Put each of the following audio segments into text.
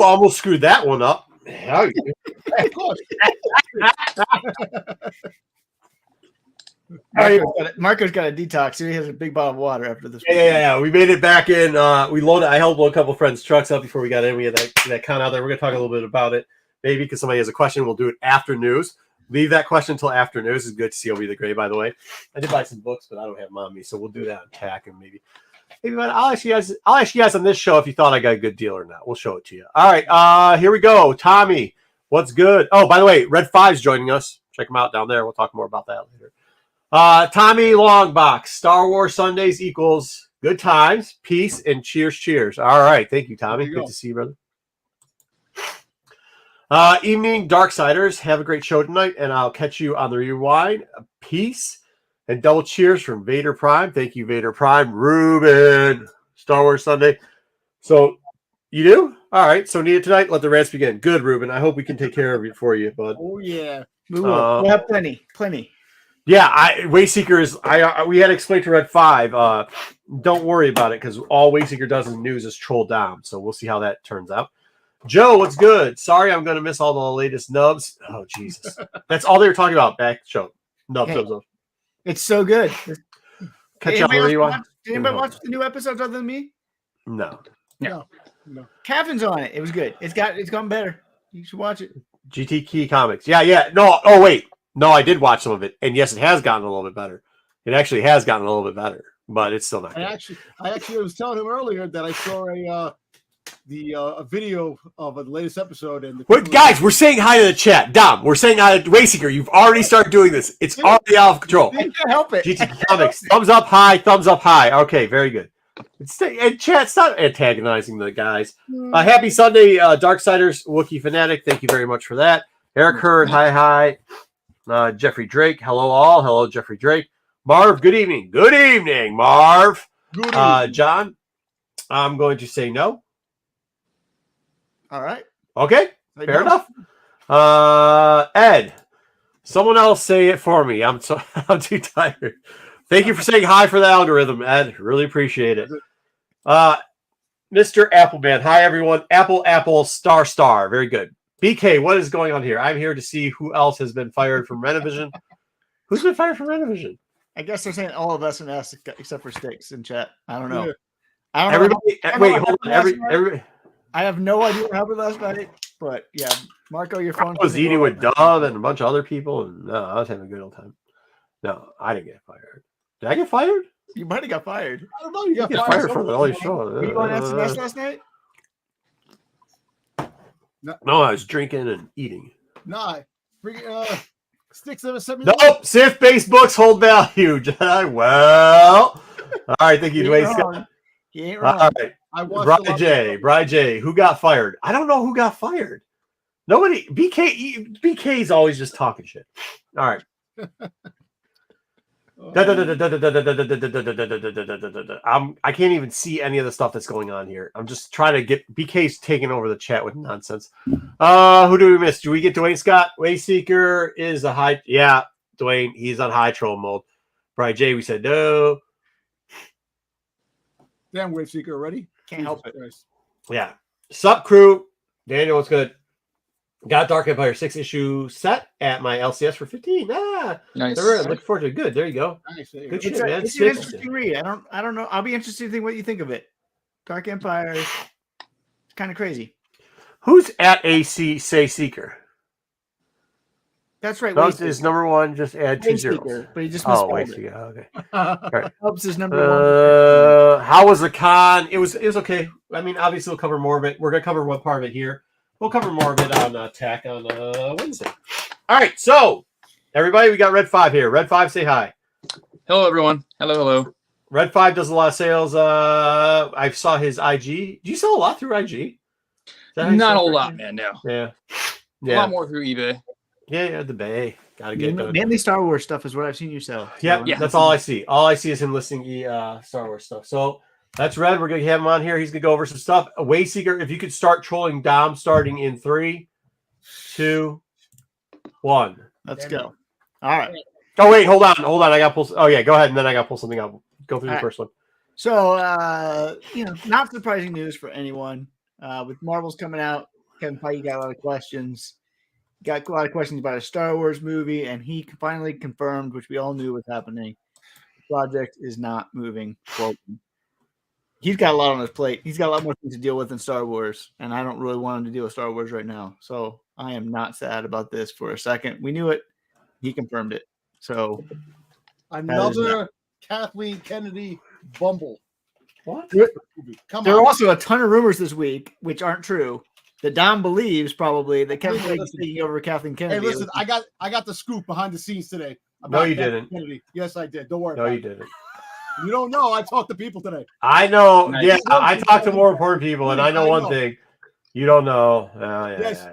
almost screwed that one up. Of course. Marco's got a detox. He has a big bottle of water after this. Yeah. We made it back in. We loaded. I helped load a couple of friends' trucks up before we got in. We had that con out there. We're going to talk a little bit about it, maybe because somebody has a question. We'll do it after news. Leave that question until after news. It's good to see Obi the Gray, by the way. I did buy some books, but I don't have them on me, so we'll do that on TAC and maybe I'll ask you guys on this show if you thought I got a good deal or not. We'll show it to you. All right, here we go. Tommy, what's good? Oh, by the way, Red 5's joining us. Check him out down there. We'll talk more about that later. Tommy Longbox, Star Wars Sundays equals good times, peace, and cheers. All right, thank you, Tommy. Good to see you, brother. Evening, Darksiders. Have a great show tonight, and I'll catch you on the rewind. Peace. And double cheers from Vader Prime. Thank you, Vader Prime. Ruben, Star Wars Sunday. So, you do? All right. So, need it tonight? Let the rants begin. Good, Ruben. I hope we can take care of it for you, bud. Oh, yeah. We will. We'll have plenty. Yeah, Wayseeker is. We had to explain to Red 5. Don't worry about it because all Wayseeker does in news is troll down. So, we'll see how that turns out. Joe, what's good? Sorry, I'm going to miss all the latest nubs. Oh, Jesus. That's all they were talking about back show. Nubs. It's so good. Catch up. Did anybody watch the new episodes other than me? No. Cavan's on it. It was good. It's gotten better. You should watch it. GT Key Comics. Yeah. No. Oh, wait. No, I did watch some of it, and yes, it has gotten a little bit better. It actually has gotten a little bit better, but it's still not good. I actually was telling him earlier that I saw a video of the latest episode. And guys, we're saying hi to the chat. Dom, we're saying hi to Wayseeker. You've already started doing this. It's already out of control. I can't help it. GT Comics. Thumbs up high. Okay, very good. And chat, stop antagonizing the guys. Happy Sunday, Darksiders, Wookiee Fanatic. Thank you very much for that. Eric Hurd, hi. Jeffrey Drake, hello all. Hello, Jeffrey Drake. Marv, good evening. Good evening, Marv. Good evening. John, I'm going to say no. All right. Okay. Fair enough. Ed, someone else say it for me. I'm too tired. Thank you for saying hi for the algorithm, Ed. Really appreciate it. Mr. Appleman. Hi, everyone. Apple, star. Very good. BK, what is going on here? I'm here to see who else has been fired from Renovision. Who's been fired from Renovision? I guess they're saying all of us and us except for Sticks in chat. I don't know. Yeah. Everybody, wait, hold on. Everybody. I have no idea what happened last night, but yeah, Marco, your phone. I was eating with Dove and a bunch of other people, and no, I was having a good old time. No, I didn't get fired. Did I get fired? You might have got fired. I don't know. You got fired from the only show. Were you on SMS last night? No, I was drinking and eating. Nah, Sticks never sent me. Nope, Sith-based books hold value, Jedi. Well, all right, thank you, Dwayne Scott. You ain't wrong. All right. Bri J, who got fired? I don't know who got fired. Nobody. BK's always just talking shit. All right. I can't even see any of the stuff that's going on here. I'm just trying to get BK's taking over the chat with nonsense. Who do we miss? Do we get Dwayne Scott? Wayseeker is a high. Yeah, Dwayne. He's on high troll mode. Bri J, we said no. Damn, Wayseeker already. Can't help it. Yeah. Sup, crew. Daniel, what's good? Got Dark Empire 6-issue set at my LCS for 15. Nice. Looking forward to it. Good. There you go. Nice. Good shit, man. It's an interesting read. I don't know. I'll be interested to think what you think of it. Dark Empire is kind of crazy. Who's at AC Say Seeker? That's right. That is number one. Just add 2 zeros. But he just Wayseeker. Okay. All right. Helps is number one. How was the con? It was okay. I mean, obviously we'll cover more of it. We're gonna cover one part of it here. We'll cover more of it on TAC on Wednesday. All right. So everybody, we got Red 5 here. Red 5, say hi. Hello, everyone. Hello. Red 5 does a lot of sales. I saw his IG. Do you sell a lot through IG? Not a lot, man. No. Yeah. A lot more through eBay. Yeah, the Bay. Gotta get done. Mainly Star Wars stuff is what I've seen you sell. Yeah, that's all I see. All I see is him listing Star Wars stuff. So that's Red. We're gonna have him on here. He's gonna go over some stuff. Wayseeker, if you could start trolling Dom starting in 3, 2, 1. Let's go. All right. Oh wait, hold on. I got pull. Oh yeah, go ahead, and then I got pull something up. Go through the first one. So not surprising news for anyone. With Marvel's coming out Kevin Feige got a lot of questions. Got a lot of questions about a Star Wars movie, and he finally confirmed, which we all knew was happening. The project is not moving forward. He's got a lot on his plate. He's got a lot more things to deal with in Star Wars, and I don't really want him to deal with Star Wars right now. So I am not sad about this for a second. We knew it. He confirmed it. So another Kathleen Kennedy bumble. What? Come there on. are also a ton of rumors this week, which aren't true, that Dom believes probably that Kevin Feige is taking over Kathleen Kennedy. Hey, listen, I got the scoop behind the scenes today. No, you Kathleen didn't. Kennedy. Yes, I did. Don't worry. No, about you it. didn't. You don't know. I talked to people today. I know. Nice. Yeah, I talk to more important people, and I know one thing. You don't know. Yes.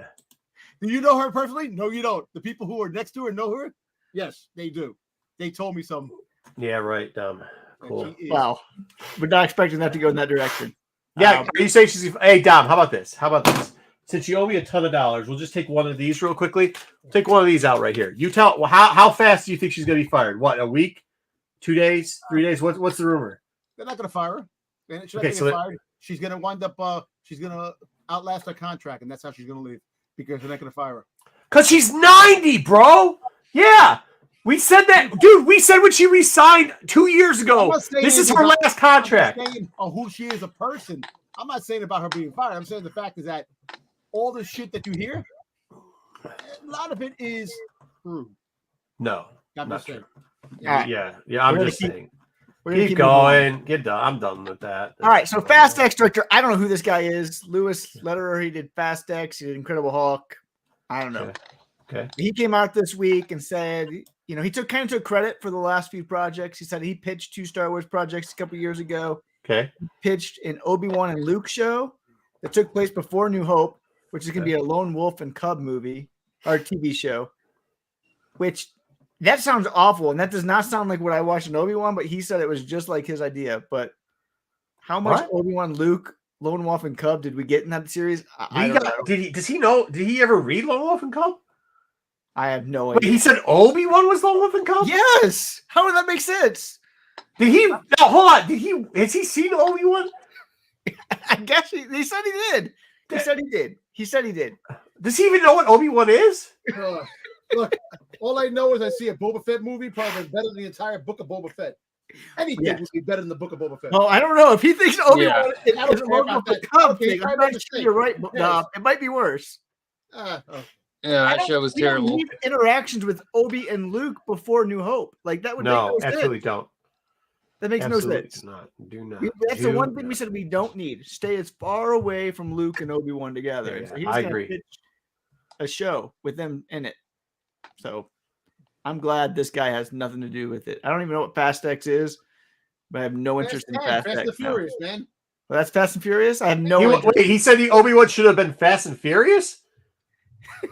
Do you know her personally? No, you don't. The people who are next to her know her? Yes, they do. They told me something. Yeah, right. Cool. Wow. We're not expecting that to go in that direction. Yeah, are you saying she's... Hey, Dom, how about this? Since you owe me a ton of dollars, we'll just take one of these real quickly. Take one of these out right here. You tell... Well, how fast do you think she's going to be fired? What, a week? 2 days? 3 days? What's the rumor? They're not going to fire her. She's not going to get fired. She's going to wind up... she's going to outlast her contract, and that's how she's going to leave. Because they're not going to fire her. Because she's 90, bro! Yeah! We said that, dude. We said when she resigned 2 years ago. This is her last contract. I'm not saying who she is a person. I'm not saying about her being fired. I'm saying the fact is that all the shit that you hear, a lot of it is true. No, I'm not just saying. true. Yeah. I'm just saying. Keep going. Get done. I'm done with that. All right. So Fast X director. I don't know who this guy is. Louis Lederer. He did Fast X. He did Incredible Hulk. I don't know. Okay. He came out this week and said, he took credit for the last few projects. He said he pitched 2 Star Wars projects a couple years ago. Okay. He pitched an Obi-Wan and Luke show that took place before New Hope, which is going to be a Lone Wolf and Cub movie or TV show, which that sounds awful. And that does not sound like what I watched in Obi-Wan, but he said it was just like his idea. But how much Obi-Wan, Luke, Lone Wolf and Cub did we get in that series? I don't know. Does he know? Did he ever read Lone Wolf and Cub? I have no idea. Wait, he said Obi-Wan was Lone Wolf and Cub? Yes. How would that make sense? Did he? No, hold on. Has he seen Obi-Wan? I guess he said he did. He said he did. Does he even know what Obi-Wan is? Look, all I know is I see a Boba Fett movie, probably better than the entire book of Boba Fett. Anything would be better than the book of Boba Fett. Well, I don't know. If he thinks Obi-Wan is I don't care Lone about Wolf and that. Cub Okay, thing, I'm not sure you're right. But, it might be worse. Yeah, that show was terrible. Don't need interactions with Obi and Luke before New Hope. Like that would make no sense. Absolutely don't. That makes no sense. Do not. That's the one thing we said we don't need. Stay as far away from Luke and Obi-Wan together. Yeah, so he's I agree. Pitch a show with them in it. So I'm glad this guy has nothing to do with it. I don't even know what Fast X is, but I have no interest in Fast X. Fast and Furious, man. Well, that's Fast and Furious? I have no interest. Wait, he said the Obi-Wan should have been Fast and Furious?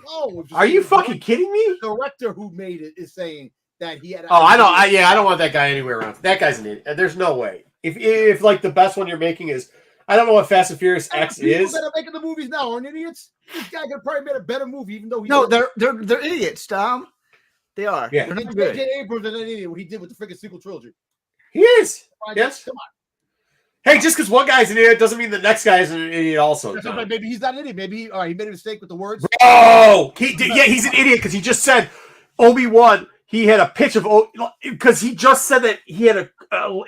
No, are you fucking kidding me? The director who made it is saying that he had. I don't. I don't want that guy anywhere around. That guy's an idiot. There's no way. If like the best one you're making is, I don't know what Fast and Furious X is. People that are making the movies now aren't idiots. This guy could probably made a better movie, even though they're idiots, Tom. They are. Yeah. They're not good. J.J. Abrams is an idiot. What he did with the freaking sequel trilogy. He is. Yes. Come on. Hey, just because one guy's an idiot doesn't mean the next guy is an idiot also. Maybe he's not an idiot. Maybe he made a mistake with the words. Oh, he's an idiot because he just said Obi-Wan. He had a pitch of because he just said that he had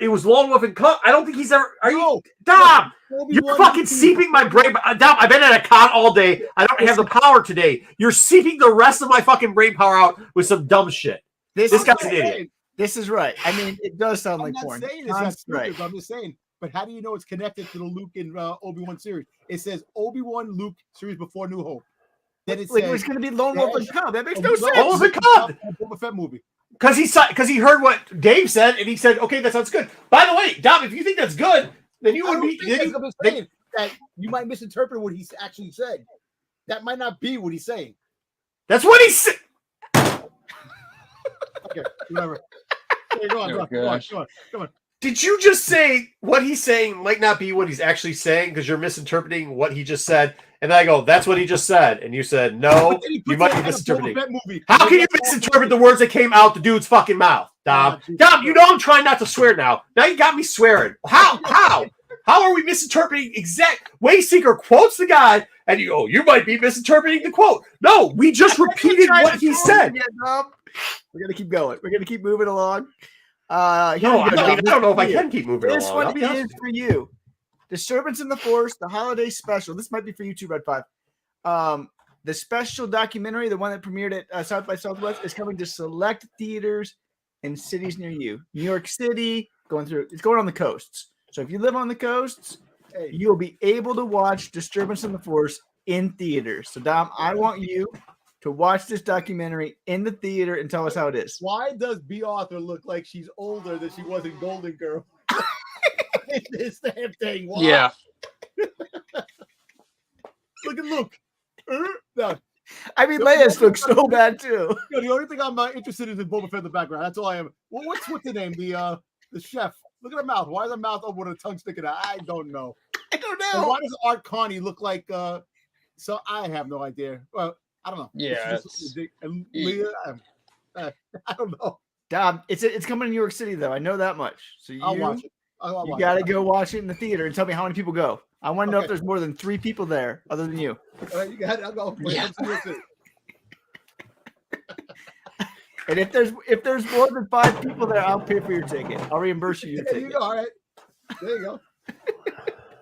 it was Lone Wolf and Cub. I don't think he's ever. Are you Dom? You're fucking seeping my brain. Dom, I've been at a con all day. I don't have the power today. You're seeping the rest of my fucking brain power out with some dumb shit. This guy's an idiot. This is right. I mean, it does sound like porn. Right. I'm just saying. But how do you know it's connected to the Luke and Obi-Wan series? It says Obi-Wan Luke series before New Hope. Then it says it's going to be Lone Wolf and Cub. That makes no sense. Lone Wolf and Cub. Boba Fett movie. Because he heard what Dave said and he said, "Okay, that sounds good." By the way, Dom, if you think that's good, then you would be. I'm saying that you might misinterpret what he actually said. That might not be what he's saying. That's what he said. Okay, remember. Hey, go on. Did you just say what he's saying might not be what he's actually saying because you're misinterpreting what he just said? And I go, that's what he just said. And you said, no, you might be misinterpreting. How can you misinterpret the words that came out the dude's fucking mouth, Dom? Dom, you know I'm trying not to swear now. Now you got me swearing. How? How are we misinterpreting Wayseeker quotes the guy And you go, you might be misinterpreting the quote. No, we just repeated what he said. We're gonna keep going. We're gonna keep moving along. No, I don't know if I can keep moving This along. I'll one be honest is with you. for you. Disturbance in the Force, the holiday special. This might be for you too, Red 5. The special documentary, the one that premiered at South by Southwest, is coming to select theaters in cities near you. New York City, it's going on the coasts. So if you live on the coasts, you'll be able to watch Disturbance in the Force in theaters. So Dom, I want you to watch this documentary in the theater and tell us how it is. Why does B. Arthur look like she's older than she was in Golden Girl? This damn thing. Why? Yeah. Look at Luke. No. I mean, Leia's looks so bad too. No, the only thing I'm interested in is Boba Fett in the background. That's all I am. Well, what's the name? The chef. Look at her mouth. Why is her mouth open with her tongue sticking out? I don't know. And why does Art Carney look like? So I have no idea. Well, I don't know. Yeah. And Leia, I don't know. Dom, it's coming to New York City though. I know that much. So I'll watch it. You got to go watch it in the theater and tell me how many people go. I want to know if there's more than 3 people there other than you. All right, you got it. I'll go. Yeah. And if there's more than 5 people there, I'll pay for your ticket. I'll reimburse you your There ticket. you go. All right. There you go.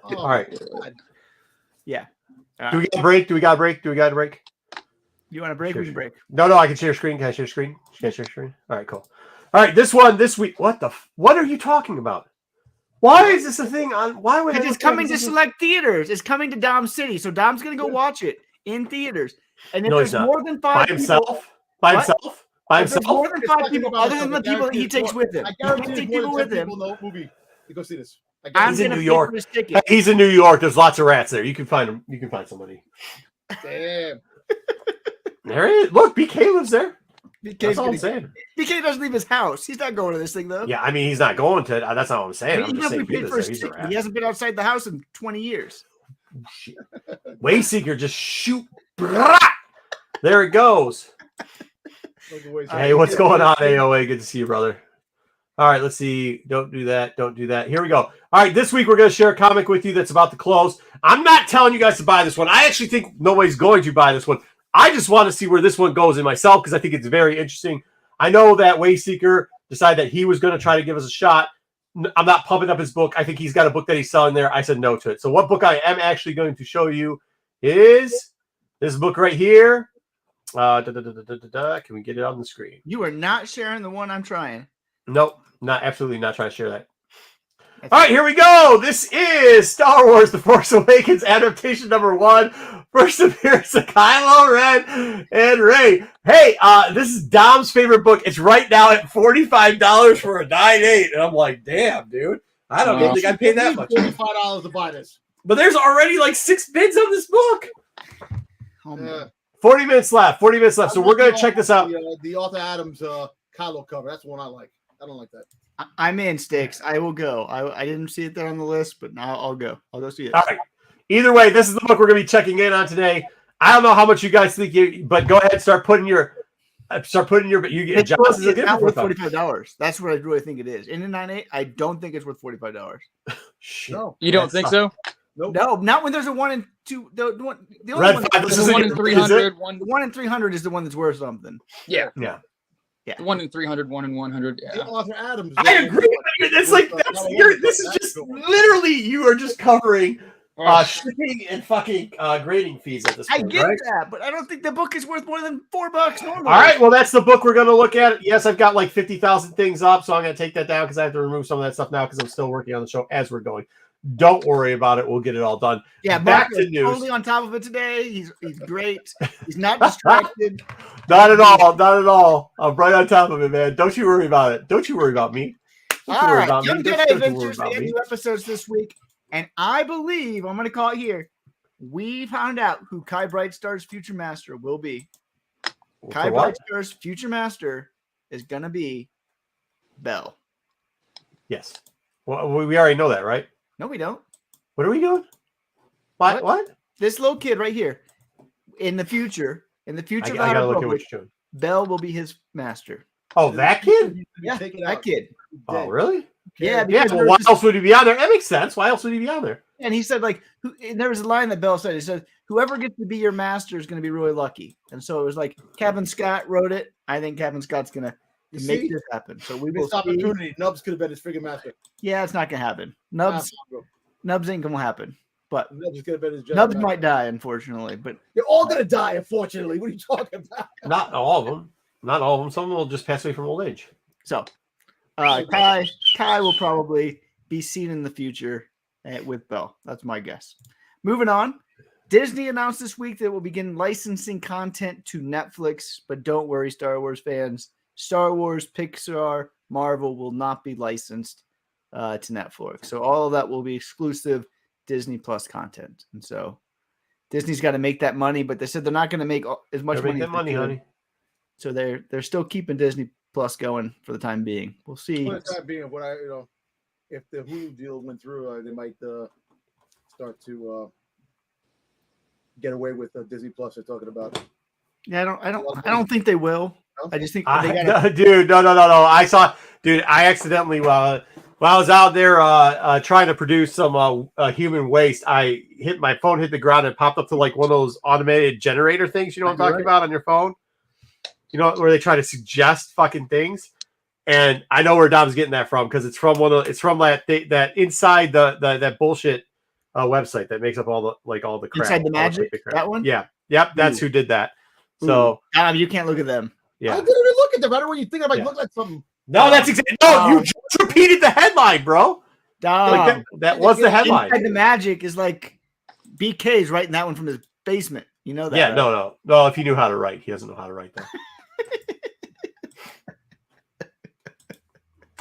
Oh, All right. God. Yeah. Do we got a break? Do we got a break? You want a break? Sure, We can break. No, I can share screen. Can I share screen? Can I share screen? All right, cool. All right, this week. What are you talking about? Why is this a thing on? Why would It's coming to select theaters. It's coming to Dom City, so Dom's gonna go watch it in theaters. And if there's more than 5 by himself, people, by himself, by if there's himself. more than 5 people, other than the people that he takes with him, I he guarantee can't take there's people more than with 10 him. people in the movie to go see this. I'm He's in gonna New pay York. for his ticket. He's in New York. There's lots of rats there. You can find him. You can find somebody. Damn. There he is. Look, BK lives there. BK's That's all I'm gonna- saying. BK doesn't leave his house. He's not going to this thing though. Yeah, I mean, he's not going to. That's not what I'm saying. I'm Even just if we saying he paid lives for there. his He's a ticket, rat. he hasn't been outside the house in 20 years. Shit. Wayseeker, just shoot. There it goes. Hey, what's going on, AOA? Good to see you, brother. All right, let's see. Don't do that. Don't do that. Here we go. All right, this week we're going to share a comic with you that's about to close. I'm not telling you guys to buy this one. I actually think nobody's going to buy this one. I just want to see where this one goes in myself because I think it's very interesting. I know that Wayseeker decided that he was going to try to give us a shot. I'm not pumping up his book. I think he's got a book that he's selling there. I said no to it. So what book I am actually going to show you is this book right here. Can we get it on the screen? You are not sharing the one I'm trying. Nope, absolutely not trying to share that. All right, here we go. This is Star Wars The Force Awakens adaptation number 1. First appearance of Kylo Ren and Rey. Hey, this is Dom's favorite book. It's right now at $45 for a 9.8. And I'm like, damn, dude. I don't even think I paid that much. $45 to buy this. But there's already like 6 bids on this book. Oh, man. 40 minutes left. 40 minutes left. So we're going to check this out. The Arthur Adams Kylo cover. That's the one I like. I don't like that. I'm in, Sticks. I will go. I didn't see it there on the list, but now I'll go. I'll go see it. All right. Either way, this is the book we're going to be checking in on today. I don't know how much you guys think, but go ahead and start putting your. You get Johnson's It's not worth $45. That's what I really think it is. In the 9.8, I don't think it's worth $45. Shit. No. You don't think so? Nope. No, not when there's a 1 and 2. The only Red one, 5. This The is 1 in 300. the 1 in 300 is the one that's worth something. Yeah. Yeah. The 1 in 300, 1 in 100. The Yeah. Arthur Adams. I agree. It's like this is just literally you are just covering shipping and fucking grading fees at this point. I get right? that, but I don't think the book is worth more than $4 normally. All right, well that's the book we're going to look at. Yes, I've got like 50,000 things up, so I'm going to take that down because I have to remove some of that stuff now because I'm still working on the show as we're going. Don't worry about it. We'll get it all done. Yeah, back Mark to news. Totally on top of it today. He's great. He's not distracted. Not at all. Not at all. I'm right on top of it, man. Don't you worry about it. Don't you worry about me. Don't you All worry right, about Young me. Jedi Don't you worry Adventures. They about have me. new episodes this week, and I believe I'm going to call it here. We found out who Kai Brightstar's future master will be. Kai For what? Brightstar's future master is going to be Bell. Yes. Well, we already know that, right? No, we don't. What are we doing? What? This little kid right here, in the future I of the gotta High look at what Republic, you're doing. Bell will be his master. Oh, that kid? Yeah, Take it that out. kid. Oh, really? Yeah, Yeah. because Well, why else would he be on there? That makes sense. Why else would he be on there? And he said, like, and there was a line that Bell said. He said, "Whoever gets to be your master is going to be really lucky." And so it was like Cavan Scott wrote it. I think Cavan Scott's going to make this happen. So we will Missed opportunity. Nubs could have been his friggin' master. Yeah, it's not going to happen. Nubs ain't going to happen. But Nubs could have been his Jedi Nubs master. might die, unfortunately. But They're all going to die, unfortunately. What are you talking about? Not all of them. Not all of them. Some of them will just pass away from old age. so, Kai will probably be seen in the future with Bell. That's my guess. Moving on. Disney announced this week that it will begin licensing content to Netflix, but don't worry, Star Wars fans. Star Wars, Pixar, Marvel will not be licensed to Netflix. So all of that will be exclusive Disney Plus content. And so Disney's got to make that money, but they said they're not going to make as much money. That money, honey. So they're still keeping Disney Plus going for the time being. We'll see. For the time being, if the Hulu deal went through, they might start to get away with Disney Plus. They're talking about. Yeah, I don't think they will. I just think dude, no. I accidentally while I was out there trying to produce some human waste, my phone hit the ground and popped up to like one of those automated generator things. You know what I'm talking about on your phone? You know, where they try to suggest fucking things. And I know where Dom's getting that from because it's from that inside that bullshit website that makes up all the crap. Inside the Magic, that one? Yeah. Yep, that's who did that. So you can't look at them. Yeah. I didn't even look at them. I don't know when you think I might look like something. No, that's exactly. No, you just repeated the headline, bro. That was the headline. Inside the Magic is like BK's writing that one from his basement. You know that? Yeah, right? no. If he knew how to write, he doesn't know how to write that.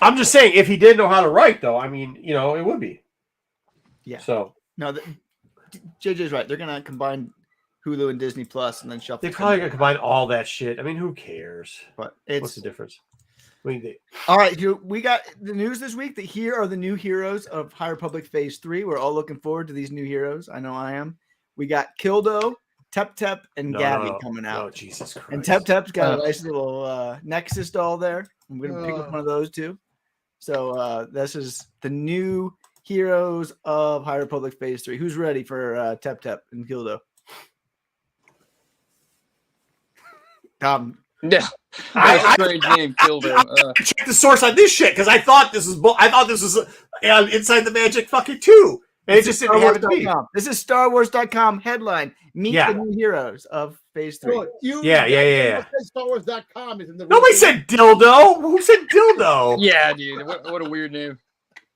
I'm just saying, if he did know how to write, though, I mean, it would be. Yeah. So no, JJ's right. They're gonna combine Hulu and Disney Plus, and then shuffle. They're probably gonna combine all that shit. I mean, who cares? But what's the difference? All right, we got the news this week that here are the new heroes of High Republic Phase 3. We're all looking forward to these new heroes. I know I am. We got Kildo, Tep, and Gabby coming out. Oh, Jesus Christ. And Tep's got a nice little Nexus doll there. I'm going to pick up one of those too. So this is the new heroes of High Republic Phase 3. Who's ready for Tep and Kildo? Yeah, I strange name, Kildo. Check the source on this shit because I thought this was Inside the Magic fucking 2. And it just didn't have it to be. This is StarWars.com headline. Meet the new heroes of Phase 3. Yeah. StarWars.com is in the. Nobody said dildo. Who said dildo? Yeah, dude. What a weird name.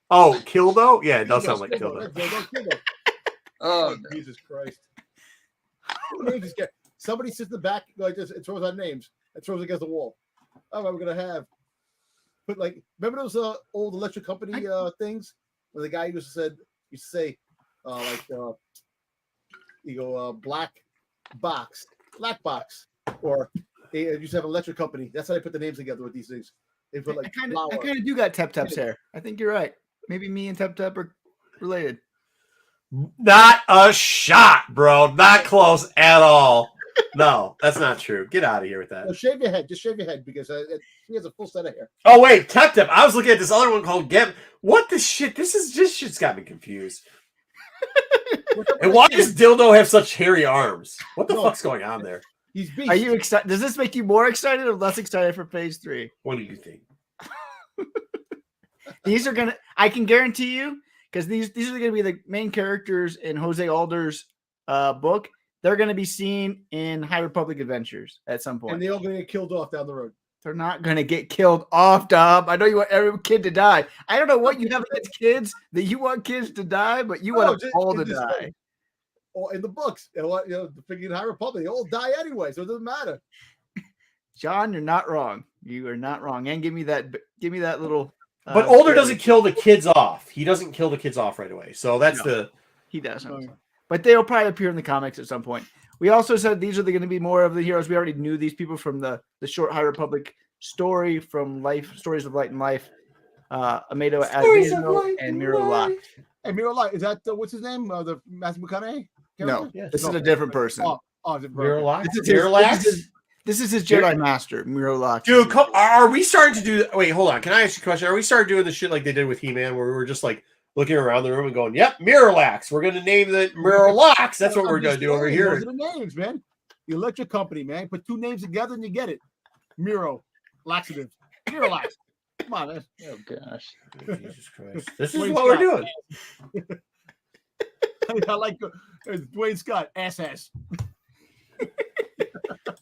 Oh, Kildo? Yeah, it does sound like Kildo. Oh, Jesus Christ. Somebody sits in the back like this and throws out names and throws against the wall. Oh, we're gonna have. But remember those old electric company things where the guy used to say black box, or they used to have an electric company. That's how they put the names together with these things. They put I kind of do got Tep's hair. I think you're right. Maybe me and Tep are related. Not a shot, bro. Not close at all. No, that's not true. Get out of here with that. No, shave your head. Just shave your head because he has a full set of hair. Oh wait, Tep. I was looking at this other one called Geb. What the shit? This shit's got me confused. And why does Dildo have such hairy arms? What the fuck's going on there? He's beast. Are you excited? Does this make you more excited or less excited for Phase 3? What do you think? These are gonna. I can guarantee you because these are gonna be the main characters in Jose Alder's book. They're going to be seen in High Republic Adventures at some point. And they're all going to get killed off down the road. They're not going to get killed off, Dom. I know you want every kid to die. I don't know what you have against kids that you want kids to die, but you want them all to die. Or in the books, the freaking High Republic, they all die anyway, so it doesn't matter. John, you're not wrong. You are not wrong. And give me that little. But Older doesn't kill the kids off. He doesn't kill the kids off right away. So that's he doesn't. But they'll probably appear in the comics at some point. We also said these are going to be more of the heroes. We already knew these people from the short High Republic story from Stories of Light and Life. Amado Azizno and Miro Lock. And Miro Lock, is that what's his name? The Matthew McConaughey? No, this is a different person. Miro Lock? This is his Jedi Master, Miro Lock. Dude, are we starting to do? Wait, hold on. Can I ask you a question? Are we starting doing the shit like they did with He-Man, where we were just like looking around the room and going, "Yep, Miralax. We're going to name the Miralax. That's what we're going to do over here." Those are the names, man. The electric company, man. Put two names together and you get it. Miro, laxative, Miralax. Come on, man. Oh gosh. Jesus Christ! This is Dwayne what we're Scott. doing. I like Dwayne Scott, ass.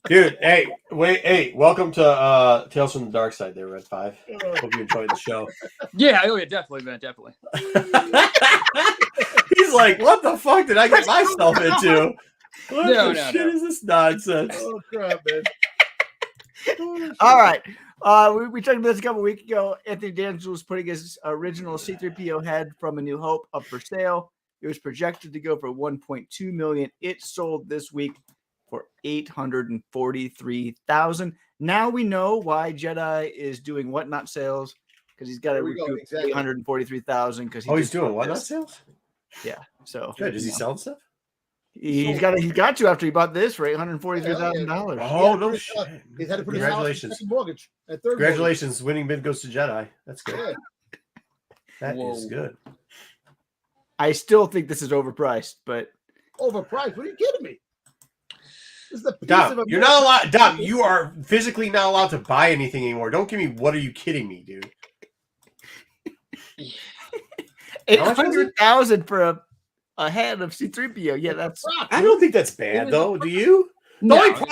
Dude, hey, welcome to Tales from the Dark Side there, Red 5. Hope you enjoyed the show. Yeah, oh yeah, definitely, man, definitely. He's like, what the fuck did I get myself into? What No, the no, shit no. is this nonsense? Oh crap, man. All right. We talked about this a couple weeks ago. Anthony Daniels was putting his original C-3PO head from A New Hope up for sale. It was projected to go for $1.2 million. It sold this week for $843,000. Now we know why Jedi is doing whatnot sales, because he's got to There we go, recoup exactly. $843,000. Because Oh, he's doing whatnot sales? Yeah. So Good. Is he selling stuff? he's got to after he bought this for $843,000. Oh, no shit. He's had to put his house on Congratulations. second mortgage. At third Congratulations. Winning bid goes to Jedi. That's good. mortgage. That Whoa. is good. I still think this is overpriced, but Yeah. Overpriced. What are you kidding me? This is the piece Dom, of you're not allowed. Dom, you are physically not allowed to buy anything anymore. Don't give me. What are you kidding me, dude? $800,000 for a head of C-3PO. Yeah, that's I don't think that's bad though. Do you? The No, only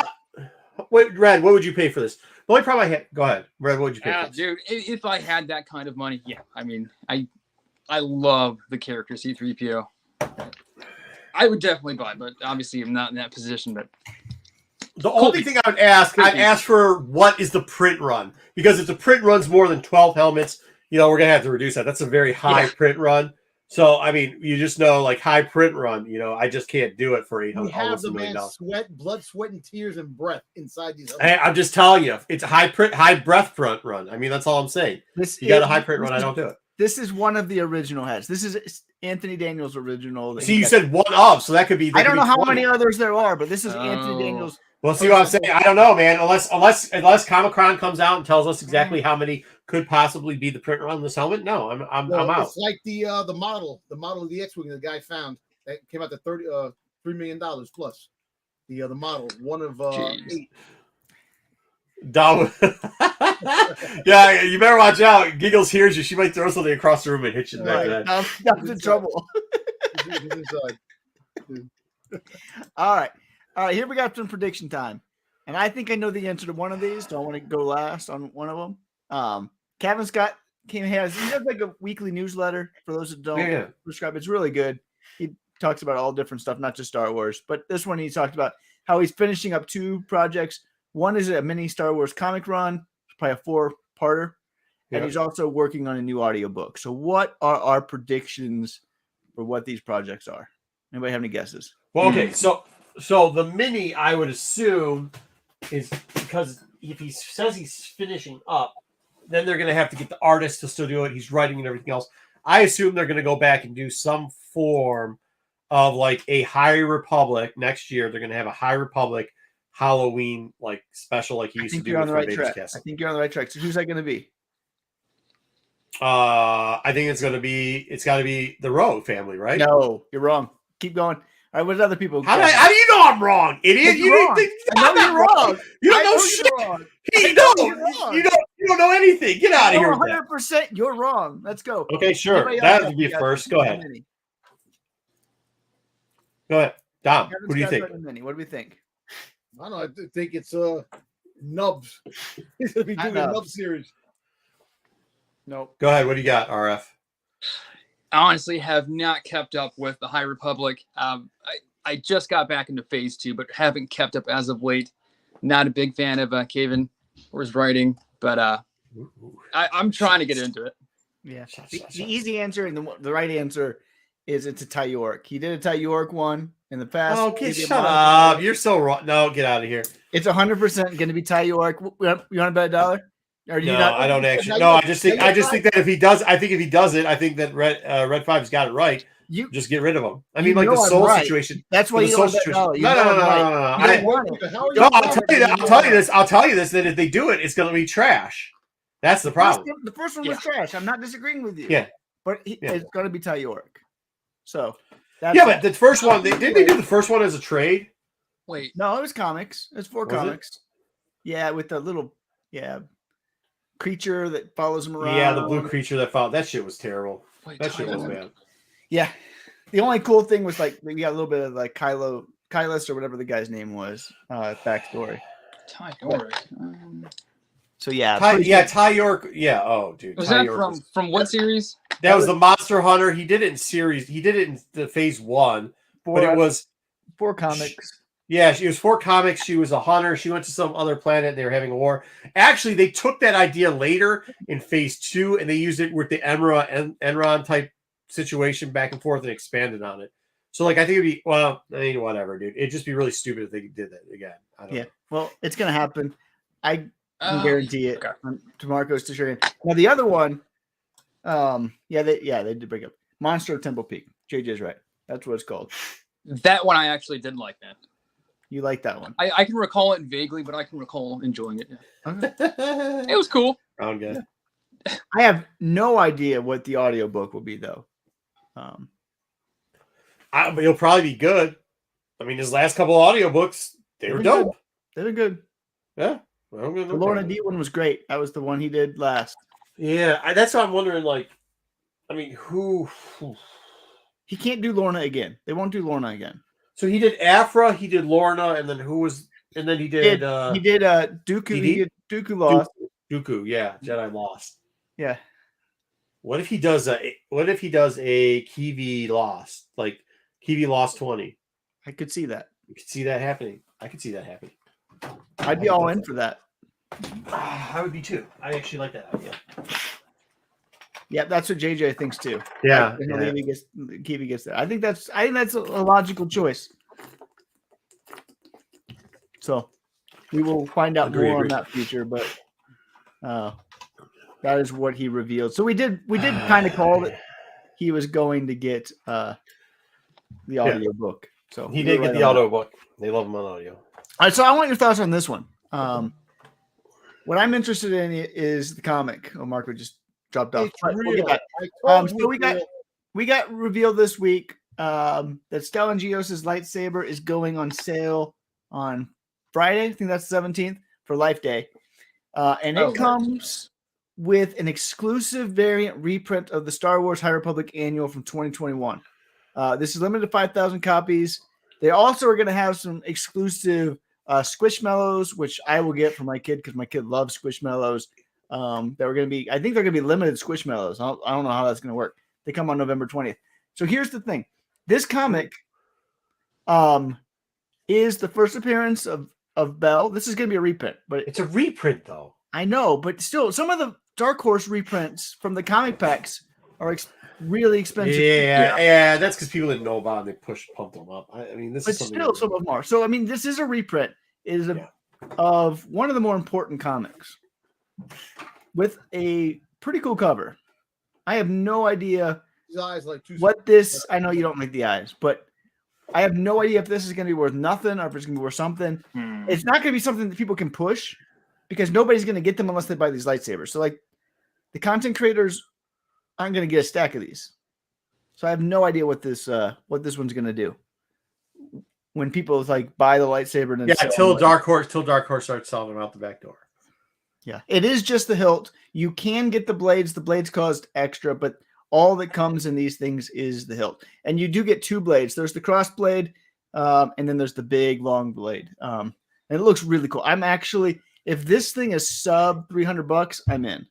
wait, Red, what would you pay for this? The only problem I had. Go ahead, Red. What would you pay for this? dude, if I had that kind of money, yeah. I mean, I love the character C-3PO. I would definitely buy, but obviously I'm not in that position. But The only thing I would ask, I'd ask for what is the print run? Because if the print run's more than 12 helmets, we're gonna have to reduce that. That's a very high print run. So I mean, you just know, like high print run. I just can't do it for We $800. have Almost the $1 million. man's blood, sweat, and tears and breath inside these. Hey, I'm just telling you, it's a high breath front run. I mean, that's all I'm saying. You got a high print run, I don't do it. This is one of the original heads. This is Anthony Daniels' original. that See, he you got. said one of, so that could be. I don't know how 20. many others there are, but this is Anthony Daniels. Well, see what I'm saying? I don't know, man. Unless Comic-Con comes out and tells us exactly how many could possibly be the print run on this helmet. No, I'm out. It's like the model of the X-wing the guy found that came out to $3 million plus. The model, one of Jeez. 8. Dom. Yeah, you better watch out. Giggles hears you. She might throw something across the room and hit you in the back of the head. That's in trouble. He's inside. All right. Here we got some prediction time. And I think I know the answer to one of these. Don't want to go last on one of them. Cavan Scott he has like a weekly newsletter for those that don't subscribe. It's really good. He talks about all different stuff, not just Star Wars. But this one he talked about how he's finishing up 2 projects. One is a mini Star Wars comic run, probably a 4-parter. And he's also working on a new audiobook. So what are our predictions for what these projects are? Anybody have any guesses? Well, okay, so the mini, I would assume, is because if he says he's finishing up, then they're going to have to get the artist to still do it. He's writing and everything else. I assume they're going to go back and do some form of like a High Republic next year. They're going to have a High Republic Halloween like special, like he used to do with Vader's Castle. I think you're on the right track. So who's that going to be? I think it's got to be the Rogue family, right? No, you're wrong. Keep going. All right, what other people? How do you know I'm wrong, idiot? You're wrong. I know you're wrong. You don't know shit. You don't know anything. Get out of here. 100%. You're wrong. Let's go. Okay, sure. That would be first. Go ahead. Go ahead, Dom. Who do you think? What do we think? I don't know. I think it's Nubs. He's gonna be doing a Nubs series. Nope. Go ahead. What do you got, RF? I honestly have not kept up with the High Republic. I just got back into Phase 2, but haven't kept up as of late. Not a big fan of Cavan or his writing, but I'm trying to get into it. Yeah. The easy answer and the right answer is it's a Ty York. He did a Ty York one in the past. Oh, shut up. You're so wrong. No, get out of here. It's 100% going to be Ty York. You want to bet $1? Or do you I don't actually. No, I just think that if he does, I think that Red 5's got it right. You just get rid of him. I mean, like the soul situation. That's why you don't bet $1. No. I'll tell you this. That if they do it, it's going to be trash. That's the problem. The first one was trash. I'm not disagreeing with you. Yeah. but Yeah. it's going to be Ty York. So Yeah, but the first one, didn't they do the first one as a trade? Wait, no, it was comics. It's 4 Was it? comics. Yeah, with the little creature that follows him around. Yeah, the blue creature that followed. That shit was terrible. wait, That shit was Tyler. bad. Yeah. The only cool thing was like we got a little bit of like Kylus or whatever the guy's name was backstory. Ty York. So yeah, Ty York. Yeah. Oh, dude. Was Ty that York from what series? that was the Monster Hunter. He did it in series. He did it in the phase 1, but it was 4 comics. Yeah, she was 4 comics. She was a hunter. She went to some other planet. They were having a war. Actually, they took that idea later in phase 2, and they used it with the Enron type situation back and forth and expanded on it. So, like, I think it'd be, well, I mean, whatever, dude. It'd just be really stupid if they did that again. I don't know. Well, it's gonna happen. I can Oh, guarantee it. okay. To Marcos to Shurian. Now the other one, they did break up. Monster of Temple Peak. JJ's right. That's what it's called. That one I actually did like, man. You like that one? I can recall it vaguely, but I can recall enjoying it. Yeah. Okay. It was cool. Round guy. I have no idea what the audiobook will be though. But it'll probably be good. I mean, his last couple of audiobooks, they were dope. They've been good. Yeah. Well, The Lorna D one was great. That was the one he did last. Yeah, that's what I'm wondering. Like, I mean, who? He can't do Lorna again. They won't do Lorna again. So he did Afra, he did Lorna, and then who was? And then he did. He did Dooku. DD? He did Dooku Lost. Dooku, yeah, Jedi Lost. Yeah. What if he does a? What if he does a Kiwi Lost, like Kiwi Lost 20? I could see that. You could see that happening. I could see that happening. I'd be all in for that. I would be too. I actually like that idea. Yeah, that's what JJ thinks too. Yeah, Kiwi gets there. I think that's a logical choice. So we will find out more on that future, but that is what he revealed. So we did kind of call that he was going to get the audio book. So he did get the audio book. They love him on audio. All right, so I want your thoughts on this one. What I'm interested in is the comic. Oh, Marco just dropped off. We'll get back. So we got revealed this week that Stellan Gios's lightsaber is going on sale on Friday. I think that's the 17th for Life Day, and it comes with an exclusive variant reprint of the Star Wars High Republic Annual from 2021. This is limited to 5,000 copies. They also are going to have some exclusive Squishmallows, which I will get for my kid because my kid loves Squishmallows. I think they're going to be limited Squishmallows. I don't know how that's going to work. They come on November 20th. So here's the thing. This comic is the first appearance of Belle. This is going to be a reprint, but it's a reprint though. I know, but still, some of the Dark Horse reprints from the comic packs are really expensive. Yeah, that's because people didn't know about them. They pumped them up. I mean, this but is something still, some of them are. So, I mean, this is a reprint. It is of one of the more important comics with a pretty cool cover. I have no idea His eyes like what this. I know you don't like the eyes, but I have no idea if this is going to be worth nothing or if it's going to be worth something. It's not going to be something that people can push because nobody's going to get them unless they buy these lightsabers. So, like, the content creators aren't going to get a stack of these. So I have no idea what this one's going to do. When people like buy the lightsaber and then till Dark Horse starts selling them out the back door. Yeah, it is just the hilt. You can get the blades. The blades cost extra, but all that comes in these things is the hilt. And you do get 2 blades. There's the cross blade, and then there's the big long blade. And it looks really cool. I'm actually, if this thing is sub $300, I'm in.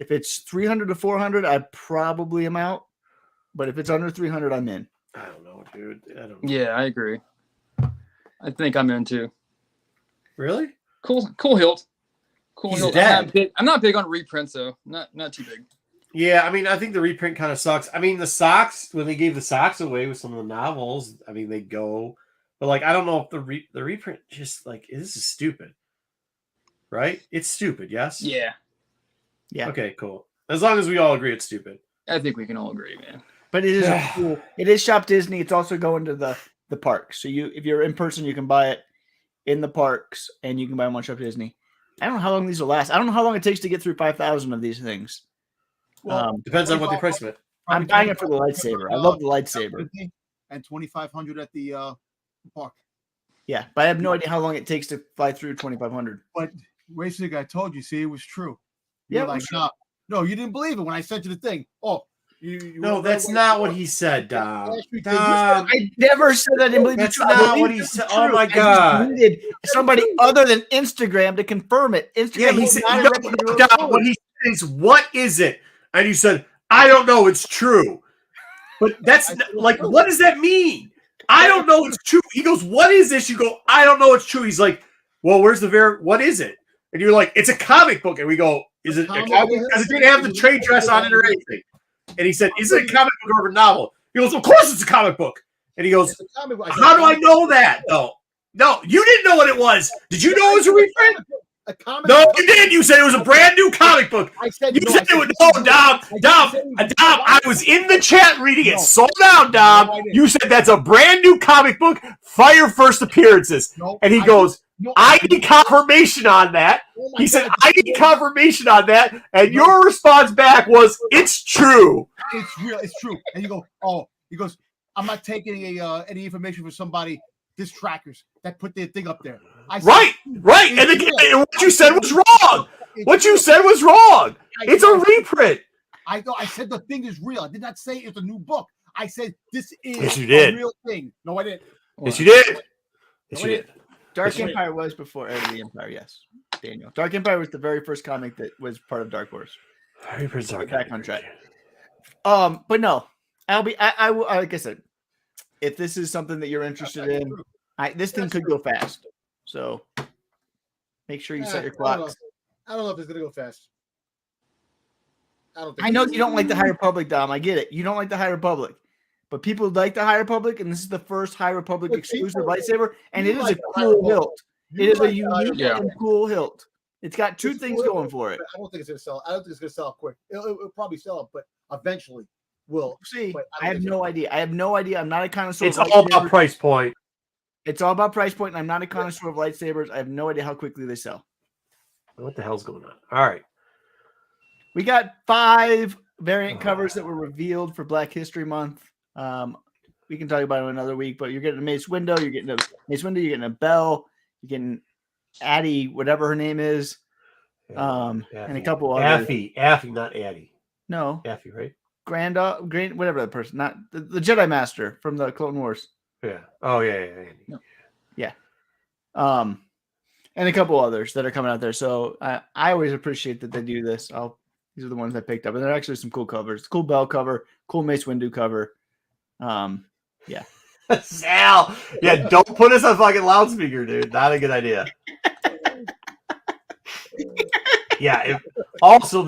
If it's 300 to 400, I probably am out. But if it's under 300, I'm in. I don't know, dude. I don't know. Yeah, I agree. I think I'm in too. Really? Cool hilt. Cool He's hilt. dead. I'm not big on reprints though. Not too big. Yeah, I mean, I think the reprint kind of sucks. I mean, the socks, when they gave the socks away with some of the novels, I mean, they go. But, like, I don't know if the reprint just, like, this is stupid. Right? It's stupid, yes? Yeah. Yeah. Okay, cool. As long as we all agree it's stupid. I think we can all agree, man. But it is cool. It is Shop Disney. It's also going to the parks. So if you're in person, you can buy it in the parks, and you can buy them on Shop Disney. I don't know how long these will last. I don't know how long it takes to get through 5,000 of these things. Well, Depends on what they price them at. I'm buying it for the lightsaber. I love the lightsaber. And 2,500 at the park. Yeah, but I have no idea how long it takes to fly through 2,500. But wait a second, I told you. See, it was true. You Yeah, were like, no, you didn't believe it when I sent you the thing. Oh, you No, that's not what he said, Dom. I never said I didn't believe That's it. not what he said. Oh my God! I needed somebody other than Instagram to confirm it. Instagram Yeah, he is said, not a no, reputable Dom, source. what he said is, what is it? And you said, I don't know. It's true. But that's like, what does that mean? I don't know. It's true. He goes, what is this? You go, I don't know. It's true. He's like, well, where's the what is it? And you're like, it's a comic book. And we go, is it a comic book? Because it didn't have the trade dress on it or anything. And he said, is it a comic book or a novel? He goes, of course it's a comic book. And he goes, how do I know that though? No, you didn't know what it was. Did you know it was a reprint? A comic No, book? you did. You said it was a brand new comic book. I said You said it was no, Dom. I was in the chat reading it. Slow down, Dom. You said that's a brand new comic book. Fire first appearances. And he goes, I need confirmation on that. He said, I need confirmation on that. And your response back was, it's true. It's real. It's true. And you go, oh, he goes, I'm not taking any information from somebody, distrackers that put their thing up there. I said, Right. And what you said was wrong. What you said was wrong. It's a reprint. I said the thing is real. I did not say it's a new book. I said this is Yes, you did. a real thing. No, I didn't. Yes, you did. Yes, you did. Dark Empire was before the Empire, yes. Daniel. Dark Empire was the very first comic that was part of Dark Horse. Back on track. But no, I will, like I said, if this is something that you're interested in, this thing could go fast. So make sure you set your clocks. I don't know if it's gonna go fast. I know you don't like the High Republic, Dom. I get it. You don't like the High Republic. But people like the High Republic, and this is the first High Republic exclusive lightsaber, and it is a cool hilt. It is a unique and cool hilt. It's got two things going for it. I don't think it's gonna sell. I don't think it's gonna sell quick. It'll probably sell up, but eventually will. See, I have no idea. I'm not a connoisseur. It's all about price point. It's all about price point, and I'm not a connoisseur of lightsabers. I have no idea how quickly they sell. What the hell's going on? All right. We got 5 variant covers that were revealed for Black History Month. We can talk about it another week, but you're getting a Mace Windu, you're getting a Belle, you're getting Addie, whatever her name is, and a couple others. Affy, not Addie. No, Affy, right? Grand, whatever that person, not the Jedi Master from the Clone Wars. Yeah. Oh yeah. No. Yeah. And a couple others that are coming out there. So I always appreciate that they do this. These are the ones I picked up, and they're actually some cool covers. Cool Belle cover, cool Mace Windu cover. Yeah. Sal, yeah, don't put us on fucking loudspeaker, dude. Not a good idea. Yeah. Also,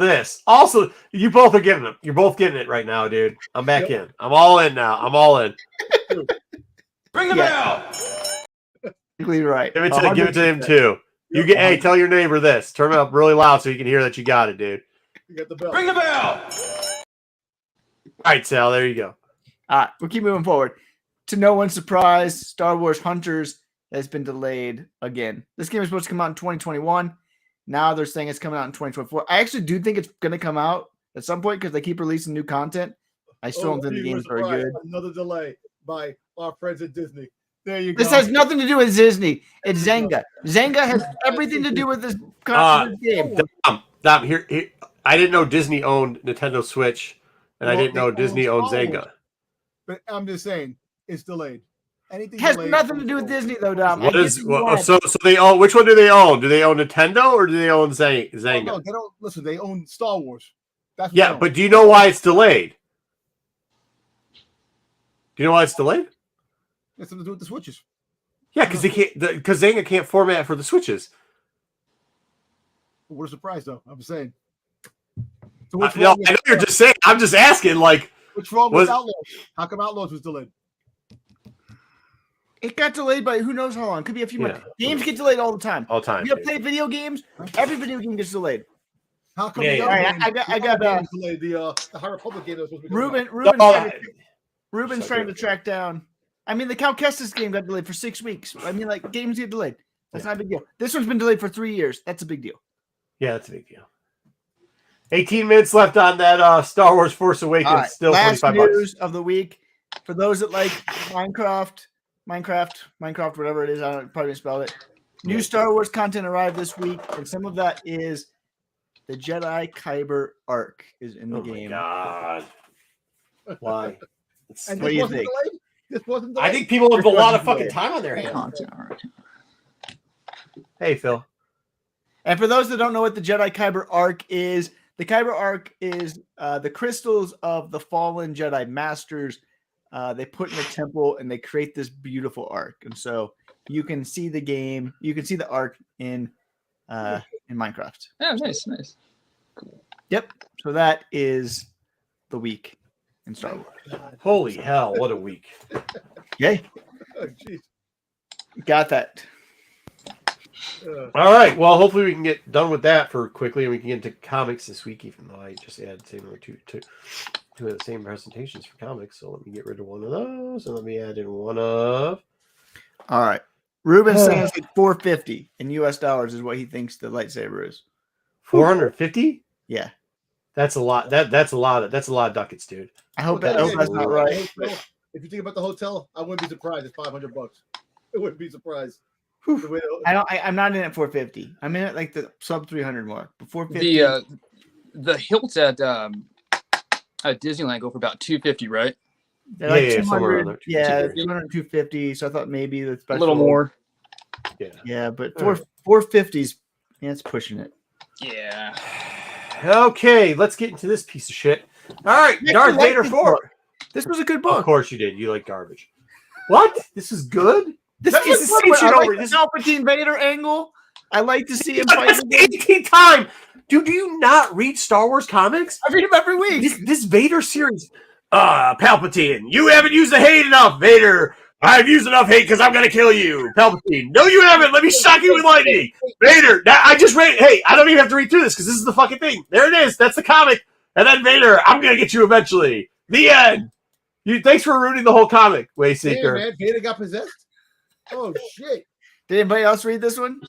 you both are getting them. You're both getting it right now, dude. I'm back in. I'm all in now. I'm all in. Ring the bell. Right. Give it to him too. You get. Hey, tell your neighbor this. Turn it up really loud so you can hear that you got it, dude. You got the bell. Ring the bell. All right, Sal. There you go. All right, we'll keep moving forward. To no one's surprise, Star Wars Hunters has been delayed again. This game is supposed to come out in 2021. Now they're saying it's coming out in 2024. I actually do think it's going to come out at some point because they keep releasing new content. I still don't think the game is very good. Another delay by our friends at Disney. There you go. This has nothing to do with Disney. It's Zynga. Zynga has everything to do with this game. Dom, here, I didn't know Disney owned Nintendo Switch, and I didn't know Disney owned Zynga. But I'm just saying, it's delayed. Anything has nothing to do with Disney, though, Dom. So they own? Which one do they own? Do they own Nintendo or do they own Zynga? No, they don't. Listen, they own Star Wars. That's what yeah, but do you know why it's delayed? Do you know why it's delayed? It's something to do with the Switches. Yeah, because Zynga can't format for the Switches. What a surprise, though. I'm saying. So I know you're just saying. I'm just asking, like. What's wrong with Outlaws? How come Outlaws was delayed? It got delayed by who knows how long. Could be a few months. Games get delayed all the time. All the time. You play video games. Every video game gets delayed. How come? All right, I got delayed. The High Republic game that was supposed to be Ruben's trying to track down. I mean, the Cal Kestis game got delayed for 6 weeks. I mean, like games get delayed. That's not a big deal. This one's been delayed for 3 years. That's a big deal. Yeah, that's a big deal. 18 minutes left on that Star Wars Force Awakens. All right, Still last 25 news bucks. of the week for those that like Minecraft, whatever it is. I don't probably spell it. New Star Wars content arrived this week, and some of that is the Jedi Kyber arc is in the game. My God. Why? And What do this you wasn't think? delayed? This wasn't I delayed? think people have a This lot of wasn't fucking delayed. time on their hands. Content arc. Hey, Phil. And for those that don't know what the Jedi Kyber arc is, the Kyber arc is the crystals of the fallen Jedi masters. They put in a temple and they create this beautiful arc. And so you can see the game, you can see the arc in Minecraft. Yeah, nice. Yep. So that is the week in Star Wars. Holy hell, what a week. Yay. Oh, jeez. Got that. All right. Well, hopefully we can get done with that for quickly and we can get into comics this week, even though I just added two of the same presentations for comics. So let me get rid of one of those and let me add in one of. All right. Ruben saying it's like $450 in US dollars is what he thinks the lightsaber is. 450? Yeah. That's a lot. That's a lot of ducats, dude. I hope Well, that's not right. If you think about the hotel, I wouldn't be surprised. It's $500. I wouldn't be surprised. I'm not in at 450. I'm in at like the sub 300 mark. But 450. The hilts at Disneyland go for about $250, right? They're like Yeah, somewhere around 200. there. Yeah, 250. 200, 250. So I thought maybe the A special. little more. Yeah. Yeah, but All right. 450s, yeah, it's pushing it. Yeah. Okay, let's get into this piece of shit. All right, Nick, Darth you like Vader this 4. book. This was a good book. Of course you did. You like garbage. What? This is good? This That is was good. switching I like over. the This- Palpatine Vader angle. I like to see him fight. That's the 18th time. Dude, do you not read Star Wars comics? I read him every week. This Vader series. Palpatine, you haven't used the hate enough, Vader. I've used enough hate because I'm going to kill you. Palpatine, no, you haven't. Let me shock you with lightning. Vader, I just read. Hey, I don't even have to read through this because this is the fucking thing. There it is. That's the comic. And then Vader, I'm going to get you eventually. The end. Thanks for ruining the whole comic, Hey, Wayseeker. man, Vader got possessed? Oh, shit. Did anybody else read this one?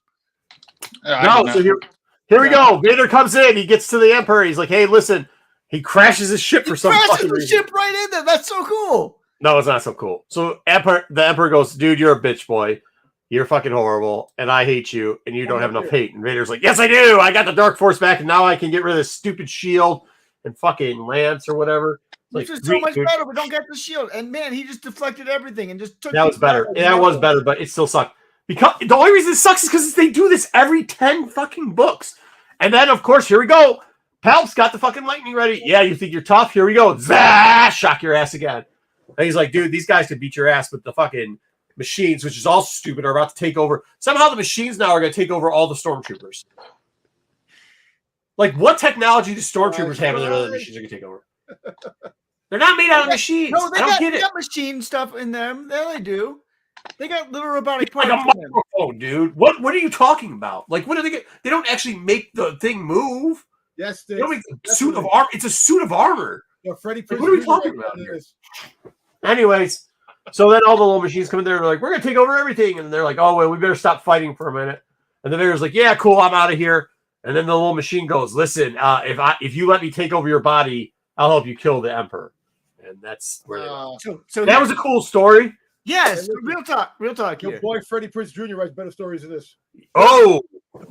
No, so here we go. Vader comes in. He gets to the Emperor. He's like, hey, listen. He crashes his ship for some Crashes fucking the reason. ship right in there. That's so cool. No, it's not so cool. So the Emperor goes, dude, you're a bitch boy. You're fucking horrible, and I hate you, and you don't have enough hate. And Vader's like, yes, I do. I got the Dark Force back, and now I can get rid of this stupid shield and fucking lance or whatever. Which Like, is so much dude, better. We don't get the shield. And man, he just deflected everything and just took that was people better. out. Yeah, that was better, but it still sucked. Because the only reason it sucks is because they do this every 10 fucking books. And then, of course, here we go. Palp's got the fucking lightning ready. Yeah, you think you're tough? Here we go. Zah! Shock your ass again. And he's like, dude, these guys could beat your ass, but the fucking machines, which is also stupid, are about to take over. Somehow the machines now are going to take over all the stormtroopers. Like, what technology do stormtroopers have that other machines are going to take over? They're not made out of machines. No, they I don't got, get they it. got machine stuff in them. Yeah, they do. They got little robotic Like parts a in them. microphone, dude. What are you talking about? Like, what do they get? They don't actually make the thing move. Yes, They don't make the suit of armor. It's a suit of armor. Freddie Like, what are we Prinze talking Jr. about here? Anyways, so then all the little machines come in there and they're like, we're going to take over everything. And they're like, oh, well, we better stop fighting for a minute. And the Vader's like, yeah, cool, I'm out of here. And then the little machine goes, listen, if you let me take over your body, I'll help you kill the Emperor. And that's where they went. So That was a cool story. yes, real talk Your here. boy Freddie Prinze Jr. writes better stories than this. Oh,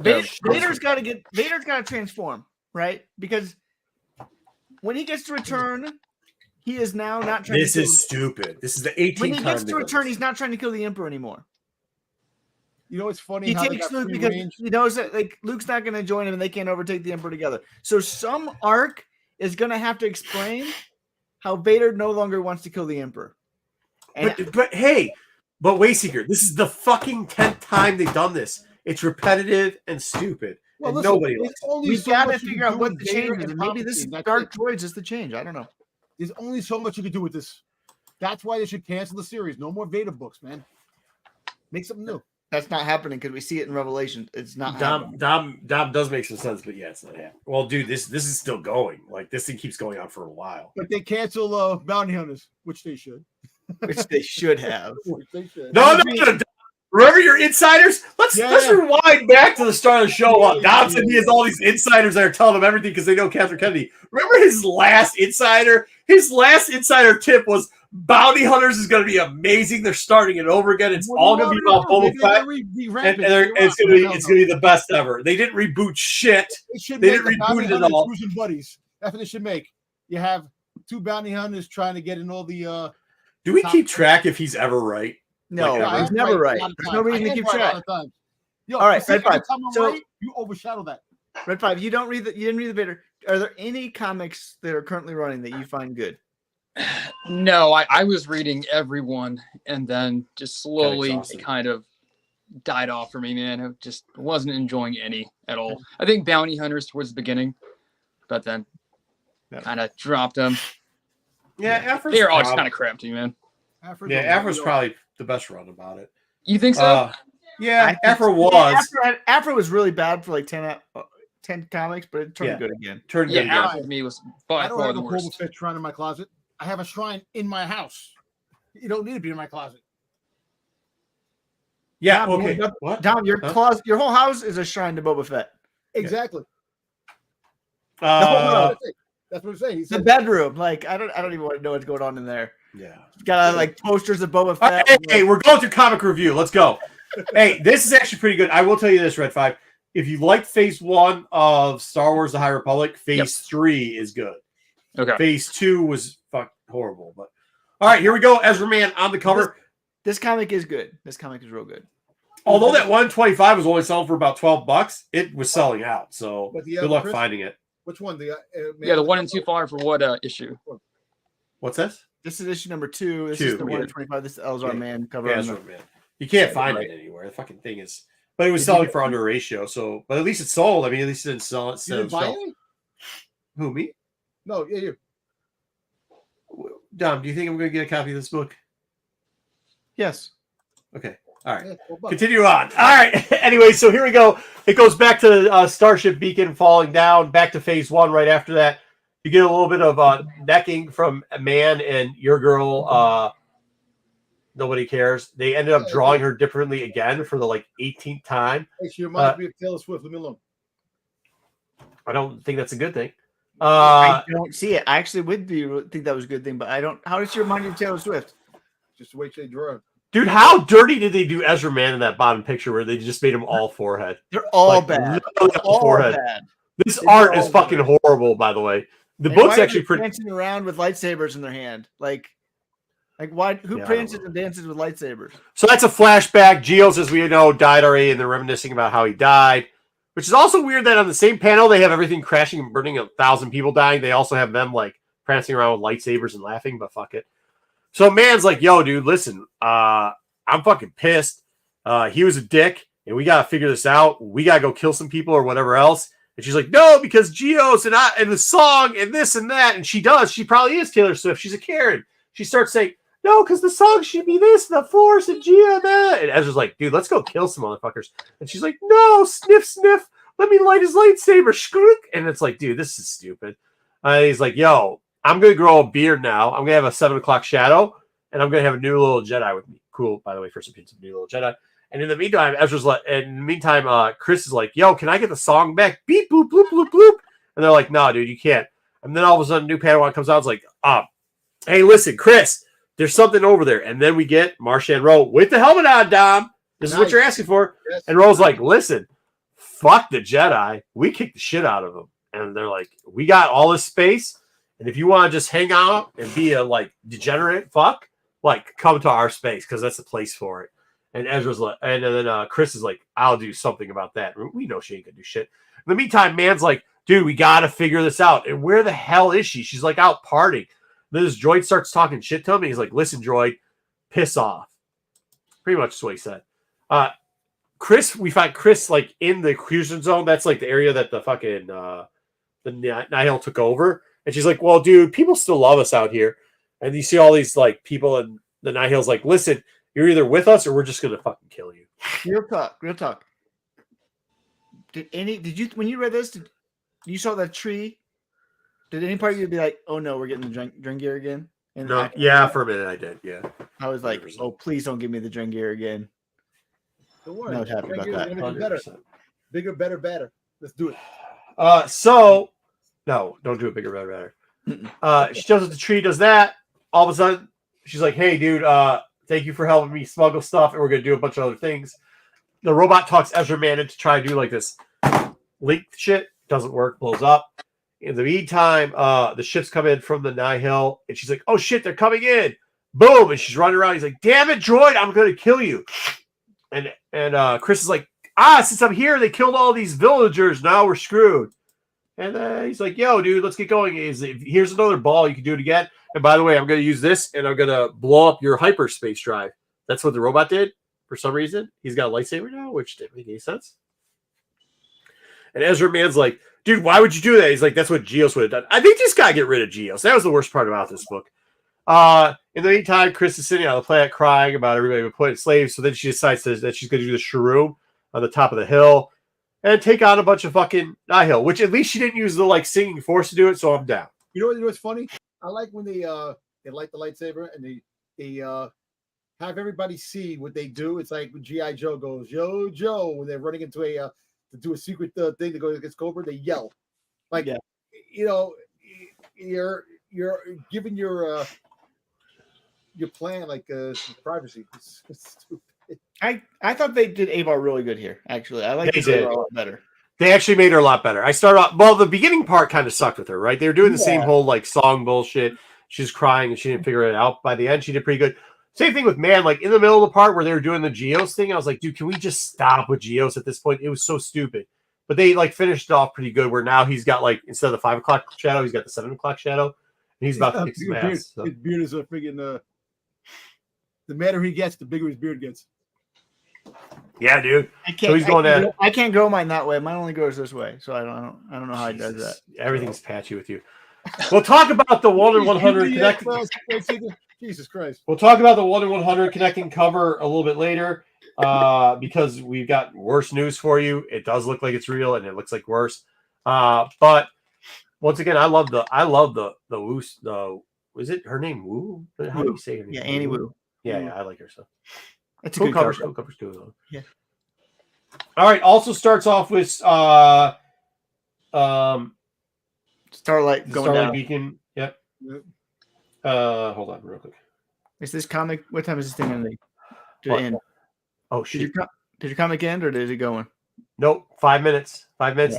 Vader's got to transform, right? Because when he gets to return, he is now not trying this to is stupid. This is the 18th when he time. gets to they've done return, this. he's not trying to kill the Emperor anymore. You know what's funny? He how they takes got Luke free because range? he knows that like Luke's not going to join him and they can't overtake the Emperor together. So some arc is going to have to explain how Vader no longer wants to kill the Emperor. And But Wayseeker, this is the fucking 10th time they've done this. It's repetitive and stupid. Well, and listen, nobody there's likes it. only we so got to much you figure can out do what with the Vader change is. and And maybe this Palpatine, that's Dark it. Droids is the change. I don't know. There's only so much you can do with this. That's why they should cancel the series. No more Vader books, man. Make something new. That's not happening because we see it in Revelation. It's not happening. Dom does make some sense, but yeah, it's not happening. Well, dude, this is still going. Like, this thing keeps going on for a while. But they cancel Bounty Hunters, which they should. Which they should have. Which they should. No, Remember your insiders? Let's rewind back to the start of the show. Dom said he has all these insiders that are telling him everything because they know Catherine Kennedy. Remember his last insider? His last insider tip was Bounty Hunters is going to be amazing. They're starting it over again. It's all going to be about Boba Fett, and it's going to be the best ever. They didn't reboot shit. They didn't reboot it at all. Buddies. That's what they should make. You have 2 bounty hunters trying to get in all the. Do we keep track if he's ever right? No, he's never right. There's no reason to keep track. Yo, all right, Red 5. So right, you overshadow that. Red 5, you didn't read the Vader. Are there any comics that are currently running that you find good? No, I was reading everyone, and then just slowly it kind of died off for me, man. I just wasn't enjoying any at all. I think Bounty Hunters towards the beginning, but then kind of dropped them. Yeah, they're all just kind of crap to you, man. Afro's probably the best run about it. You think so? Yeah, Afro was. Afro was really bad for like 10 comics, but it turned good again. Afro to me was by far the worst. Boba Fett shrine in my closet. I have a shrine in my house. You don't need to be in my closet. Yeah, Dom, okay. What? Dom, your closet, your whole house is a shrine to Boba Fett. Exactly. That's what I'm saying. The bedroom, like I don't even want to know what's going on in there. Yeah, got like posters of Boba Fett. Hey, we're going through comic review. Let's go. Hey, this is actually pretty good. I will tell you this, Red 5. If you like Phase 1 of Star Wars: The High Republic, Phase 3 is good. Okay. Phase 2 was horrible, but all right, here we go. Ezra Man on the cover. This comic is good. This comic is real good. Although that 125 was only selling for about $12, it was selling out. So good luck finding it. Which one? The 1 and 2 far for what issue? What's this? This is issue number 2. This is the 125. This is Elzar Man cover. Yeah, Ezra Man. You can't find it anywhere. The fucking thing is, but it was selling for under a ratio. So, but at least it sold. I mean, at least it didn't sell it. You didn't buy it? Who, me? No, yeah, you. Dom, do you think I'm going to get a copy of this book? Yes. Okay. All right. Continue on. All right. Anyway, so here we go. It goes back to Starship Beacon falling down, back to Phase 1 right after that. You get a little bit of necking from a man and your girl. Nobody cares. They ended up drawing her differently again for the 18th time. Hey, she reminds me of Taylor Swift. Leave me alone. I don't think that's a good thing. I don't see it. I actually would think that was a good thing, but I don't. How does she remind you of Taylor Swift? Just the way they draw her. Dude, how dirty did they do Ezra Man in that bottom picture where they just made him all forehead? They're all bad. They're all forehead. bad. This art is fucking horrible, by the way. The book's actually pretty. Dancing around with lightsabers in their hand, like why? Who prances and dances with lightsabers? So that's a flashback. Geos, as we know, died already, and they're reminiscing about how he died. Which is also weird that on the same panel they have everything crashing and burning, 1,000 people dying. They also have them prancing around with lightsabers and laughing, but fuck it. So man's like, yo, dude, listen, I'm fucking pissed. He was a dick, and we gotta figure this out. We gotta go kill some people or whatever else. And she's like, no, because Geos and the song and this and that. And she does. She probably is Taylor Swift. She's a Karen. She starts saying, no, because the song should be this, the Force, and Geo that. And Ezra's like, dude, let's go kill some motherfuckers. And she's like, no, sniff, sniff. Let me light his lightsaber. Shkook. And it's like, dude, this is stupid. He's like, yo, I'm going to grow a beard now. I'm going to have a 7 o'clock shadow, and I'm going to have a new little Jedi with me. Cool, by the way, first appearance of new little Jedi. And in the meantime, Chris is like, yo, can I get the song back? Beep, boop, bloop, bloop, bloop. And they're like, no, dude, you can't. And then all of a sudden, a new Padawan comes out. It's like, hey, listen, Chris. There's something over there. And then we get Marsha and Ro with the helmet on, Dom. This is what you're asking for. Yes. And Ro's like, listen, fuck the Jedi. We kicked the shit out of them. And they're like, we got all this space. And if you want to just hang out and be a degenerate fuck, come to our space because that's the place for it. And Ezra's like, and then Chris is like, I'll do something about that. We know she ain't gonna do shit. In the meantime, Man's like, dude, we gotta figure this out. And where the hell is she? She's out partying. Then this droid starts talking shit to him. And he's like, listen, droid, piss off. Pretty much what he said. We find Chris in the fusion zone. That's the area that the fucking the Nihil took over. And she's like, well, dude, people still love us out here. And you see all these people, and the Nihil's like, listen, you're either with us or we're just gonna fucking kill you. Real talk. Did you when you read this? You saw that tree? Did any part of you be like, oh no, we're getting the drink gear again? And no, yeah, for a minute I did, yeah. I was like, oh, please don't give me the drink gear again. Don't worry. I was happy about that. 100%. Bigger, better, better. Let's do it. So no, don't do it bigger, better. She shows us the tree, does that. All of a sudden, she's like, "Hey, dude, thank you for helping me smuggle stuff, and we're gonna do a bunch of other things." The robot talks Ezra Man into try to do like this link shit. Doesn't work, blows up. In the meantime, the ships come in from the Nihil, and she's like, "Oh shit, they're coming in!" Boom, and she's running around. He's like, "Damn it, droid, I'm gonna kill you!" And Chris is like, "Since I'm here, they killed all these villagers. Now we're screwed." And he's like, "Yo, dude, let's get going. Here's another ball. You can do it again. And by the way, I'm going to use this, and I'm going to blow up your hyperspace drive." That's what the robot did for some reason. He's got a lightsaber now, which didn't make any sense. And Ezra Man's like, "Dude, why would you do that?" He's like, "That's what Geos would have done." I think just got to get rid of Geos. That was the worst part about this book. In the meantime, Chris is sitting on the planet crying about everybody being put in slaves. So then she decides that she's going to do the shroom on the top of the hill and take on a bunch of fucking Nihil, which at least she didn't use the like singing force to do it, so I'm down. You know what's funny? I like when they light the lightsaber and they have everybody see what they do. It's like when G.I. Joe goes, "Yo, Joe," when they're running into to do a secret thing to go against Cobra, they yell. Like, you know, you're giving your plan like privacy. It's stupid. I thought they did Avar really good here. Actually, I like Avar a lot better. They actually made her a lot better. I started off, well, the beginning part kind of sucked with her, right? They were doing the same whole like song bullshit. She's crying and she didn't figure it out. By the end, she did pretty good. Same thing with Man. Like in the middle of the part where they were doing the Geos thing, I was like, dude, can we just stop with Geos at this point? It was so stupid. But they like finished it off pretty good. Where now he's got like instead of the 5 o'clock shadow, he's got the 7 o'clock shadow, and he's about to kick some ass. So. His beard is a friggin' the madder he gets, the bigger his beard gets. Yeah, dude. I can't grow mine that way. Mine only grows this way, so I don't know how he does that. Everything's patchy with you. We'll talk about the 1 in 100 connecting. Jesus Christ. We'll talk about the 1 in 100 connecting cover a little bit later, because we've got worse news for you. It does look like it's real, and it looks like worse. But once again, I love the Wu. Is it her name Wu? How do you say her name? Yeah, Annie Wu. Yeah, I like her stuff. It's a cool good cover. cover. Cool covers too, though. Yeah. All right. Also starts off with Starlight going Starlight down. Beacon. Yep. Hold on, real quick. Is this comic? What time is this thing ending? Did What? it end? Oh shit! Did your comic end or is it going? Nope. 5 minutes. 5 minutes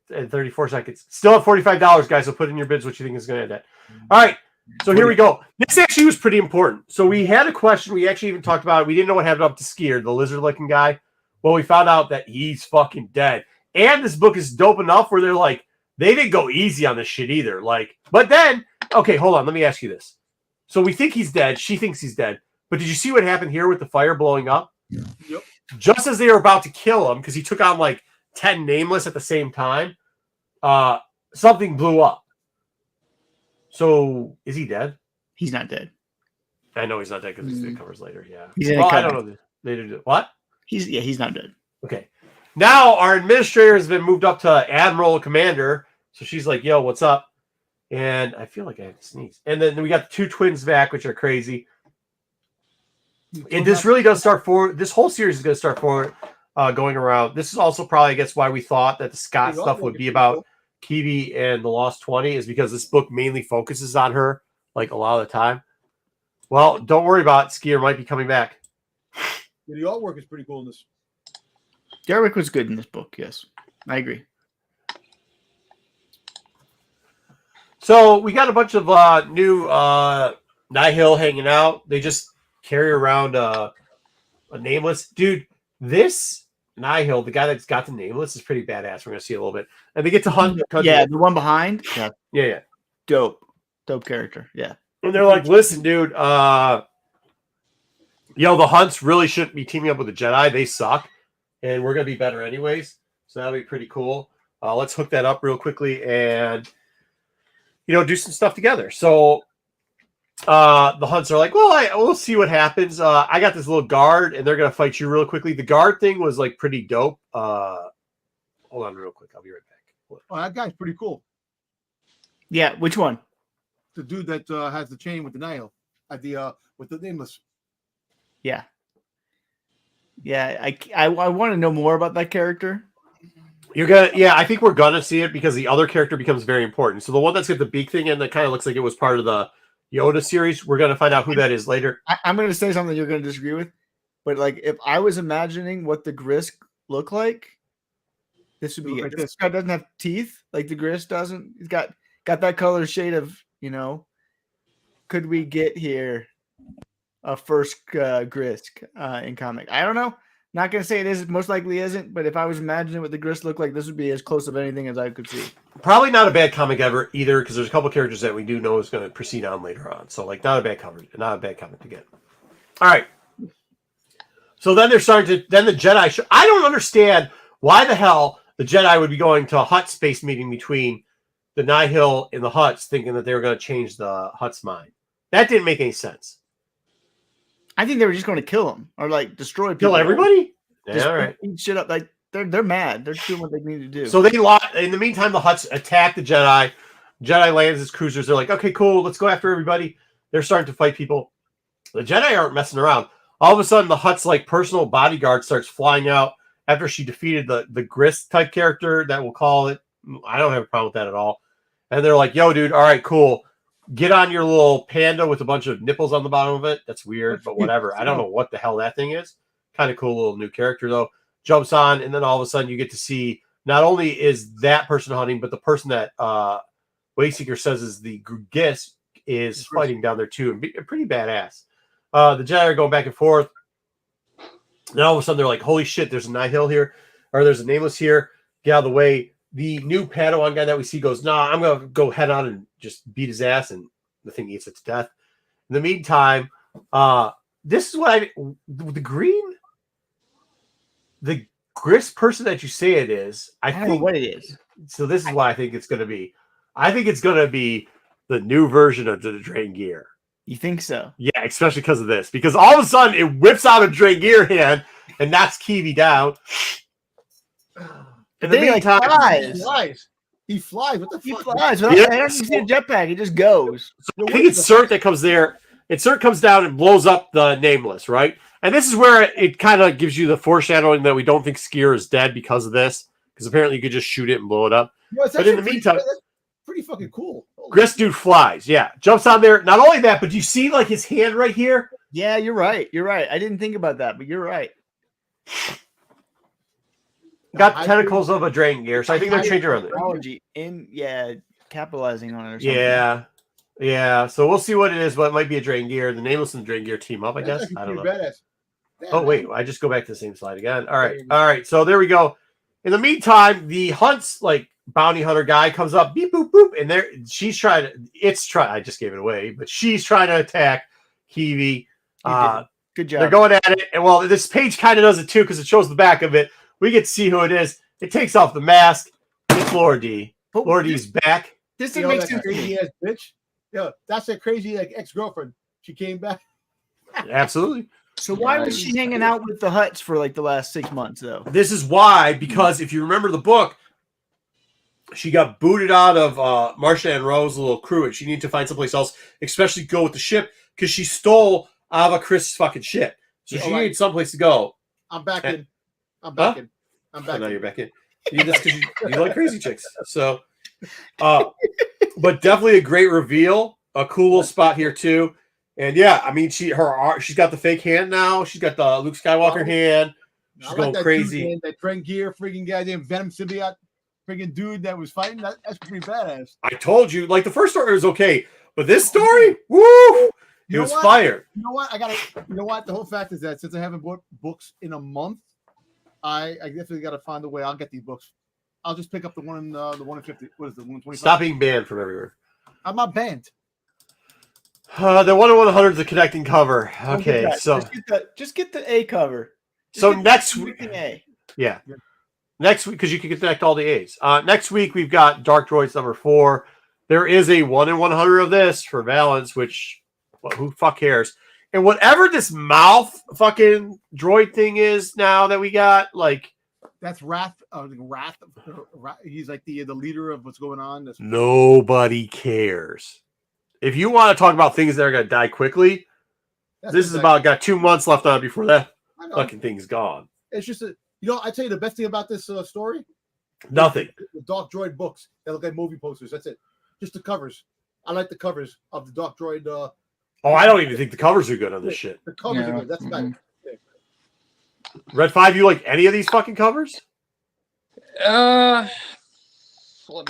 and 34 seconds. Still at $45, guys. So put in your bids what you think is going to end at. All right. So here we go. This actually was pretty important. So we had a question. We actually even talked about it. We didn't know what happened up to Skier, the lizard-looking guy. Well, we found out that he's fucking dead. And this book is dope enough where they're like, they didn't go easy on this shit either. Like, but then, okay, hold on. Let me ask you this. So we think he's dead. She thinks he's dead. But did you see what happened here with the fire blowing up? Yep. Just as they were about to kill him, because he took on like 10 nameless at the same time, something blew up. So is he dead? He's not dead. I know he's not dead because he's in covers later. Yeah. He's in well, a I cover. don't know. They did what? He's not dead. Okay. Now our administrator has been moved up to Admiral Commander. So she's like, "Yo, what's up?" And I feel like I have to sneeze. And then we got the two twins back, which are crazy. And this really does start forward. This whole series is going to start forward, going around. This is also probably, I guess, why we thought that the Scott stuff would be about Kiwi and the Lost 20 is because this book mainly focuses on her, like a lot of the time. Well, don't worry about it. Skier might be coming back. Yeah, the artwork is pretty cool in this. Derek was good in this book. Yes, I agree. So we got a bunch of new Nihil hanging out. They just carry around a nameless dude. This Nihil, the guy that's got the nameless, is pretty badass. We're gonna see a little bit, and they get to hunt. Yeah, the one behind. Yeah. Dope character. Yeah. And they're like, "Listen, dude, the Hunts really shouldn't be teaming up with the Jedi. They suck, and we're gonna be better anyways. So that'll be pretty cool. Let's hook that up real quickly and do some stuff together." So the Hunts are like, "Well, we'll see what happens. I got this little guard, and they're gonna fight you real quickly." The guard thing was like pretty dope. Hold on, real quick. I'll be right back. Oh, that guy's pretty cool. Yeah. Which one? The dude that has the chain with the Nihil at the with the nameless. Yeah. Yeah, I want to know more about that character. I think we're gonna see it because the other character becomes very important. So the one that's got the beak thing and that kind of looks like it was part of the Yoda series, we're gonna find out who that is later. I'm going to say something you're going to disagree with, but like if I was imagining what the Grisk look like, this would be it. This guy doesn't have teeth like the Grisk doesn't. He's got that color shade of, could we get here a first Grisk in comic? I don't know. Not going to say it is. Most likely isn't. But if I was imagining what the Grisk looked like, this would be as close of anything as I could see. Probably not a bad comic ever either, because there's a couple characters that we do know is going to proceed on later on. So like, not a bad comic to get. All right. So then they're starting to. Then the Jedi. I don't understand why the hell the Jedi would be going to a Hutt space meeting between the Nihil and the Hutts, thinking that they were going to change the Hutt's mind. That didn't make any sense. I think they were just going to kill him or like destroy people. Kill everybody? Just all right. Eat shit up. Like they're mad. They're doing what they need to do. So they lost. In the meantime, the Hutts attack the Jedi. Jedi lands his cruisers. They're like, okay, cool. Let's go after everybody. They're starting to fight people. The Jedi aren't messing around. All of a sudden, the Hutt's like personal bodyguard starts flying out after she defeated the Grist type character that we'll call it. I don't have a problem with that at all. And they're like, yo, dude, all right, cool. Get on your little panda with a bunch of nipples on the bottom of it. That's weird, but whatever. I don't know what the hell that thing is. Kind of cool little new character, though. Jumps on, and then all of a sudden you get to see not only is that person hunting, but the person that Wayseeker says is the Gist is fighting down there, too. And pretty badass. The Jedi are going back and forth. And all of a sudden they're like, holy shit, there's a Nihil here. Or there's a Nameless here. Get out of the way. The new Padawan guy that we see goes, nah, I'm going to go head on and just beat his ass. And the thing eats it to death. In the meantime, this is what the Grist person that you say it is, I don't think know what it is. So this is what I think it's going to be. I think it's going to be the new version of the Drain Gear. You think so? Yeah, especially because of this. Because all of a sudden it whips out a Drain Gear hand and knocks Kiwi down. In the meantime, he flies. What the fuck? He flies. I don't see a jetpack. He just goes. I think it's Cert that comes there. And Cert comes down and blows up the Nameless, right? And this is where it kind of gives you the foreshadowing that we don't think Skier is dead because of this. Because apparently you could just shoot it and blow it up. But in the meantime, that's pretty fucking cool. Grist dude flies. Yeah. Jumps on there. Not only that, but you see like his hand right here? Yeah, you're right. You're right. I didn't think about that, but you're right. Got tentacles of a Drain Gear, so I think they're changing around there. Capitalizing on it or something. Yeah. So we'll see what it is, but it might be a Drain Gear. The Nameless and the Drain Gear team up, I guess. I don't know. Oh, wait. I just go back to the same slide again. All right. So there we go. In the meantime, the Hunt's like bounty hunter guy comes up, beep, boop, boop, and I just gave it away, but she's trying to attack Kiwi. Good job. They're going at it, and well, this page kind of does it too because it shows the back of it. We get to see who it is. It takes off the mask. It's Laura D. Laura D's back. This didn't make sense. Crazy ass bitch. Yeah, that's a crazy ex-girlfriend. She came back. Absolutely. So why was she hanging out with the Hutts for like the last 6 months, though? This is why, because if you remember the book, she got booted out of Marsha and Rose's little crew, and she needed to find someplace else, especially go with the ship, because she stole Ava Chris' fucking ship. So she needed someplace to go. I'm back in. I'm back in. Now you're back in. That's because you like crazy chicks. So, but definitely a great reveal. A cool little spot here too. And yeah, I mean, she's got the fake hand now. She's got the Luke Skywalker hand. She's going crazy. Dude, that Drain Gear freaking goddamn Venom symbiote freaking dude that was fighting. That's pretty badass. I told you, like the first story was okay, but this story, woo! It was fire. You know what? You know what? The whole fact is that since I haven't bought books in a month, I definitely got to find a way. I'll get these books. I'll just pick up the one in 50. What is it? 125. Stop being banned from everywhere. I'm not banned. The 1 in 100 is the connecting cover. Okay, so just get the A cover. Next week, yeah, next week because you can connect all the A's. Next week we've got Dark Droids number 4. There is a 1 in 100 of this for Valance, which who fuck cares? And whatever this mouth fucking droid thing is now that we got, like that's Wrath. He's like the leader of what's going on. Nobody cares. If you want to talk about things that are going to die quickly, this is got 2 months left on it before that. I know. Fucking thing's gone. It's just I tell you the best thing about this story. Nothing. The Dark Droid books that look like movie posters. That's it. Just the covers. I like the covers of the Dark Droid. Oh, I don't even think the covers are good on this shit. The covers are good. That's about it. Red 5, you like any of these fucking covers? Let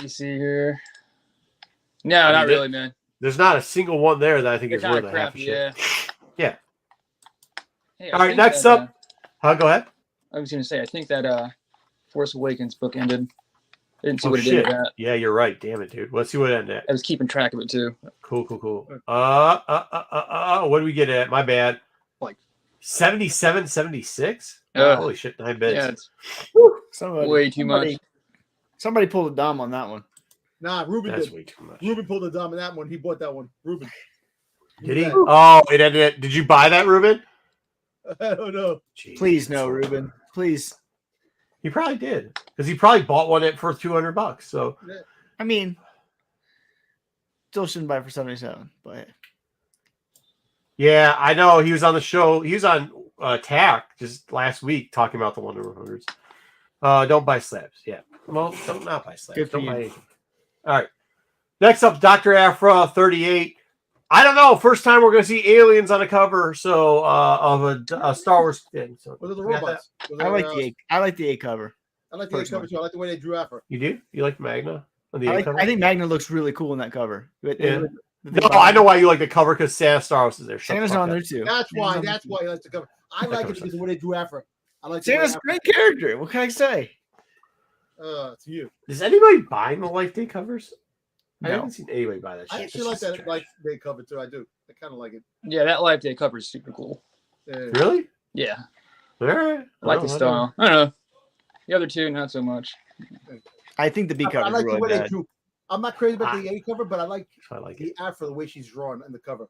me see here. No, not really, man. There's not a single one there that I think They're is kind worth of a half a crappy, shit. yeah. Hey, All right, next up. Go ahead. I was going to say, I think that Force Awakens book ended. I didn't see Oh, what it shit. ended at. Yeah, you're right. Damn it, dude. Let's see what it ended at. I was keeping track of it too. Cool. What do we get at? My bad. Like 77, 76? Holy shit, 9 bits. Yeah, it's Way too much. Somebody pulled a dom on that one. Nah, Ruben That's did. way too much. Ruben pulled the dom in that one. He bought that one. Ruben. Did he? Oh, it ended at, did you buy that, Ruben? I don't know. Jeez. Please no, Ruben. Please. He probably did. Because he probably bought one for $200. So I mean, still shouldn't buy for 77, but yeah, I know. He was on the show. He was on TAC just last week talking about the Wonder Woman 100s. Don't buy slabs. Yeah. Well, don't not buy slabs. Good for Don't you. buy anything. All right. Next up, Dr. Aphra 38. I don't know. First time we're going to see aliens on a cover, so of a Star Wars thing. So What are the we got robots? I like the A cover. I like the A cover too. I like the way they drew Afro. You do? You like Magna on the I, A like, cover? I think Magna looks really cool in that cover. Yeah. No, I know why you like the cover because Santa Star Wars is there. Shut Santa's the fuck on up. there too. That's why he likes the cover. I like it because of the way they drew Afro. I like the way Santa's a great character. What can I say? it's you. Is anybody buying the Life Day covers? I No. haven't seen anybody buy that shit. I actually like that like they cover too. I do. I kind of like it. Yeah, that Life Day cover is super cool. Really? Yeah, All right. I like the style. I don't know. The other two, not so much. I think the B cover I is like the really way they bad. drew. I'm not crazy about the A cover, but I like I like the it. Afro, the way she's drawn in the cover.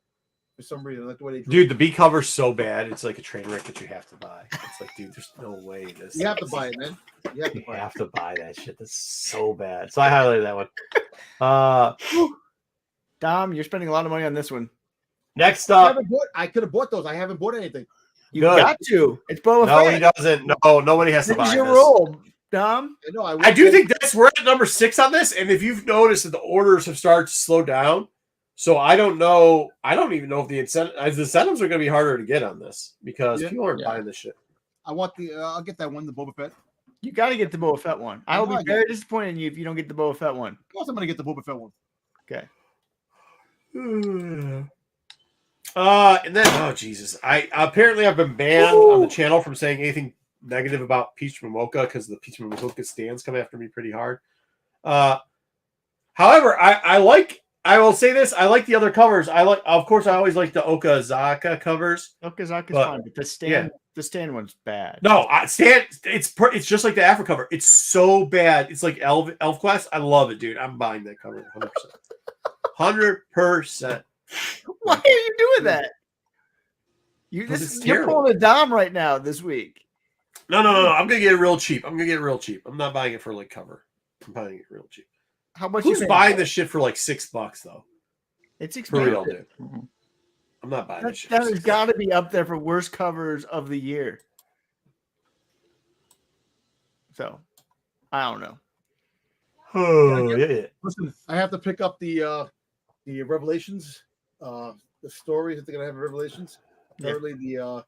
For some reason, I like the way they drew. Dude, the B cover's so bad. It's like a train wreck that you have to buy. It's like, dude, there's no way this. You have to buy it, man. You have to You buy have to buy that shit. That's so bad. So I highlighted that one. Dom, you're spending a lot of money on this one. Next it. up. I could have bought those. I haven't bought anything. You Good. got to. It's Boba No, Fett. he doesn't. No, nobody has to This buy is your this. role, Dom. I know. I do think we're at number 6 on this, and if you've noticed that the orders have started to slow down, so I don't know. I don't even know if the incentives are going to be harder to get on this because people aren't buying this shit. I want the. I'll get that one, the Boba Fett. Of You got to get the Boba Fett one. I will be very disappointed in you if you don't get the Boba Fett one. course, I'm gonna get the Boba Fett one. Okay. And then oh Jesus, apparently I've been banned on the channel from saying anything negative about Peach Momoka because the Peach Momoka stands come after me pretty hard. However, I will say this, I like the other covers. Of course, I always like the Okazaka covers. Okazaka's fine, but the stand one's bad. No, it's just like the Afro cover. It's so bad. It's like Elf Quest. I love it, dude. I'm buying that cover 100%. 100%. Why are you doing that? You're terrible. pulling a Dom right now this week. No. I'm gonna get it real cheap. I'm not buying it for like cover. I'm buying it real cheap. How much? Who's you buying this shit for like $6 though? It's For expensive. real, dude. I'm not buying this shit. That has got to be up there for worst covers of the year. So, I don't know. Oh yeah. Listen, I have to pick up the Revelations, the stories that they're gonna have in Revelations. Apparently, the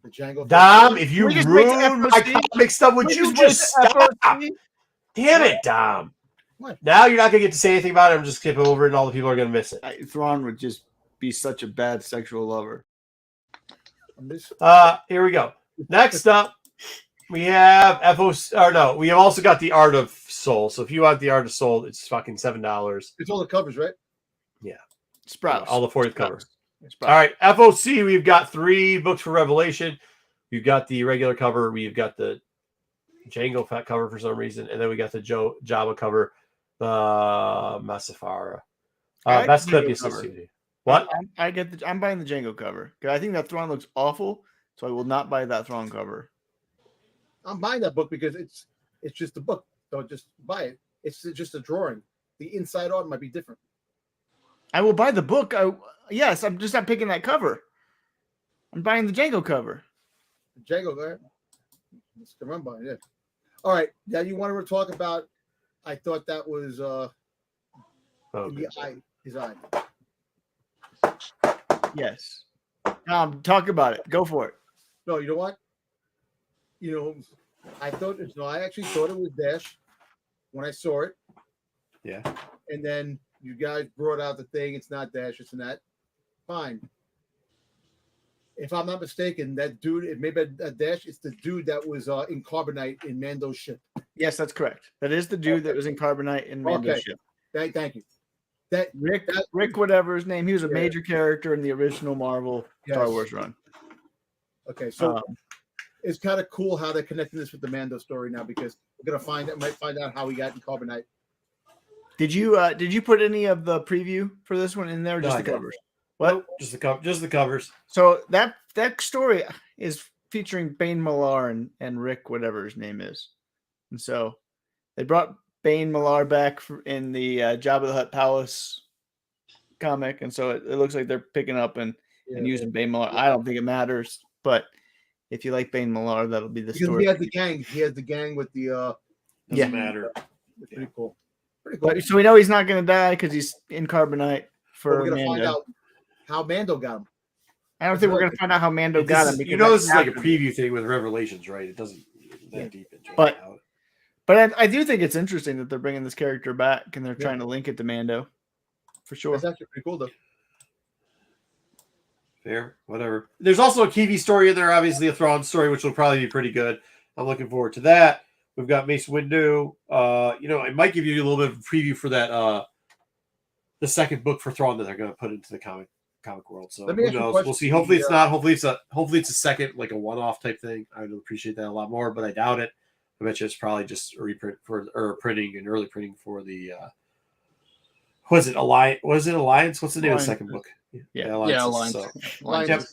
Django. Dom, if you We just wait to ruin my FOC? comic stuff, would you just stop? Damn it, Dom. What? Now you're not gonna get to say anything about it. I'm just skipping over it, and all the people are gonna miss it. Thrawn would just be such a bad sexual lover. Here we go. Next up, we have FOC. Or no, we have also got the Art of Soul. So if you want the Art of Soul, it's fucking $7. It's all the covers, right? Yeah, Sprouts. all the 40th covers. Sprouts. All right, FOC. We've got 3 books for Revelation. We've got the regular cover. We've got the Django Fett cover for some reason, and then we got the Jabba cover, Masafara. That's clip you see. What? I'm buying the Django cover because I think that Thrawn looks awful, so I will not buy that Thrawn cover. I'm buying that book because it's just a book. Don't just buy it. It's just a drawing. The inside art might be different. I will buy the book. Yes, I'm just not picking that cover. I'm buying the Django cover. Django, go ahead. Let's remember, yeah. All right. Now you want to talk about? I thought that was in the eye, his eye. Yes. Talk about it. Go for it. No, you know what? You know, I thought no, I actually thought it was Dash when I saw it. Yeah. And then you guys brought out the thing. It's not Dash. It's not. Fine. If I'm not mistaken, that dude, it may be a Dash. It's the dude that was in Carbonite in Mando's ship. Yes, that's correct. That is the dude that was in Carbonite in Mando's ship. Thank you. That Rick, whatever his name, he was a major character in the original Marvel Star Wars run. Okay, so it's kind of cool how they're connecting this with the Mando story now because we're gonna might find out how he got in Carbonite. Did you put any of the preview for this one in there, or just the covers? What? Nope, just the covers. So that story is featuring Bane Millar and Rick, whatever his name is, and so they brought Bane Millar back in the Jabba the Hutt Palace comic, and so it looks like they're picking up and using Bane Millar. I don't think it matters, but if you like Bane Millar, that'll be the story. He has the gang. He has the gang with the. Doesn't matter. It's pretty cool. Pretty cool. But, so we know he's not going to die because he's in Carbonite for we're gonna Mando. find out how Mando got him. I don't think we're going to find out how Mando got him. You know, this is like a preview thing with Revelations, right? It doesn't that deep into but, it. But I do think it's interesting that they're bringing this character back and they're trying to link it to Mando, for sure. That's actually pretty cool, though. Fair, whatever. There's also a TV story in there, obviously a Thrawn story, which will probably be pretty good. I'm looking forward to that. We've got Mace Windu. I might give you a little bit of a preview for that. The second book for Thrawn that they're going to put into the comic world. So who knows? We'll see. Hopefully it's not. Hopefully it's a second, like a one-off type thing. I would appreciate that a lot more, but I doubt it. I bet you it's probably just a reprint or printing and early printing for the. Was it Alliance? What's the name of the second book? Yeah, Alliance. Alliance. Yep.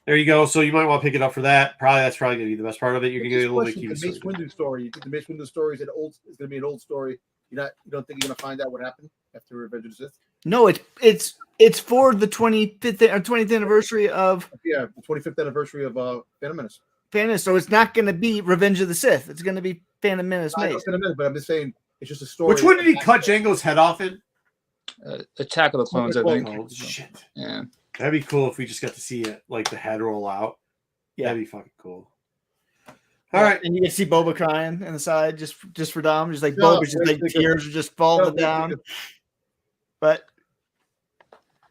There you go. So you might want to pick it up for that. That's probably going to be the best part of it. You're going to get a little bit of the Mace Windu story. You think the Mace Windu story is going to be an old story? You don't think you're going to find out what happened after Revenge of the Sith? No, it's for the 20th anniversary of the 25th anniversary of Phantom Menace. So it's not going to be Revenge of the Sith. It's going to be Phantom Menace. But I'm just saying it's just a story. Which one did he cut Django's head off in? Attack of the Clones, I think. Oh, shit. Yeah. That'd be cool if we just got to see it, like the head roll out. Yeah. That'd be fucking cool. All right. And you can see Boba crying on the side just for Dom. Just like Boba's just like tears are just falling down. But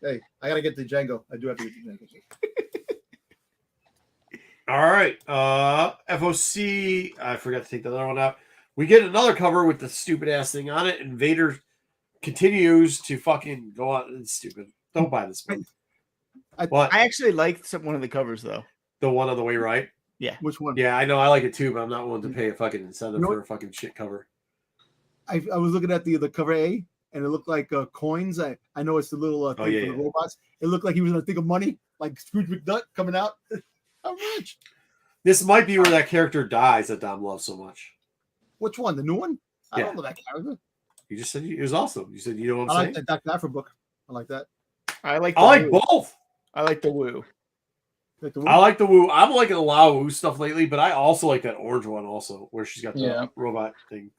hey, I gotta get the Django. I do have to get the Django. All right. FOC. I forgot to take the other one out. We get another cover with the stupid ass thing on it, and Vader continues to fucking go on. It's stupid. Don't buy this one. I actually liked one of the covers though. The one on the way right. Yeah. Which one? Yeah, I know. I like it too, but I'm not willing to pay a fucking incentive for a fucking shit cover. I was looking at the cover A, and it looked like coins. I know it's the little thing for the robots. It looked like he was going to think of money, like Scrooge McDuck coming out. I'm rich. This might be where that character dies that Dom loves so much. Which one? The new one? I don't know that character. You just said it was awesome. You said, you know what I'm saying? I like that Dr. Afro book. I like that. I like both. I like the Woo. I like the Woo. I'm liking a lot of Woo stuff lately, but I also like that orange one also, where she's got the robot thing.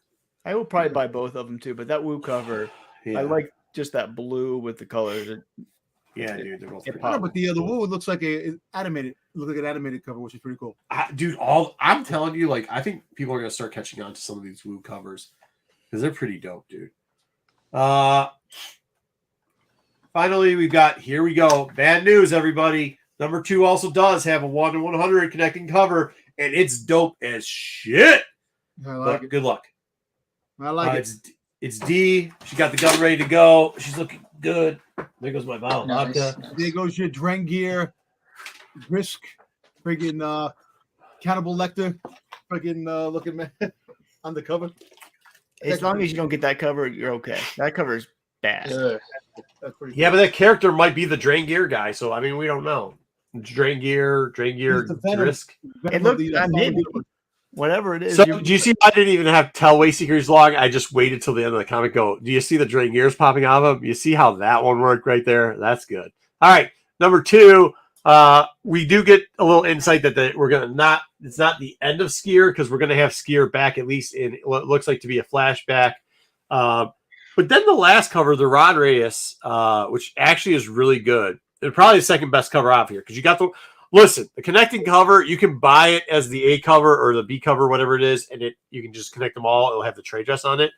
I will probably buy both of them too, but that Woo cover, I like just that blue with the colors. Dude, they're both pretty cool. But the Woo looks like an animated cover, which is pretty cool. I'm telling you, like, I think people are gonna start catching on to some of these Woo covers because they're pretty dope, dude. Finally, we've got, here we go. Bad news, everybody. Number 2 also does have a 1-100 connecting cover, and it's dope as shit. I like it. Good luck. I like it. It's D. She got the gun ready to go. She's looking good. There goes my bottle. Nice. There goes your Drengir, Risk, friggin' Cannibal Lecter, friggin' looking man on the cover. As long as you don't get that cover, you're okay. That cover is bad. Yeah, but that character might be the Drengir guy, so I mean, we don't know. Drengir, Risk. It looked maybe whatever it is. So do you see? I didn't even have to tell Way Seekers log. I just waited till the end of the comic. Do you see the Drangirs popping out of them? You see how that one worked right there? That's good. All right, number 2. We do get a little insight that it's not the end of Skier because we're gonna have Skier back at least in what looks like to be a flashback. But then the last cover, the Rod Reyes, which actually is really good. It's probably the second best cover out here because you got the connecting cover. You can buy it as the A cover or the B cover, whatever it is, and you can just connect them all. It'll have the trade dress on it.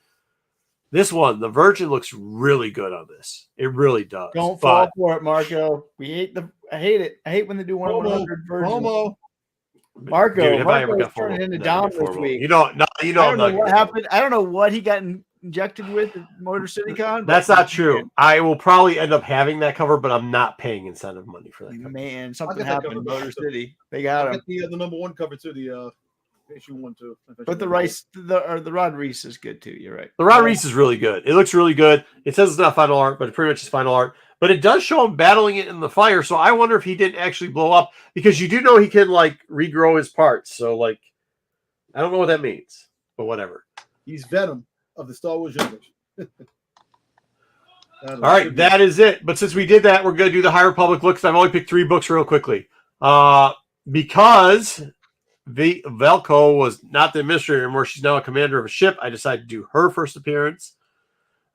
This one, the Virgin, looks really good on this. It really does. Don't fall for it, Marco. I hate it. I hate when they do 1/100 Virgin. Marco, Dude, Marco's turning into Dom this week. You know, I don't know what happened. I don't know what he got injected with at Motor City Con. That's not true. I will probably end up having that cover, but I'm not paying incentive money for that cover. Man, something happened in Motor City. They got him. The number 1 cover too. The issue 1 too. But the Rod Reese is good too. You're right. The Rod Reese is really good. It looks really good. It says it's not final art, but it pretty much is final art. But it does show him battling it in the fire. So I wonder if he didn't actually blow up because you do know he can like regrow his parts. So like, I don't know what that means, but whatever. He's Venom of the Star Wars universe. All right, that is it. But since we did that, we're going to do the High Republic looks. I've only picked 3 books real quickly. Because Velko was not the administrator anymore. She's now a commander of a ship. I decided to do her first appearance.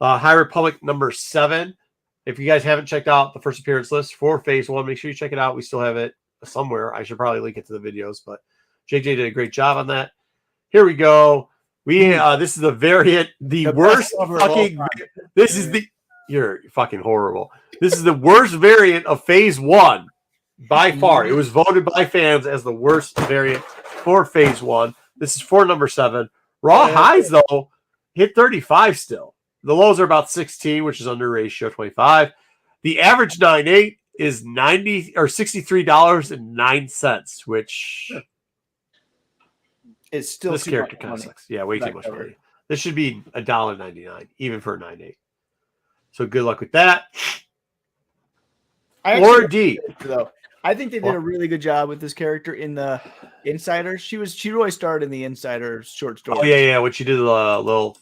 High Republic number 7. If you guys haven't checked out the first appearance list for Phase 1, make sure you check it out. We still have it somewhere. I should probably link it to the videos, but JJ did a great job on that. Here we go. This is the variant, the worst fucking. This is the. You're fucking horrible. This is the worst variant of Phase 1 by far. It was voted by fans as the worst variant for Phase 1. This is for number 7. Raw highs though hit 35 still. The lows are about 16, which is under ratio 25. The average 9.8 is $63.09, which it's still this character kind of sucks. Yeah, way too much money. This should be $1.99, even for a 9.8. So good luck with that. Or D. Though I think they did a really good job with this character in the Insider. She really starred in the Insider short story. Oh yeah, when she did a little.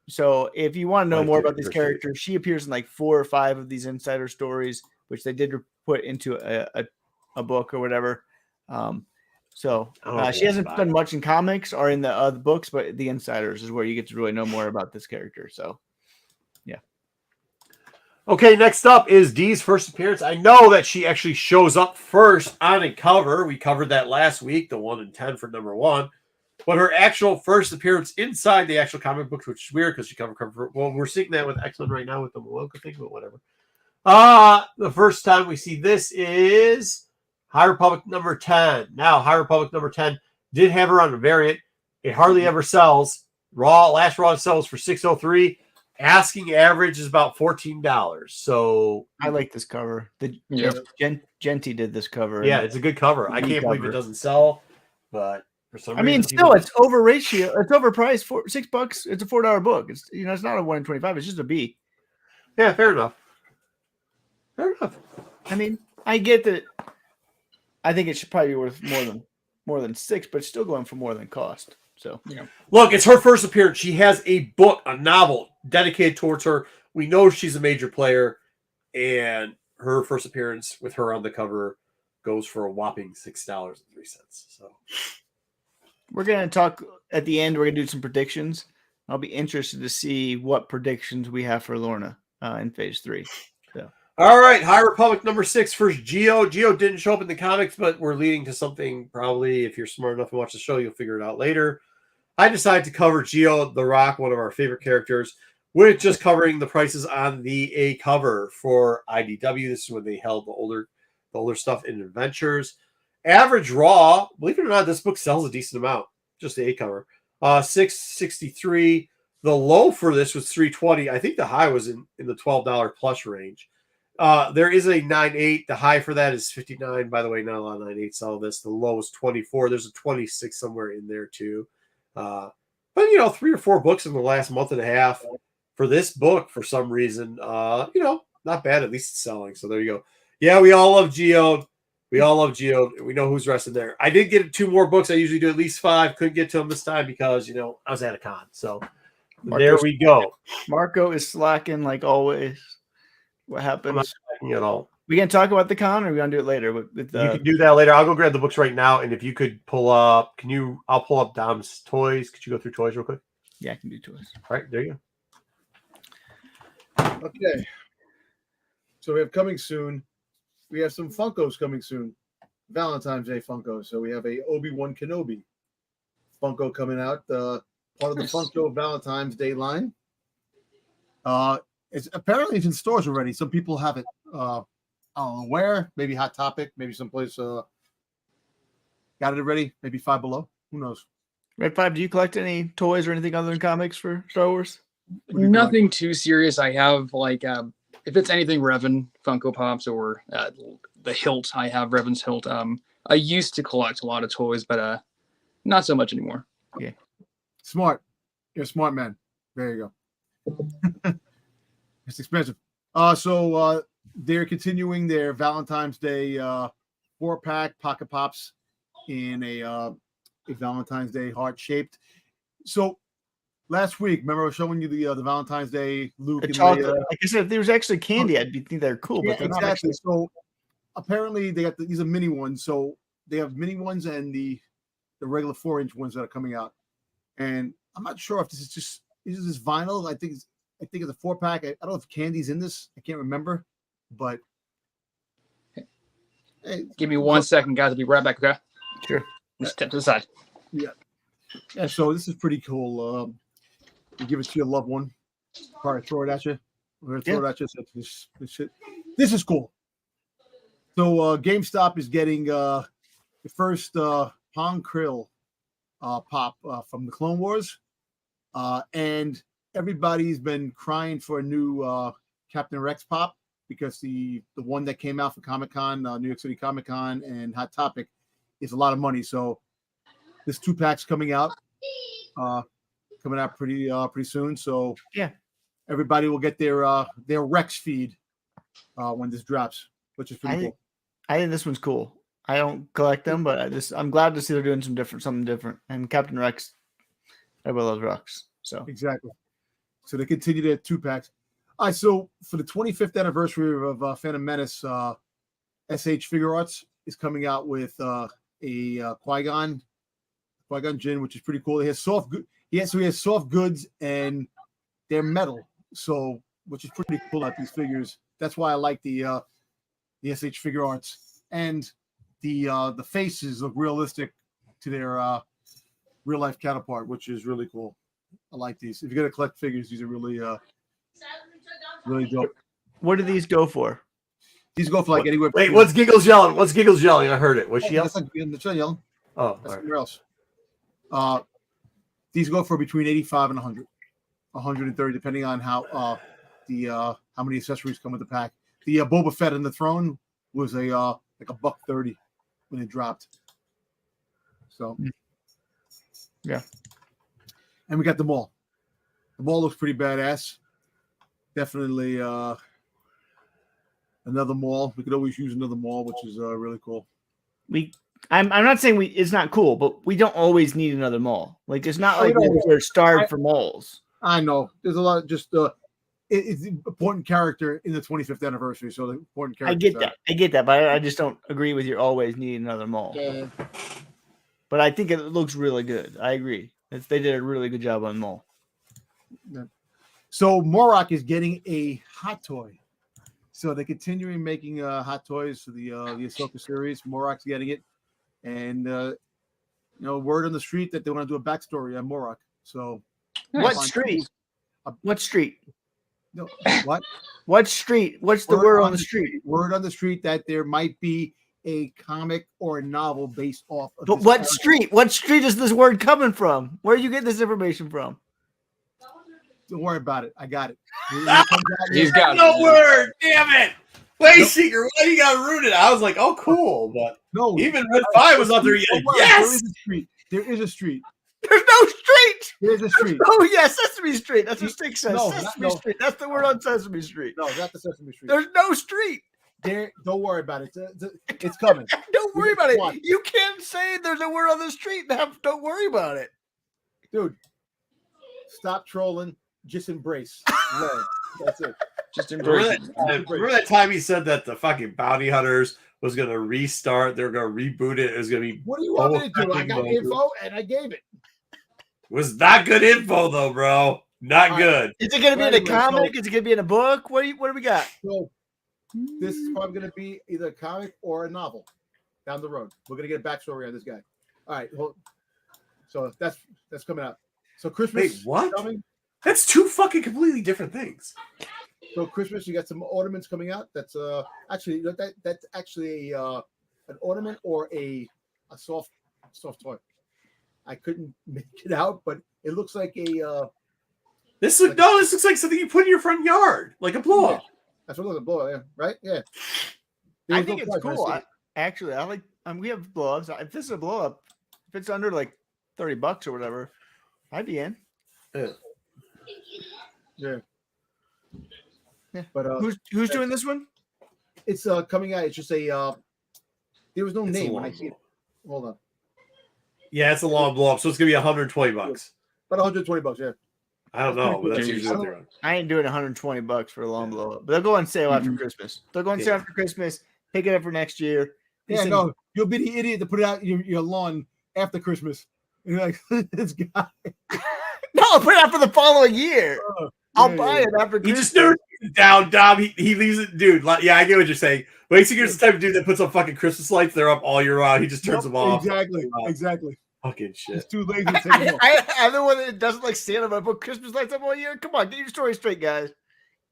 So if you want to know more about this character, she appears in like 4 or 5 of these Insider stories, which they did put into a book or whatever. So she hasn't done much in comics or in the books, but the Insiders is where you get to really know more about this character. So, yeah. Okay, next up is Dee's first appearance. I know that she actually shows up first on a cover. We covered that last week, the 1 in 10 for number 1. But her actual first appearance inside the actual comic books, which is weird because she cover. Well, we're seeing that with X-Men right now with the Maloka thing, but whatever. The first time we see this is High Republic number 10. Now, High Republic number 10 did have her on a variant. It hardly ever sells. Last raw sells for $603. Asking average is about $14. So I like this cover. Genty did this cover. Yeah, it's a good cover. I can't believe it doesn't sell, but. I mean, still, it's over ratio. It's overpriced for $6. It's a $4 book. It's it's not a 1 in 25. It's just a B. Yeah, fair enough. I mean, I get that. I think it should probably be worth more than $6, but it's still going for more than cost. So look, it's her first appearance. She has a book, a novel dedicated towards her. We know she's a major player, and her first appearance with her on the cover goes for a whopping $6.03. So. We're going to talk at the end. We're going to do some predictions. I'll be interested to see what predictions we have for Lorna in Phase 3. So. All right. High Republic number 6 for Geo. Geo didn't show up in the comics, but we're leading to something probably, if you're smart enough to watch the show, you'll figure it out later. I decided to cover Geo the Rock, one of our favorite characters, with just covering the prices on the A cover for IDW. This is when they held the older stuff in Adventures. Average raw, believe it or not, this book sells a decent amount. Just the A cover. $663. The low for this was $320. I think the high was in the $12 plus range. There is a 9.8. The high for that is $59. By the way, not a lot of 9.8 sell this. The low is $24. There's a 26 somewhere in there too. But 3 or 4 books in the last month and a half for this book for some reason. Not bad. At least it's selling. So there you go. Yeah, we all love Geo. We all love Geo. We know who's resting there. I did get 2 more books. I usually do at least 5. Couldn't get to them this time because, I was at a con. So there we go. Marco is slacking like always. What happens? I'm not slacking at all. We gonna talk about the con, or we gonna do it later? With You can do that later. I'll go grab the books right now, and if you could pull up, I'll pull up Dom's toys. Could you go through toys real quick? Yeah, I can do toys. All right, there you go. Okay. So we have coming soon. We have some Funkos coming soon. Valentine's Day Funko. So we have a Obi-Wan Kenobi Funko coming out. Part of the Funko Valentine's Day line. It's in stores already. Some people have it. I don't know where. Maybe Hot Topic. Maybe someplace. Got it already. Maybe Five Below. Who knows? Red 5, do you collect any toys or anything other than comics for Star Wars? Nothing too serious. I have like if it's anything Revan Funko Pops or the hilt, I have Revan's hilt. I used to collect a lot of toys, but not so much anymore. Yeah. Smart. You're a smart man. There you go. It's expensive. So they're continuing their Valentine's Day 4-pack Pocket Pops in a Valentine's Day heart-shaped. So last week, remember I was showing you the Valentine's Day Luke and Leia. Like I said, if there was actually candy, I'd think they're cool. Yeah, but they're exactly. not actually... So apparently they got these are mini ones. So they have mini ones and the regular 4-inch ones that are coming out. And I'm not sure if this is vinyl. I think it's a 4-pack. I don't know if candy's in this. I can't remember, but hey, give me 1 second, guys. I'll be right back. Okay. Sure. Just step to the side. Yeah. So this is pretty cool. You give it to your loved one. Probably throw it at you. We're gonna throw it at you. This is cool. So GameStop is getting the first Han Krill pop from the Clone Wars, and everybody's been crying for a new Captain Rex pop because the one that came out for Comic-Con, New York City Comic-Con and Hot Topic is a lot of money. So this 2-pack's coming out pretty soon. So yeah, everybody will get their Rex feed when this drops, which is pretty cool. I think this one's cool. I don't collect them, but I'm glad to see they're doing something different. And Captain Rex, everybody loves Rex. So exactly. So they continue their 2-packs. All right, so for the 25th anniversary of Phantom Menace, SH Figure Arts is coming out with a Qui-Gon Jinn, which is pretty cool. He has soft goods and they're metal, so which is pretty cool about these figures. That's why I like the SH Figure Arts, and the faces look realistic to their real life counterpart, which is really cool. I like these. If you're gonna collect figures, these are really dope. What do these go for? These go for like anywhere. Wait, what's Giggles yelling? What's Giggles yelling? I heard it. Was she yelling? That's not yelling. Oh, that's somewhere else. These go for between 85 and 100, 130, depending on how many accessories come with the pack. The Boba Fett and the throne was like $130 when it dropped. So yeah, and we got the Maul. The Maul looks pretty badass. Definitely another Maul. We could always use another Maul, which is really cool. I'm not saying it's not cool, but we don't always need another Maul. Like it's not like we're starved for Mauls. I know. There's a lot of just it's an important character in the 25th anniversary. So the important character. I get that, but I just don't agree with you always needing another Maul. Yeah. But I think it looks really good. I agree. They did a really good job on Maul. Yeah. So Morok is getting a hot toy. So they're continuing making hot toys for the Ahsoka series. Morok's getting it, and word on the street that they want to do a backstory on Morok. So what street? What street? No, what? What street? What's the word on the street? Word on the street that there might be a comic or a novel based off of. But what street? What street is this word coming from? Where are you getting this information from? Don't worry about it. I got it. He's got no word. Damn it. Place Seeker, why you got rooted? I was like, oh, cool. But no, even Red 5 was not there yet. Yes. There is a street. There's no street. There's a street. Oh, yeah, Sesame Street. That's what Stick says. Sesame Street. That's the word on Sesame Street. No, not the Sesame Street. There's no street. Don't worry about it. It's coming. Don't worry about it. You can't say there's a word on the street and don't worry about it. Dude, stop trolling. Just embrace. Learn. That's it. Just embrace it. Remember that time he said that the fucking Bounty Hunters was going to restart? They were going to reboot it. It was going to be. What do you want me to do? I got info and I gave it. It was not good info though, bro. Not good. Is it going to be in a comic? Is it going to be in a book? What do we got? So this is probably going to be either a comic or a novel down the road. We're going to get a backstory on this guy. All right. So that's coming out. So Christmas. Wait, what? Coming. That's two fucking completely different things. So Christmas, you got some ornaments coming out. That's actually that's actually an ornament or a soft toy. I couldn't make it out, but it looks like a. This looks like something you put in your front yard, like a blow up. Yeah, that's what it looks like, blow up, yeah, right? Yeah. I think it's cool. I like. We have blow ups. If this is a blow up, if it's under like $30 or whatever, I'd be in. Yeah. Yeah. But who's doing this one? It's coming out. It's just a. There was no name when I see it. Hold on. Yeah, it's a long blow up, so it's gonna be $120. About $120, yeah. I don't know, but that's usually what they're on. I ain't doing $120 for a long blow up. But they'll go on sale after Christmas. They'll go on sale after Christmas. Pick it up for next year. Yeah, no, you'll be the idiot to put it out your lawn after Christmas. And you're like, this guy. No, I'll put it out for the following year. I'll buy it after Christmas. He just never takes it down, Dom. He leaves it, dude. Yeah, I get what you're saying. But he's the type of dude that puts up fucking Christmas lights. They're up all year round. He just turns them off. Exactly. Fucking shit. It's too lazy to take them off. I'm the one that doesn't like Santa, but I put Christmas lights up all year. Come on, get your story straight, guys.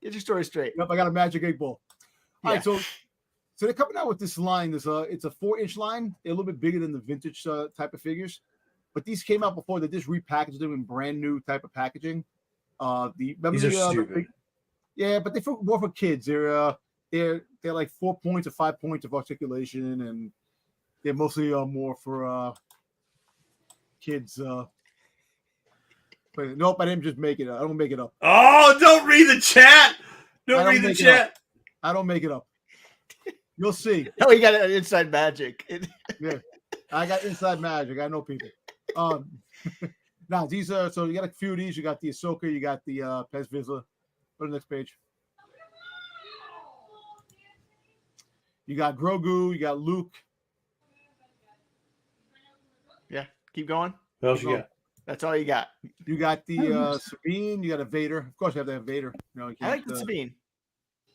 Get your story straight. Yep, I got a magic 8-ball. Yeah. All right, so they're coming out with this line. It's a 4-inch line. They're a little bit bigger than the vintage type of figures, but these came out before. They just repackaged them in brand new type of packaging. These are stupid. Yeah, but they're more for kids. They're like 4 points or 5 points of articulation, and they're mostly more for kids. But nope, I didn't just make it up. I don't make it up. Oh, don't read the chat. Don't read the chat. I don't make it up. You'll see. Oh, you got inside magic. Yeah, I got inside magic. I know people. Now these are so you got a few of these. You got the Ahsoka. You got the Pez Vizsla. Go to the next page. You got Grogu. You got Luke. Yeah, keep going. What else you got? That's all you got. You got the Sabine. You got a Vader. Of course, you have to have Vader. No, you I like the Sabine.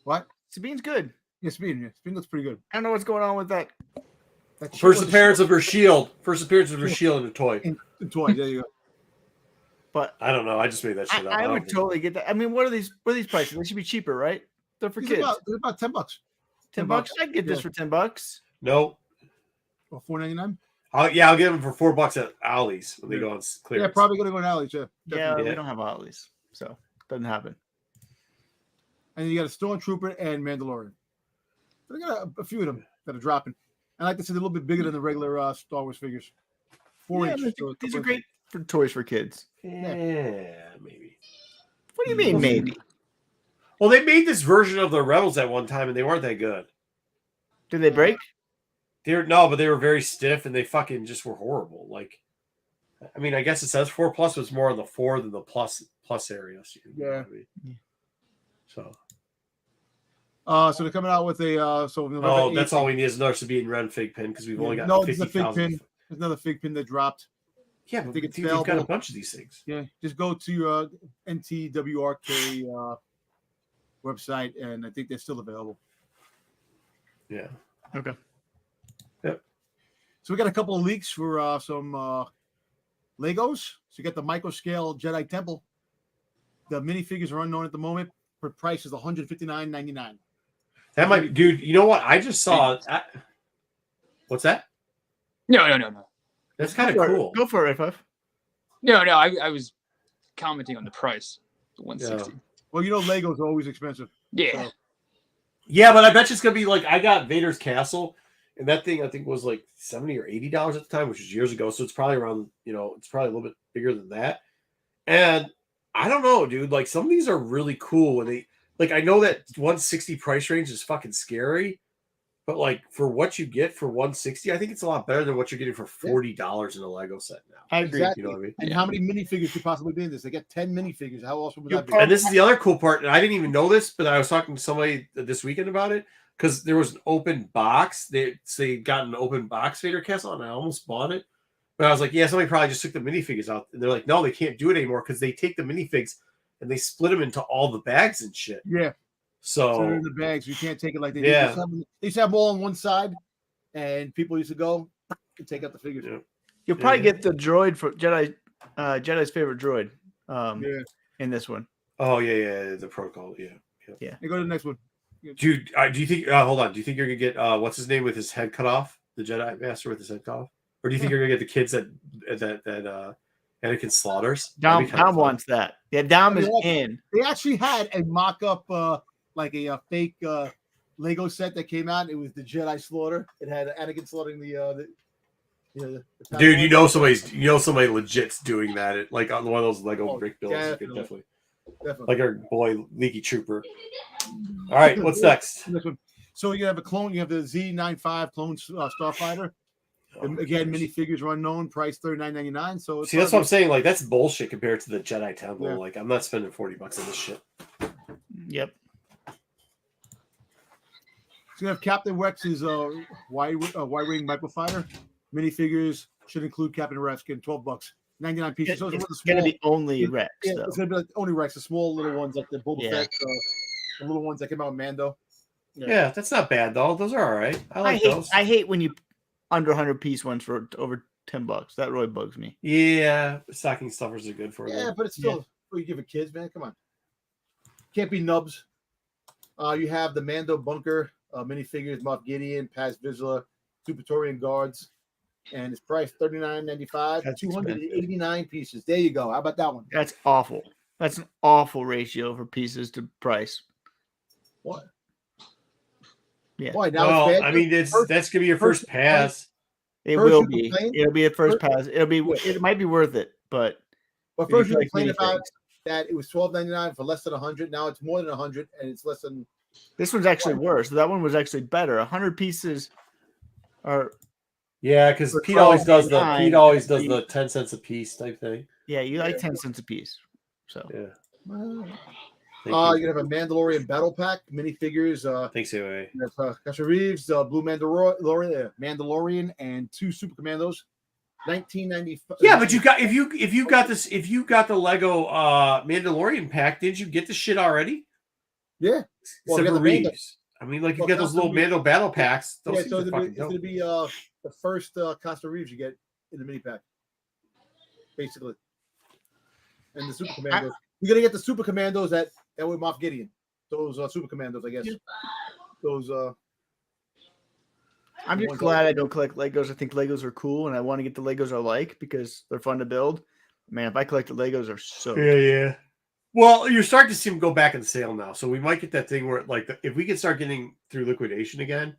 What? Sabine's good. Yeah, Sabine. Yeah, Sabine looks pretty good. I don't know what's going on with that. First appearance of her shield. First appearance of her shield in a toy. In toy. There you go. But I don't know. I just made that shit up. I would totally get that. I mean, what are these prices? They should be cheaper, right? They're for kids. They're about $10. $10. I'd get this for $10. No. Or $4.99. I'll give them for $4 at Ollie's when they go on clearance. Yeah, probably gonna go to Ollie's. Yeah, yeah, we don't have Ollie's, so doesn't happen. And then you got a Stormtrooper and Mandalorian. So they got a few of them that are dropping. And like I said, they're a little bit bigger than the regular Star Wars figures. 4-inch. These are great for toys for kids. Yeah, maybe. What do you mean, maybe? Well, they made this version of the Rebels at one time, and they weren't that good. Did they break? But they were very stiff, and they fucking just were horrible. Like, I mean, I guess it says 4+ was more on the 4 than the plus area. So yeah. So. So they're coming out with a that's all we need is another Sabine Ren fig pin because we've only got there's a fig pin. There's another fig pin that dropped. Yeah, but I think we've got a bunch of these things. Yeah, just go to NTWRK website, and I think they're still available. Yeah. Okay. Yep. So we got a couple of leaks for some Legos. So you got the micro scale Jedi Temple. The minifigures are unknown at the moment. For price is $159.99. That might be, dude. You know what? I just saw. What's that? No. That's kind of cool. Go for it, F. No. I was commenting on the price. The 160. Yeah. Well, you know, Legos are always expensive. Yeah. So. Yeah, but I bet you it's gonna be like I got Vader's castle, and that thing I think was like $70 or $80 at the time, which was years ago. So it's probably around, it's probably a little bit bigger than that. And I don't know, dude. Like some of these are really cool when they like. I know that 160 price range is fucking scary, But like for what you get for $160, I think it's a lot better than what you're getting for $40 in a Lego set now. I agree. Exactly. You know what I mean? And how many minifigures could possibly be in this? They get 10 minifigures. How awesome would You that be? And this is the other cool part, and I didn't even know this, but I was talking to somebody this weekend about it because there was an open box. They got an open box Vader castle, and I almost bought it. But I was like, yeah, somebody probably just took the minifigures out. And they're like, no, they can't do it anymore because they take the minifigs and they split them into all the bags and shit. Yeah. So they're in the bags. You can't take it like they Yeah. did. They used to have them all on one side, and people used to go and take out the figures. Yeah. You'll probably get the droid for Jedi's favorite droid in this one. Oh yeah, the protocol, yeah. Hey, go to the next one. Dude, do you think? Hold on. Do you think you're gonna get what's his name with his head cut off? The Jedi Master with his head cut off, or do you think you're gonna get the kids that Anakin slaughters? Dom wants that. Yeah, Dom is Yeah. in. They actually had a mock-up, like a fake Lego set that came out. It was the Jedi slaughter. It had Anakin slaughtering the Dude, you know somebody legit's doing that. Like on one of those Lego brick builds. Definitely. Like our boy Leaky Trooper. All right, what's next? Next one. So you have a clone. You have the Z95 clone Starfighter. Again, minifigures are unknown. Price $39.99. So See, that's what I'm saying. Like that's bullshit compared to the Jedi Temple. Yeah. Like I'm not spending $40 on this shit. Yep. So you have Captain Rex's Y-wing microfighter. Minifigures should include Captain Rex. Getting $12, 99 pieces. So It's going to be only Rex. Yeah, though. it's gonna be like only Rex, the small little ones like the Boba Yeah. Fett, the little ones that came out with Mando. Yeah, that's not bad though. Those are all right. I like those. I hate when you under 100 piece ones for over $10. That really bugs me. Yeah, stocking stuffers are good for Yeah, them. but it's still what you give it kids, man. Come on, can't be nubs. You have the Mando bunker minifigures, Moff Gideon, Paz Vizsla, two Praetorian guards, and it's priced $39.95. That's 289 pieces. There you go. How about that one? That's awful. That's an awful ratio for pieces to price. What? Yeah. Why now? Well, it's bad? I mean, that's gonna be your first pass. It First will you be. complain- It'll be a first first- pass. It might be worth it, but But you first you like complained about minifigs. that it was $12.99 for less than 100. Now it's more than 100, and it's less than. this one's actually worse. That one was actually better. 100 pieces are Yeah, because For Pete always does the $12.99, 10 cents a piece type thing. yeah, you like 10 cents a piece. So Yeah. You're gonna have a Mandalorian battle pack minifigures. Thanks anyway. Kasha Reeves, Blue Mandalorian, and two Super Commandos. 1995. Yeah, but if you got the Lego Mandalorian pack, didn't you get the shit already? Yeah. Well, Except we for got the Mando. Reeves. I mean, like you Well, got those little Mando battle packs. Those Yeah, things so are it's fucking gonna dope. be the first Costa Reeves you get in the mini pack, basically. And the Super Commandos. You're gonna get the Super Commandos that were Moff Gideon. Those Super Commandos, I guess. Those I'm just glad I don't collect Legos. I think Legos are cool, and I want to get the Legos I like because they're fun to build. Man, if I collect the Legos, they're so Yeah. Well, you're starting to see them go back in sale now, so we might get that thing where, like, if we can start getting through liquidation again,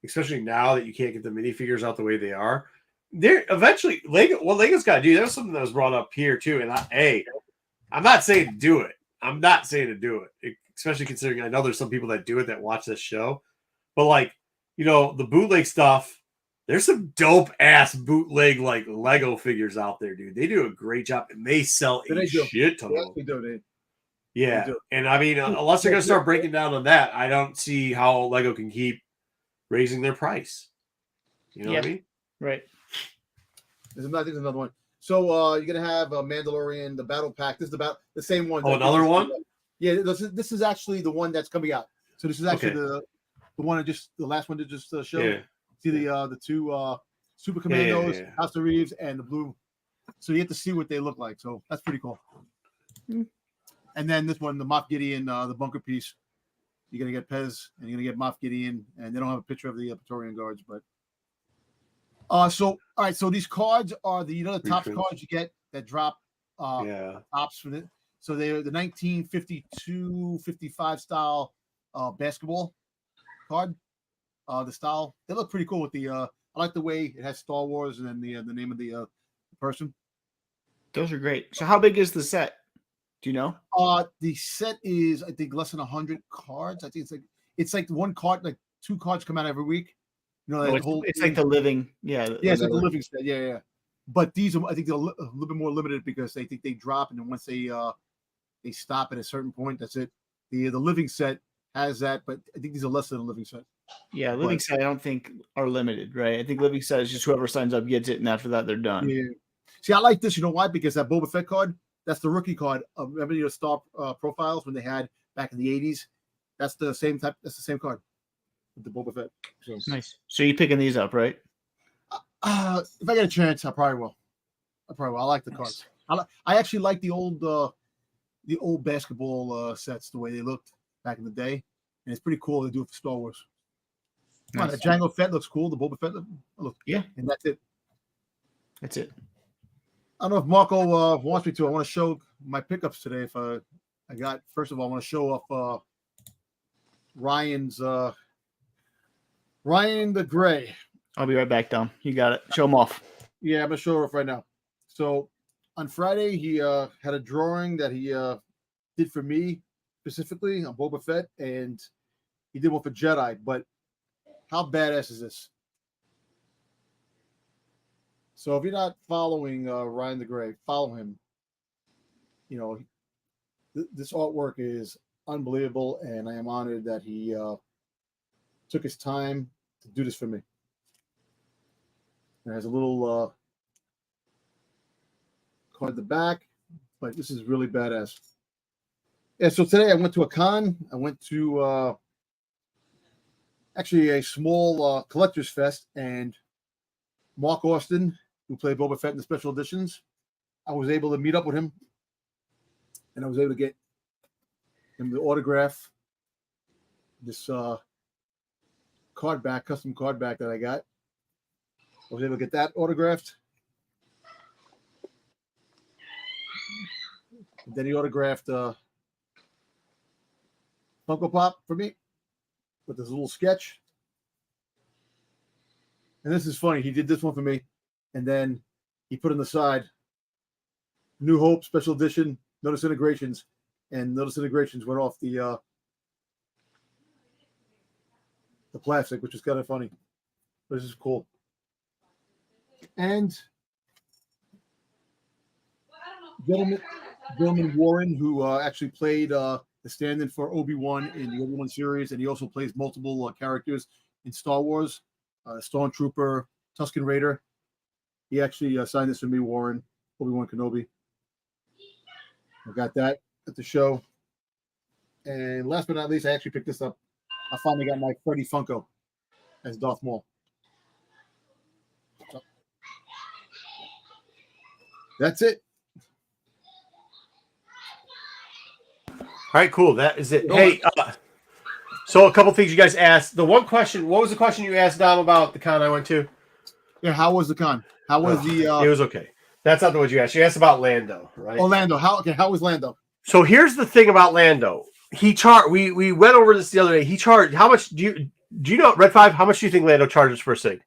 especially now that you can't get the minifigures out the way they are, they're eventually Lego's got to do. That was something that was brought up here too, and I'm not saying to do it. I'm not saying to do it, especially considering I know there's some people that do it that watch this show, but like, the bootleg stuff. There's some dope ass bootleg like Lego figures out there, dude. They do a great job, and they sell a shit ton of them. Yeah, and I mean, unless they're gonna start breaking down on that, I don't see how Lego can keep raising their price. You know what I mean? right. there's another one. So you're gonna have a Mandalorian, the battle pack. This is about the same one. Oh, another one? Yeah, this is actually the one that's coming out. So this is actually the one the last one that just showed. Yeah. See the two Super Commandos, Yeah. House of Reeves, and the blue. So you get to see what they look like. So that's pretty cool. And then this one, the Moff Gideon, the bunker piece. You're gonna get Pez, and you're gonna get Moff Gideon, and they don't have a picture of the Praetorian guards, but. So all right, so these cards are the top Reprints. cards you get that drop tops for it. So they're the 1952-55 style basketball card. The style, they look pretty cool with the I like the way it has Star Wars and then the name of the person. Those are great. So how big is the set? Do you know? The set is I think less than 100 cards. I think it's like one card, like 2 cards come out every week. You know, Oh, that it's, whole it's like the living, yeah, it's like the living set. Yeah, yeah. But these are, I think, they're a little bit more limited because they think they drop, and then once they stop at a certain point, that's it. The living set has that, but I think these are less than a living set. Yeah, living set I don't think are limited, right? I think living set is just whoever signs up gets it, and after that they're done. Yeah. See, I like this. You know why? Because that Boba Fett card, that's the rookie card of remember your star profiles when they had back in the 80s. That's the same type. That's the same card with the Boba Fett. So, Nice. So you're picking these up, right? if I get a chance, I probably will. I like the cards. I actually like the old basketball sets, the way they looked back in the day, and it's pretty cool. They do it for Star Wars. Nice. The Jango Fett looks cool. The Boba Fett look, Yeah, and that's it. that's it. I don't know if Marco wants me to. I want to show my pickups today. If I got, first of all, I want to show off Ryan's Ryan the Gray. I'll be right back, Dom. You got it. Show them off. Yeah, I'm gonna show it off right now. So on Friday, he had a drawing that he did for me specifically on Boba Fett, and he did one for Jedi. But how badass is this? So if you're not following Ryan the Gray, follow him. You know, this artwork is unbelievable, and I am honored that he took his time to do this for me. It has a little card at the back, but this is really badass. Yeah, so today I went to a con. I went to actually a small collector's fest, and Mark Austin, who played Boba Fett in the special editions, I was able to meet up with him, and I was able to get him the autograph this card back, custom card back that I got. I was able to get that autographed. And then he autographed Funko Pop for me with this little sketch. And this is funny. He did this one for me, and then he put on the side New Hope Special Edition, No Disintegrations, and No Disintegrations went off the plastic, which is kind of funny. But this is cool. And gentleman Warren, who actually played the stand-in for Obi-Wan in the Obi-Wan series, and he also plays multiple characters in Star Wars, Stormtrooper, Tusken Raider. He actually signed this for me, Warren, Obi-Wan Kenobi. I got that at the show. And last but not least, I actually picked this up. I finally got my Freddy Funko as Darth Maul. So, that's it. All right, cool. That is it. Hey, so a couple things you guys asked. The one question, what was the question you asked, Dom, about the con I went to? Yeah, how was the con? How was the It was okay. That's not the one you asked. You asked about Lando, right? Orlando? How was Lando? So here's the thing about Lando. He charged. We went over this the other day. He charged. How much do you know, Red 5? How much do you think Lando charges for a sig?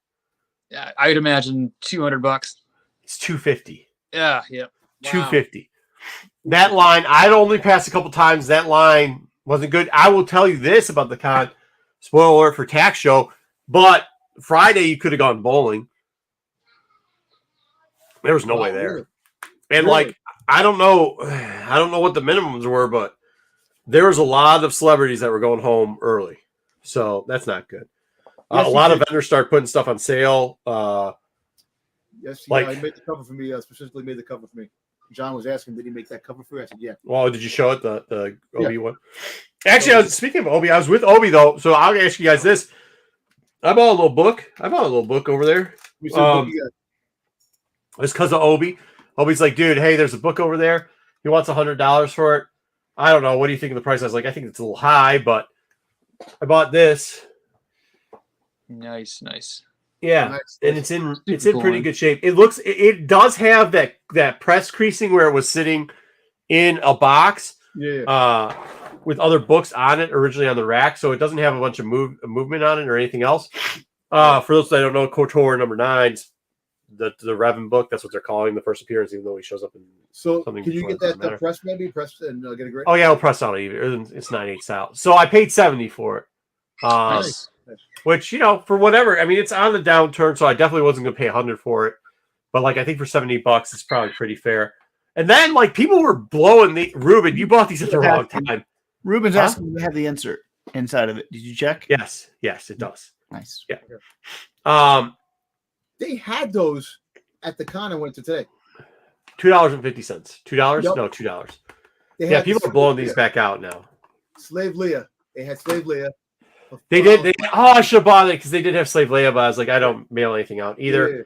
Yeah, I would imagine $200. It's $250. Yeah. $250. That line, I'd only passed a couple times. That line wasn't good. I will tell you this about the con. Spoiler alert for tax show. But Friday you could have gone bowling. There was no way there. Really? And Really? like, I don't know what the minimums were, but there was a lot of celebrities that were going home early. So that's not good. Yes, a lot of vendors start putting stuff on sale. Yes, he Like- made the cover for me. Specifically made the cover for me. John was asking, did he make that cover for you? I said, yeah. Well, did you show it the Obi one? Actually, speaking of Obi, I was with Obi though, so I'll ask you guys this. I bought a little book. over there. We said, what you got? It's because of Obi. Obi's like, dude, hey, there's a book over there. He wants $100 for it. I don't know. What do you think of the price? I was like, I think it's a little high, but I bought this. Nice. Yeah, Nice. and it's in cool pretty one. good shape. It does have that press creasing where it was sitting in a box Yeah. with other books on it originally on the rack, so it doesn't have a bunch of movement on it or anything else. For those that don't know, KOTOR #9's the Revan book. That's what they're calling the first appearance, even though he shows up in. So something can you before, get it doesn't that matter. press maybe? Press and get a great. Oh yeah, I'll press on it. It's 9/8 out. So I paid $70 for it. Nice. which, you know, for whatever. I mean, it's on the downturn, so I definitely wasn't going to pay $100 for it. But like, I think for $70, it's probably pretty fair. And then like people were blowing the Ruben. You bought these at the wrong time. Ruben's asking to have the insert inside of it. Did you check? Yes, it does. Nice. Yeah. They had those at the con I went to today. $2.50. $2? Yep. No, $2. They Yeah, had people are blowing these back out now. Slave Leia. They had Slave Leia. They did. I should have bought it because they did have Slave Leia, but I was like, I don't mail anything out either. Yeah.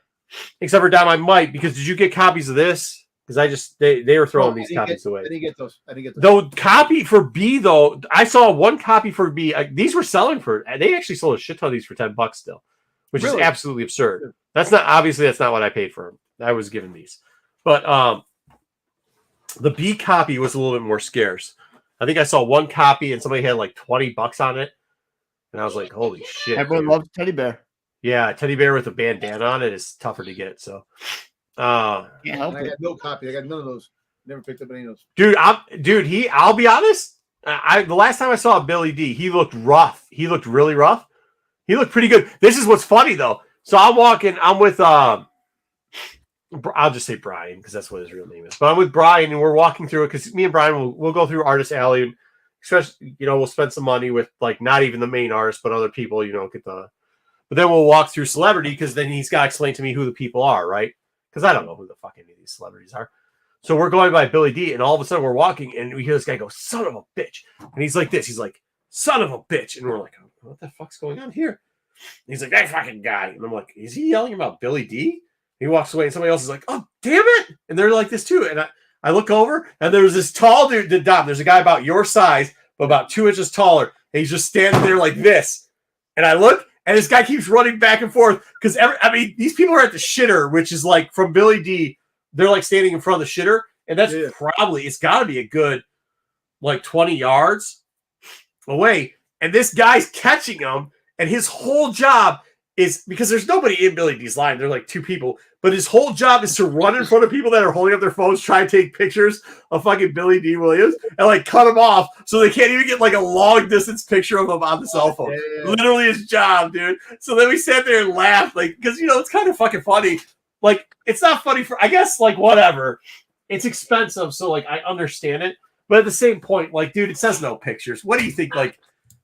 Except for Dom, I might, because did you get copies of this? Because they were throwing these copies away. I didn't get those. Though copy for B though, I saw one copy for B. These were selling for. They actually sold a shit ton of these for $10 still, which is absolutely absurd. That's not what I paid for them. I was given these, but the B copy was a little bit more scarce. I think I saw one copy and somebody had like $20 on it, and I was like, holy shit! Everyone loves teddy bear. Yeah, teddy bear with a bandana on it is tougher to get. So, can't help I it. got no copy. I got none of those. Never picked up any of those. dude, I'll be honest. The last time I saw Billy D, he looked rough. He looked really rough. He looked pretty good. This is what's funny though. So I'm with I'll just say Brian because that's what his real name is. But I'm with Brian and we're walking through it because me and Brian we'll go through Artist Alley and especially we'll spend some money with like not even the main artist but other people but then we'll walk through celebrity because then he's got to explain to me who the people are, right? Because I don't know who the fuck any of these celebrities are. So we're going by Billy D, and all of a sudden we're walking, and we hear this guy go, "Son of a bitch!" And he's like this. He's like, "Son of a bitch!" And we're like, "What the fuck's going on here?" And he's like, "That fucking guy." And I'm like, "Is he yelling about Billy D?" And he walks away, and somebody else is like, "Oh, damn it!" And they're like this too. And I look over, and there's this tall dude. Dom, there's a guy about your size, but about 2 inches taller. And he's just standing there like this. And I look. And this guy keeps running back and forth because these people are at the shitter, which is like from Billy D. They're like standing in front of the shitter, and that's probably it's got to be a good like 20 yards away. And this guy's catching him, and his whole job is because there's nobody in Billy D's line. They're like 2 people, but his whole job is to run in front of people that are holding up their phones, try to take pictures of fucking Billy D. Williams, and like cut him off so they can't even get like a long distance picture of him on the cell phone. Yeah. Literally his job, dude. So then we sat there and laughed, like because it's kind of fucking funny. Like it's not funny for I guess like whatever. It's expensive, so like I understand it, but at the same point, like dude, it says no pictures. What do you think? Like,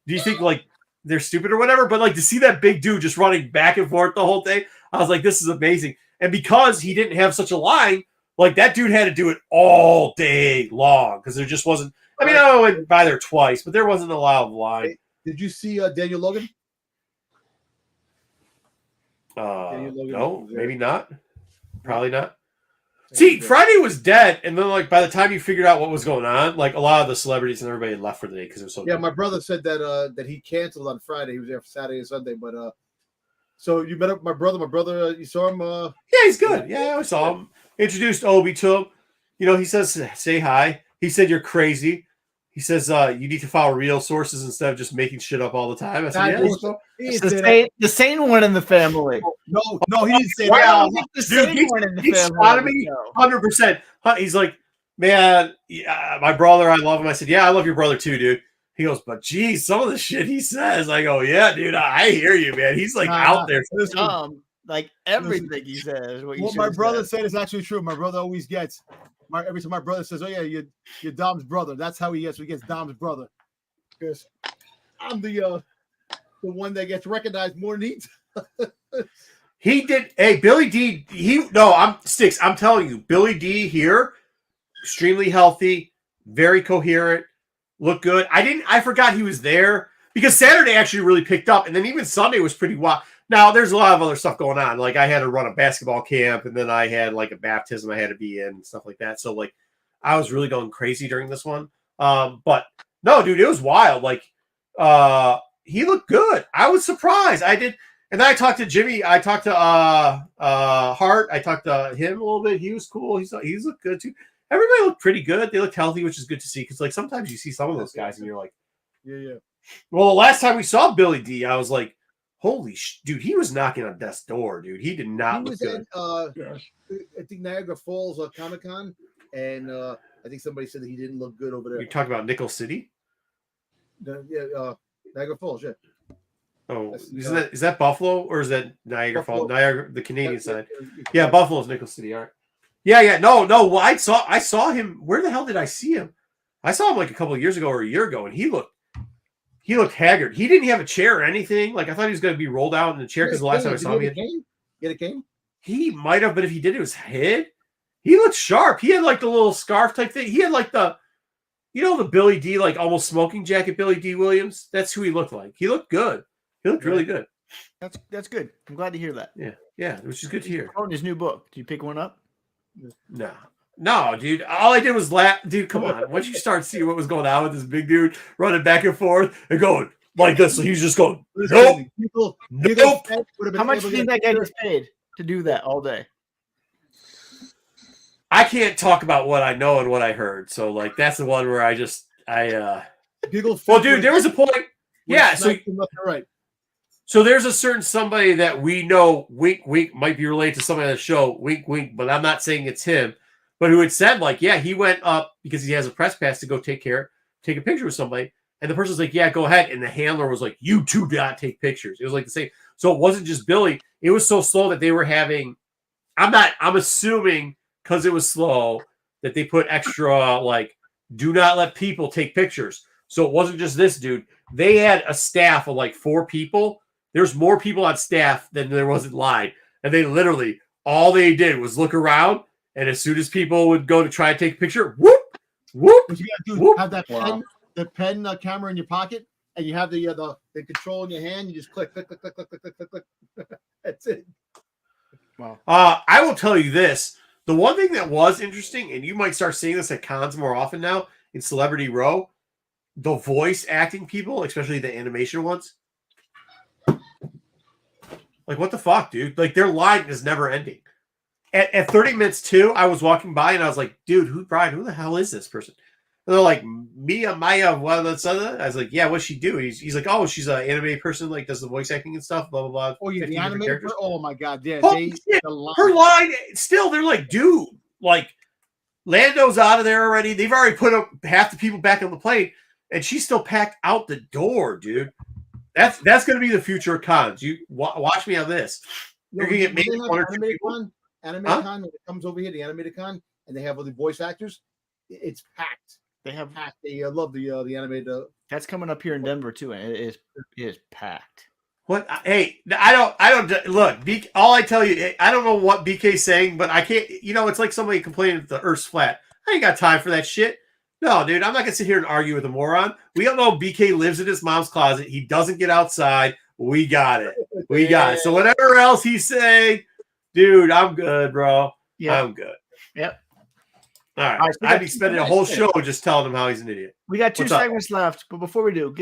do you think like they're stupid or whatever? But like to see that big dude just running back and forth the whole day, I was like, this is amazing. And because he didn't have such a line, like that dude had to do it all day long because there just wasn't. I mean, I went by there twice, but there wasn't a lot of line. Did you see Daniel Logan? No, maybe not. Probably not. See, Friday was dead, and then like by the time you figured out what was going on, like a lot of the celebrities and everybody had left for the day because it was so. Yeah, my brother said that he canceled on Friday. He was there for Saturday and Sunday, but so you met up with my brother. My brother, you saw him? Yeah, he's good. Yeah, I saw him. Introduced Obi to him. He says, "Say hi." He said, "You're crazy." He says, "You need to follow real sources instead of just making shit up all the time." I said, the sane one in the family. No, he didn't say that. The sane one in the family. 100%. He's like, man, my brother, I love him. I said, yeah, I love your brother too, dude. He goes, but geez, some of the shit he says. I go, yeah, dude, I hear you, man. He's like out there. Like everything he says. What my brother said is actually true. My brother always gets every time my brother says, "Oh yeah, you're Dom's brother." That's how he gets. So he gets Dom's brother because I'm the one that gets recognized more than he did. Hey, Billy D. I'm Sticks. I'm telling you, Billy D. here, extremely healthy, very coherent, looked good. I forgot he was there because Saturday actually really picked up, and then even Sunday was pretty wild. Now, there's a lot of other stuff going on. Like, I had to run a basketball camp, and then I had, like, a baptism I had to be in and stuff like that. So, like, I was really going crazy during this one. But, no, dude, it was wild. Like, he looked good. I was surprised. I did. And then I talked to Jimmy. I talked to Hart. I talked to him a little bit. He was cool. He's looked good, too. Everybody looked pretty good. They looked healthy, which is good to see. Because, like, sometimes you see some of those guys, and you're like, yeah. Well, the last time we saw Billy D, I was like, holy dude, he was knocking on death's door, dude. He did not look good. I think Niagara Falls Comic-Con, and I think somebody said that he didn't look good over there. You talking about Nickel City? Niagara Falls, yeah. Oh, is that Buffalo or is that Niagara Buffalo. Falls? Niagara, the Canadian side. You're Yeah, correct. Buffalo's Nickel City. All right. Yeah. No. Well, I saw him. Where the hell did I see him? I saw him like a couple of years ago or a year ago, and he looked haggard. He didn't have a chair or anything. Like I thought he was going to be rolled out in the chair because the last time I saw him, Get a cane? he might have, but if he did, it was head. He looked sharp. He had like the little scarf type thing. He had like the Billy D, like almost smoking jacket Billy D. Williams. That's who he looked like. He looked good. He looked really good. That's good. I'm glad to hear that. Yeah, which is good to hear. Quoting his new book. Did you pick one up? No, dude. All I did was laugh. Dude, come on. Once you start seeing what was going on with this big dude running back and forth and going like this, so he's just going, nope. Nope. How much do you think that guy gets paid to do that all day? I can't talk about what I know and what I heard. So, like, that's the one where well, dude, there was a point. Yeah, so there's a certain somebody that we know, wink, wink, might be related to somebody on the show, wink, wink, but I'm not saying it's him, but who had said, like, yeah, he went up because he has a press pass to go take a picture with somebody. And the person's like, yeah, go ahead. And the handler was like, you two do not take pictures. It was like the same. So it wasn't just Billy. It was so slow that they were having, I'm assuming because it was slow that they put extra, like, do not let people take pictures. So it wasn't just this dude. They had a staff of like 4 people. There's more people on staff than there was in line. And they literally, all they did was look around. And as soon as people would go to try and take a picture, whoop, whoop. What you got to do whoop. is have that pen camera in your pocket, and you have the control in your hand. You just click. That's it. Wow. I will tell you this. The one thing that was interesting, and you might start seeing this at cons more often now in Celebrity Row, the voice acting people, especially the animation ones. Like, what the fuck, dude? Like, their line is never ending. At 30 minutes too, I was walking by and I was like, dude, who the hell is this person? And they're like, Maya, what that's other? I was like, yeah, what's she do? He's like, oh, she's an anime person, like does the voice acting and stuff, blah, blah, blah. Oh, yeah, the animator? Oh, my God. Yeah, her line, still, they're like, dude, like, Lando's out of there already. They've already put up half the people back on the plane, and she's still packed out the door, dude. That's going to be the future of cons. You watch me on this. You're going to get maybe 1 or 2 people. Animaticon, when it comes over here, the Animaticon, and they have all the voice actors, it's packed. They have packed. They love the animated. That's coming up here in Denver too, and it is packed. What? Hey, I don't look. All I tell you, I don't know what BK's saying, but I can't. You know, it's like somebody complaining that the Earth's flat. I ain't got time for that shit. No, dude, I'm not gonna sit here and argue with a moron. We all know BK lives in his mom's closet. He doesn't get outside. We got it. We got it. So whatever else he's saying, dude, I'm good, bro. Yeah, I'm good. Yep. All right. So I'd be spending a whole show just telling him how he's an idiot. We got 2 segments left, but before we do,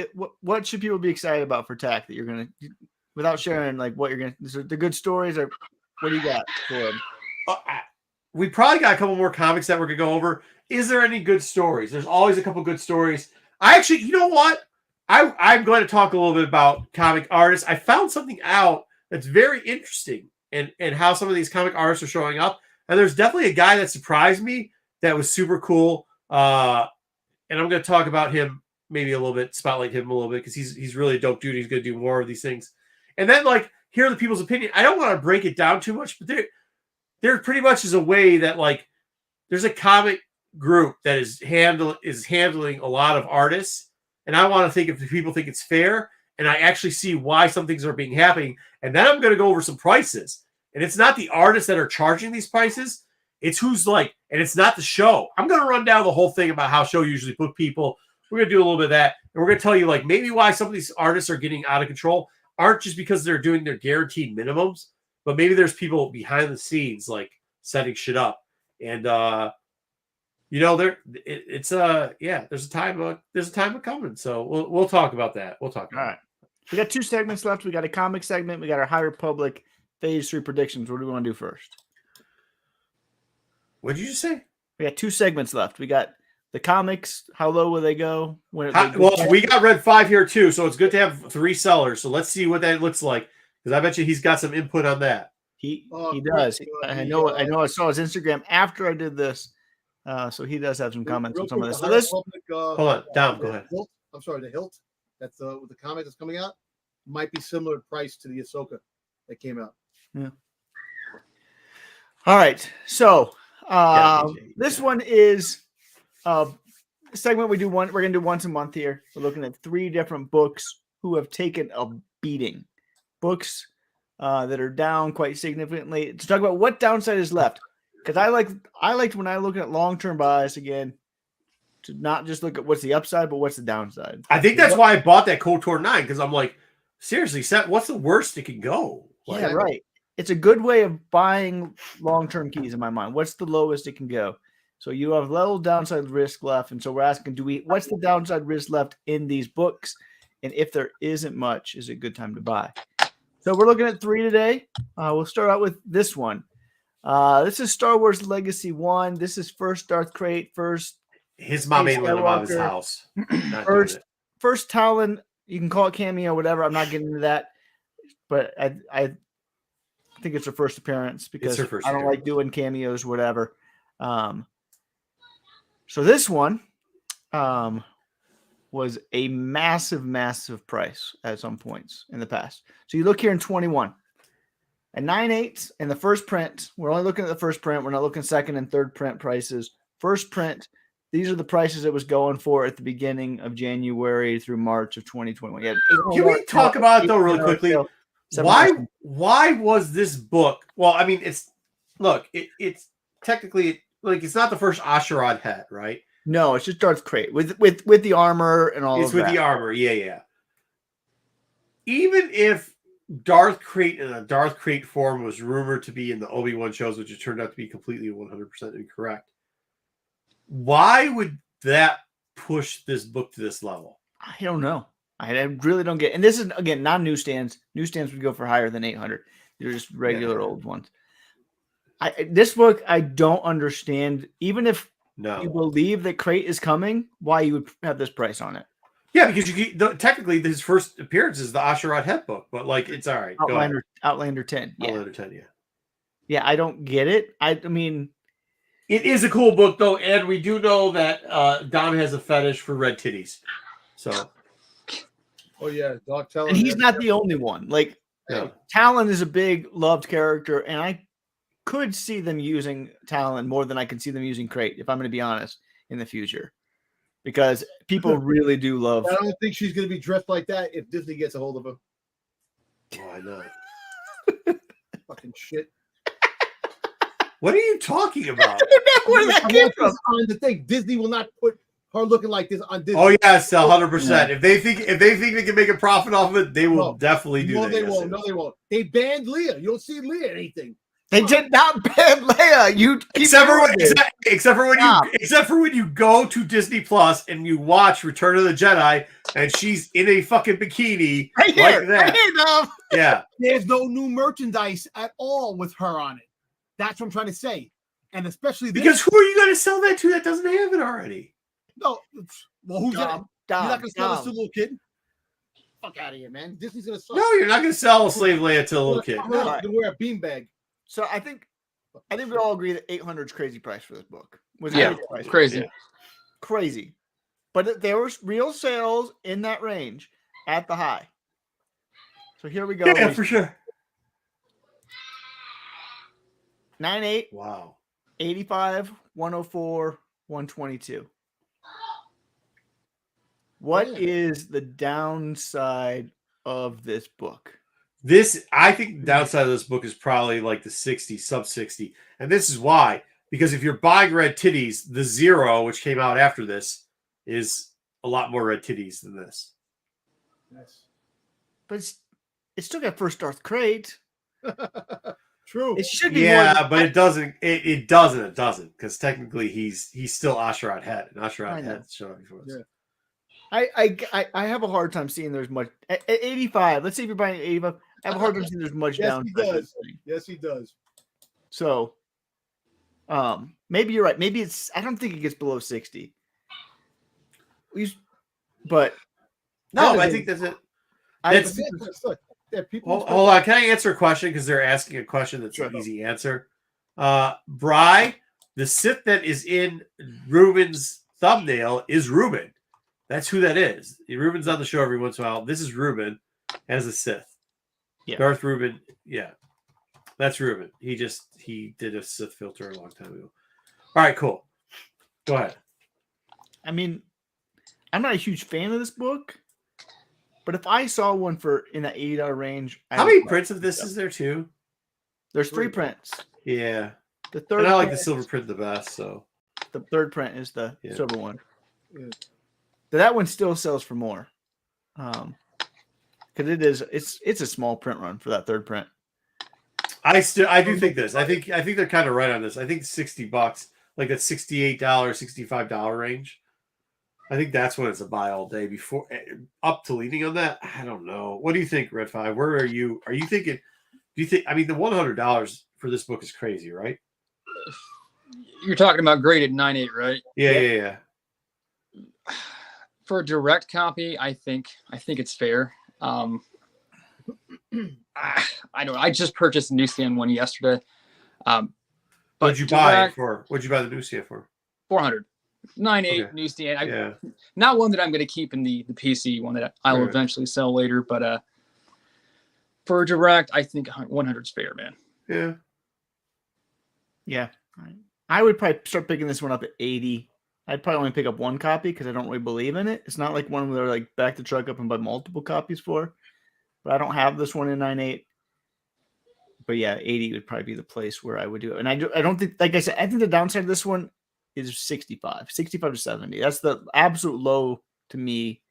what should people be excited about for TAC that you're gonna, without sharing like what you're gonna, the good stories, or what do you got for them? We probably got a couple more comics that we're gonna go over. Is there any good stories? There's always a couple good stories. I actually, you know what? I'm going to talk a little bit about comic artists. I found something out that's very interesting and how some of these comic artists are showing up. And there's definitely a guy that surprised me that was super cool. And I'm going to talk about him maybe a little bit, spotlight him a little bit, because he's really a dope dude. He's going to do more of these things. And then, like, hear the people's opinion. I don't want to break it down too much, but there pretty much is a way that, like, there's a comic group that is handling a lot of artists. And I want to think if people think it's fair, and I actually see why some things are being happening. And then I'm going to go over some prices. And it's not the artists that are charging these prices. It's who's like, and it's not the show. I'm going to run down the whole thing about how show usually book people. We're going to do a little bit of that. And we're going to tell you, like, maybe why some of these artists are getting out of control aren't just because they're doing their guaranteed minimums, but maybe there's people behind the scenes, like, setting shit up. And, you know, there's a time of coming. So we'll talk about that. We'll talk about All right. We got 2 segments left. We got a comic segment. We got our High Republic Phase 3 predictions. What do we want to do first? What did you just say? We got 2 segments left. We got the comics. How low will they go? We got Red 5 here too, so it's good to have 3 sellers. So let's see what that looks like, because I bet you he's got some input on that. He does. I know. I saw his Instagram after I did this, so he does have some comments on some of this. So this. Hold on, Dom. Go ahead. I'm sorry, the Hilt. That's with the comic that's coming out. might be similar price to the Ahsoka that came out. Yeah. All right. So this one is a segment we do one. We're gonna do once a month here. We're looking at 3 different books who have taken a beating. Books that are down quite significantly. To talk about what downside is left. Because I liked when I look at long-term bias again, to not just look at what's the upside, but what's the downside. I think that's why I bought that KOTOR 9, because I'm like, seriously, Seth, what's the worst it can go? Like, Yeah, right. It's a good way of buying long-term keys in my mind. What's the lowest it can go? So you have little downside risk left, and so we're asking, what's the downside risk left in these books? And if there isn't much, is it a good time to buy? So we're looking at 3 today. We'll start out with this one. This is Star Wars Legacy 1. This is first Darth Crate, first his mom ain't letting him out of his house. First Talon. You can call it cameo, whatever. I'm not getting into that, but I think it's her first appearance because I don't like doing cameos, whatever. So this one was a massive price at some points in the past. So you look here in 21. At 9.8 in the first print, we're only looking at the first print. We're not looking second and third print prices. First print, these are the prices it was going for at the beginning of January through March of 2021. Can we talk about it though, really quickly? Why was this book? Well, I mean, it's technically like it's not the first Asherod head, right? No, it's just Darth Crate with the armor and all. It's with the armor, yeah. Even if Darth Crate in a Darth Crate form was rumored to be in the Obi-Wan shows, which it turned out to be completely 100% incorrect. Why would that push this book to this level? I don't know. I really don't get. And this is again not newsstands. Newsstands would go for higher than 800. They're just regular old ones. This book I don't understand. Even if you believe that Crate is coming, why you would have this price on it? Yeah, because technically his first appearance is the Asherod head book, but like it's all right. Outlander 10. Yeah. Outlander 10, yeah. Yeah, I don't get it. I mean, it is a cool book though, and we do know that Don has a fetish for red titties. So, oh yeah, Doc Talon. And he's not the only one. Like Talon is a big loved character, and I could see them using Talon more than I can see them using Crate, if I'm going to be honest, in the future. Because people really do love. I don't think she's going to be dressed like that if Disney gets a hold of her. Why not? Fucking shit. What are you talking about? Where that came from? On the thing, Disney will not put her looking like this on Disney. Oh yes, 100%. Yeah. If they think they can make a profit off of it, they will definitely do that. No, they won't. No, they won't. They banned Leia. You don't see Leia anything. They did not ban Leia. You except for when you go to Disney Plus and you watch Return of the Jedi and she's in a fucking bikini like that. Yeah, there's no new merchandise at all with her on it. That's what I'm trying to say, and especially because who are you going to sell that to that doesn't have it already? No, well, who's that? You're not going to sell this to a little kid? Fuck out of here, man! Disney's going to sell. No, you're not going to sell a slave Leia to a little kid. No, right. Wear a beanbag. So I think we all agree that 800 is crazy price for this book. Crazy. Crazy. But there was real sales in that range at the high. So here we go. Yeah, for sure. 9.8. Wow. 85, 104, 122. What is the downside of this book? I think the downside of this book is probably like the 60, sub 60. And this is why. Because if you're buying red titties, the Zero, which came out after this, is a lot more red titties than this. Yes. But it's still got first Darth Crate. True. It should be but it doesn't. It doesn't. Because technically he's still Asherod head. And Asherod head showed up before this. Yeah. I have a hard time seeing there's much at 85. Let's say if you're buying 85, I have a hard time seeing there's much down. He does. Yes, he does. So, maybe you're right. Maybe I don't think it gets below 60. But no, I think that's it. Hold on. Can I answer a question? Because they're asking a question that's an easy answer. Bry, the Sith that is in Ruben's thumbnail is Ruben. That's who that is. Ruben's on the show every once in a while. This is Ruben. as a Sith. Yeah. Darth Reuben, yeah. That's Reuben. He did a Sith filter a long time ago. All right, cool. Go ahead. I mean, I'm not a huge fan of this book, but if I saw one for in that $80 range, How many prints of this is there too? There's 3 prints. Yeah. The third And I like the print- silver print the best, so The third print is the Yeah. silver one. Yeah. That one still sells for more. Because it's a small print run for that third print. I do think this. I think they're kind of right on this. I think $60, like that $68, $65 range. I think that's when it's a buy all day. Before up to leaning on that, I don't know. What do you think, Red 5? Where are you? Are you thinking? Do you think? I mean, the $100 for this book is crazy, right? You're talking about graded 9.8, right? Yeah. For a direct copy, I think it's fair. I don't. I just purchased a newsstand one yesterday. What'd you buy it for? What'd you buy the newsstand for? 400. 9.8 Okay. newsstand. Not one that I'm going to keep in the PC, one that I will eventually sell later. But for a direct, I think 100 is fair, man. Yeah. I would probably start picking this one up at 80. I'd probably only pick up one copy because I don't really believe in it. It's not like one where they're like back the truck up and buy multiple copies for. But I don't have this one in 9.8. But yeah, 80 would probably be the place where I would do it. And I don't think, like I said, I think the downside of this one is 65 to 70. That's the absolute low to me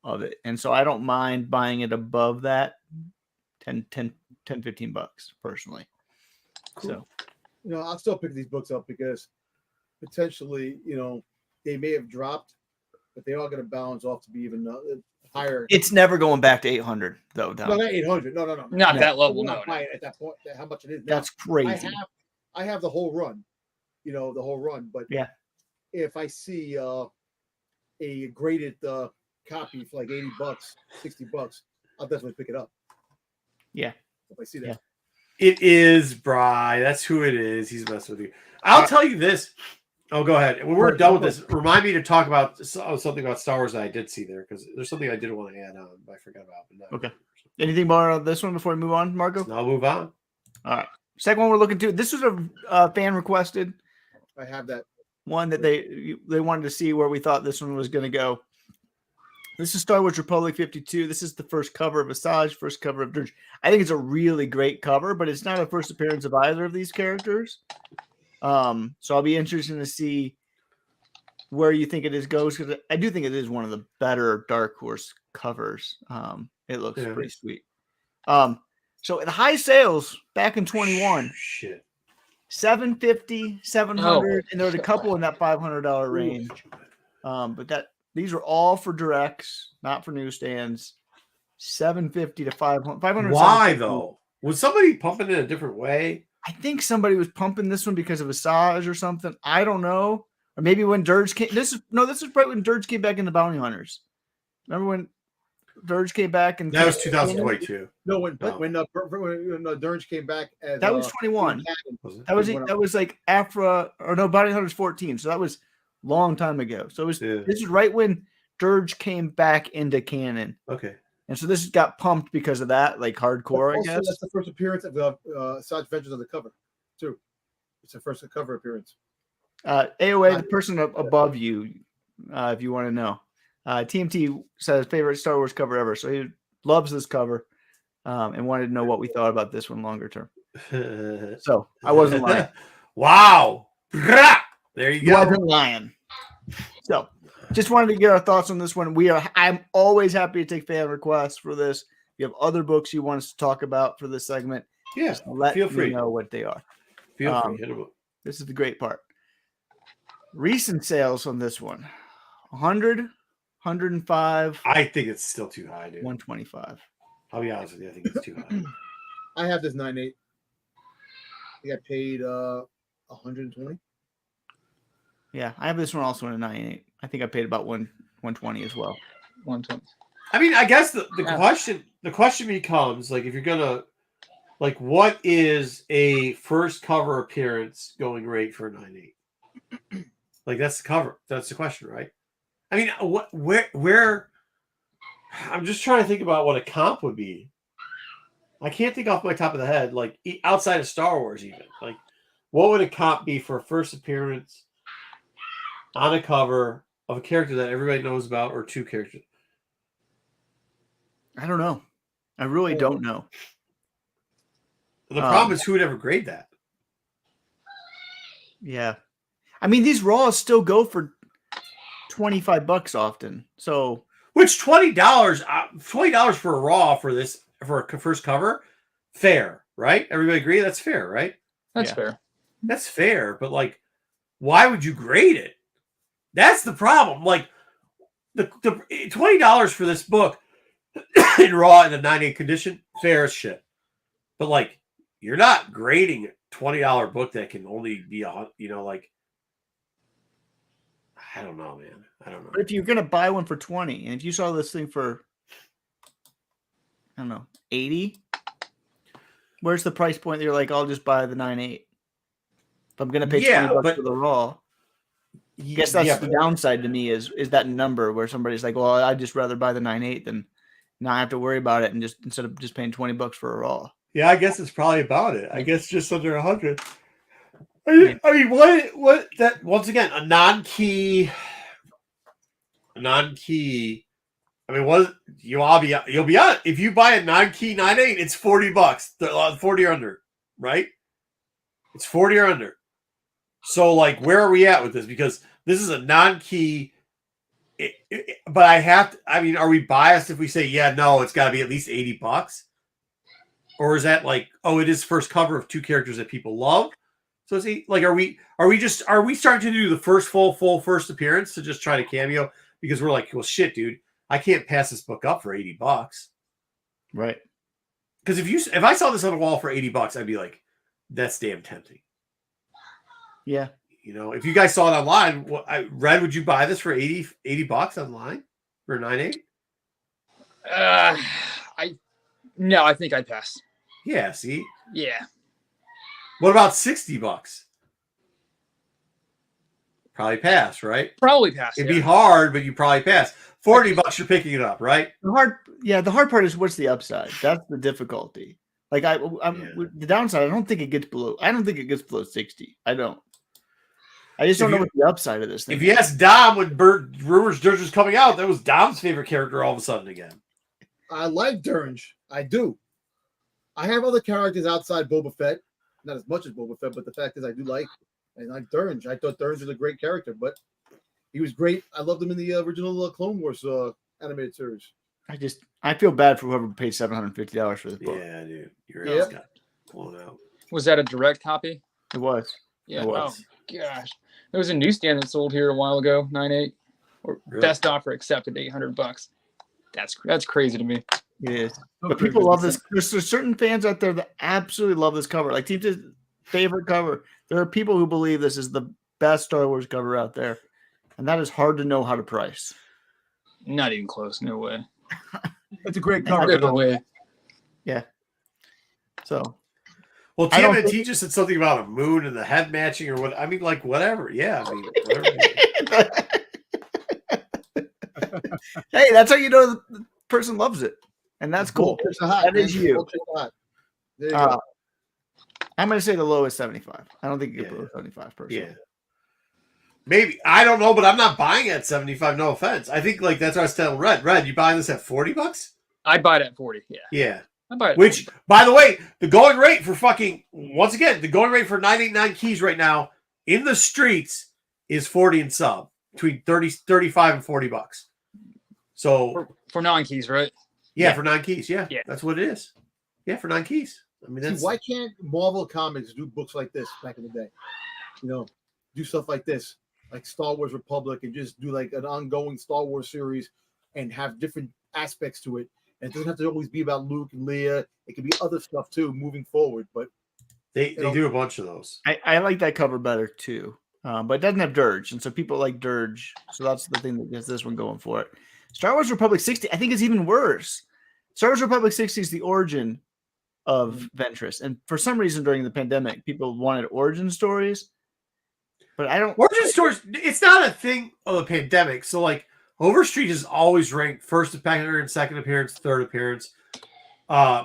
of it. And so I don't mind buying it above that 10, 15 bucks personally. Cool. So, I'll still pick these books up because potentially, they may have dropped, but they are going to balance off to be even higher. it's never going back to 800 though. No, not 800. No. Not that level. I'm No. not buying it at that point. How much it is now. That's crazy. I have the whole run, the whole run. But Yeah. if I see a graded copy for like $80, $60, I'll definitely pick it up. Yeah. If I see that. Yeah. It is Bry. That's who it is. He's messing with you. I'll tell you this. Oh, go ahead. When we're done with this, remind me to talk about something about Star Wars that I did see there because there's something I did want to add on, but I forgot about. But Okay. Anything more on this one before we move on, Marco? No, I'll move on. All right. Second one we're looking to. This was a fan requested I have that. one that they wanted to see where we thought this one was going to go. This is Star Wars Republic 52. This is the first cover of Asajj, first cover of Dirge. I think it's a really great cover, but it's not a first appearance of either of these characters. So I'll be interested to see where you think it goes because I do think it is one of the better Dark Horse covers. It looks pretty sweet. So the high sales back in 21, Shit. 750, 700, and there was a couple in that $500 range. But these are all for directs, not for newsstands. 750 to 500. Why though? Was somebody pumping it a different way? I think somebody was pumping this one because of Asajj or something. I don't know. Or maybe when Dirge came. This is right when Dirge came back into Bounty Hunters. Remember when Dirge came back and That was 2022. No, when Dirge came back as that was 21. Was it? That was like Afra or no Bounty Hunters 14. So that was a long time ago. So this is right when Dirge came back into canon. Okay. And so this got pumped because of that, like hardcore, I guess. That's the first appearance of the Asajj Ventures on the cover, too. It's the first cover appearance. AOA, the person above you, if you want to know. TMT says favorite Star Wars cover ever. So he loves this cover and wanted to know what we thought about this one longer term. So I wasn't lying. Wow. There you You go. wasn't lying. So just wanted to get our thoughts on this one. I'm always happy to take fan requests for this. If you have other books you want us to talk about for this segment, Yeah. let Feel me free. know what they are. Feel free. Hit 'em up. This is the great part. Recent sales on this one 100, 105, I think it's still too high, dude. 125. I'll be honest with you. I think it's too high. I have this 9.8. I got paid 120. Yeah, I have this one also in a 98. I think I paid about 120 as well. 120. I mean, I guess the question becomes like if you're gonna like what is a first cover appearance going rate for a 9.8? Like that's the cover. That's the question, right? I mean, where I'm just trying to think about what a comp would be. I can't think off my top of the head, like outside of Star Wars, even. Like, what would a comp be for a first appearance on a cover of a character that everybody knows about, or two characters? I don't know. I really don't know. The problem is who would ever grade that? Yeah. I mean, these Raws still go for $25 often. So, which $20 for a Raw for a first cover, fair, right? Everybody agree that's fair, right? That's fair. That's fair, but like, why would you grade it? That's the problem. Like, the $20 for this book in Raw in the 9/8 condition, fair as shit. But like, you're not grading a $20 book that can only be like, I don't know, man. I don't know. But if you're gonna buy one for 20, and if you saw this thing for, I don't know, 80, where's the price point that you're like, I'll just buy the 9/8? If I'm gonna pay $20 for the Raw, I guess that's the downside to me is that number where somebody's like, well, I'd just rather buy the 9/8 than not have to worry about it, and just instead of just paying $20 for a Raw. Yeah, I guess it's probably about it. I guess just under 100. I mean, what that once again a non-key. I mean, you'll be on if you buy a non-key 9/8, it's $40, 40 or under, right? It's 40 or under. So, like, where are we at with this? Because this is a non-key. But I mean, are we biased if we say, yeah, no, it's got to be at least $80? Or is that like, oh, it is first cover of two characters that people love? So see, like, are we starting to do the full first appearance to just try to cameo because we're like, well, shit, dude, I can't pass this book up for $80, right? Because if I saw this on a wall for $80, I'd be like, that's damn tempting. Yeah, if you guys saw it online, Red, would you buy this for $80 online for 9/8? No, I think I'd pass. Yeah, see? Yeah. What about $60? Probably pass, right? Probably pass. It'd be hard, but you probably pass. $40, you're picking it up, right? The hard part is what's the upside? That's the difficulty. Like the downside, I don't think it gets below 60. I don't. I just don't know what the upside of this thing. If you ask Dom when Rumors Dirge was coming out, that was Dom's favorite character all of a sudden again. I like Dirge. I do. I have other characters outside Boba Fett. Not as much as Boba Fett, but the fact is I do like Dirge. I thought Dirge was a great character, but he was great. I loved him in the original Clone Wars animated series. I feel bad for whoever paid $750 for this book. Yeah, dude. Your ass got blown out. Was that a direct copy? It was. Yeah. It was. Oh, gosh. There was a newsstand that sold here a while ago, 9/8. Or really? Best offer accepted, $800. That's crazy to me. It is. But people love this. There's certain fans out there that absolutely love this cover. Like Team's favorite cover. There are people who believe this is the best Star Wars cover out there. And that is hard to know how to price. Not even close. No way. It's a great cover. No way. Yeah. So. Well, TMNT just said something about a moon and the head matching or what. I mean, like, whatever. Yeah. I mean, whatever. Hey, that's how you know the person loves it. And that's cool. That is you. There you go. I'm going to say the low is 75. I don't think you can put 75 personally. Yeah. Maybe. I don't know, but I'm not buying it at 75. No offense. I think, like, that's what I was telling Red. Red, you buying this at $40? I'd buy it at 40. Yeah. Yeah. I'd buy it. Which, by the way, the going rate for once again, the going rate for 989 keys right now in the streets is 40 and sub, between 35 and $40. So for 9 keys, right? Yeah, for 9 keys. Yeah, that's what it is. Yeah, for 9 keys. I mean, that's... why can't Marvel Comics do books like this back in the day? Do stuff like this, like Star Wars Republic, and just do like an ongoing Star Wars series and have different aspects to it. And it doesn't have to always be about Luke and Leia. It could be other stuff too, moving forward. But they do a bunch of those. I like that cover better too, but it doesn't have Dirge, and so people like Dirge. So that's the thing that gets this one going for it. Star Wars Republic 60, I think it's even worse. Star Wars Republic 60 is the origin of Ventress, and for some reason during the pandemic, people wanted origin stories. But I don't origin stories. It's not a thing of the pandemic. So like Overstreet is always ranked first appearance, second appearance, third appearance.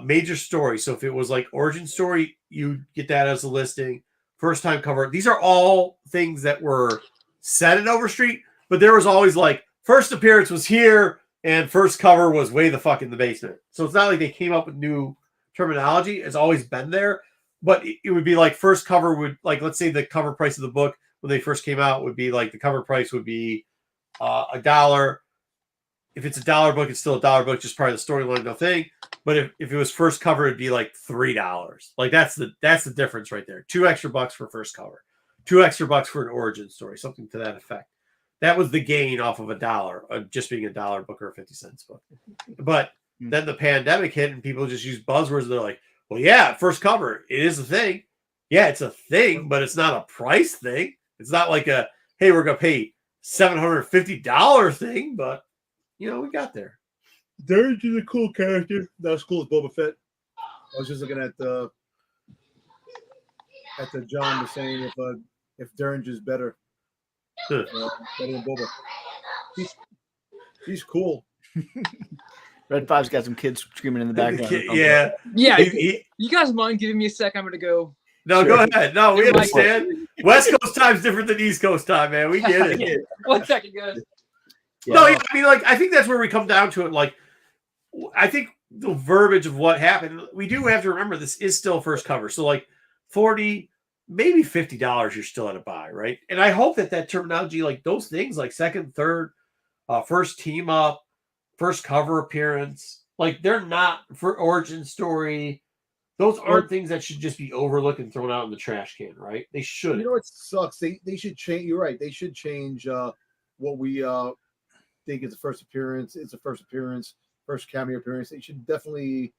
Major story. So if it was like origin story, you get that as a listing. First time cover. These are all things that were said in Overstreet, but there was always like first appearance was here and first cover was way the fuck in the basement. So it's not like they came up with new terminology. It's always been there, but it would be like first cover would like, let's say the cover price of the book when they first came out would be like the cover price would be $1. If it's $1 book, it's still $1 book, just part of the storyline, no thing. But if it was first cover, it'd be like $3. Like that's the difference right there. $2 extra for first cover, $2 extra for an origin story, something to that effect. That was the gain off of $1, just being $1 book or a 50-cent book. But then the pandemic hit and people just use buzzwords. They're like, well, yeah, first cover, it is a thing. Yeah, it's a thing, but it's not a price thing. It's not like a, hey, we're going to pay $750 thing, but you know, we got there. Dirge is a cool character. Not as cool as Boba Fett. I was just looking at the John was saying if Dirge is better, better than Boba. He's cool. Red 5's got some kids screaming in the background. Yeah. You guys mind giving me a sec? I'm gonna go. No, sure. Go ahead. No, we understand. West Coast time's different than East Coast time, man. We get it. 1 second, guys. Yeah. No, I mean, like, I think that's where we come down to it. Like, I think the verbiage of what happened, we do have to remember this is still first cover. So, like, $40, maybe $50, you're still at a buy, right? And I hope that terminology, like those things, like second, third, first team up, first cover appearance, like they're not for origin story. Those aren't things that should just be overlooked and thrown out in the trash can, right? They should. You know what sucks? They should change. You're right. They should change what we think is the first appearance. It's a first appearance, first cameo appearance. They should definitely,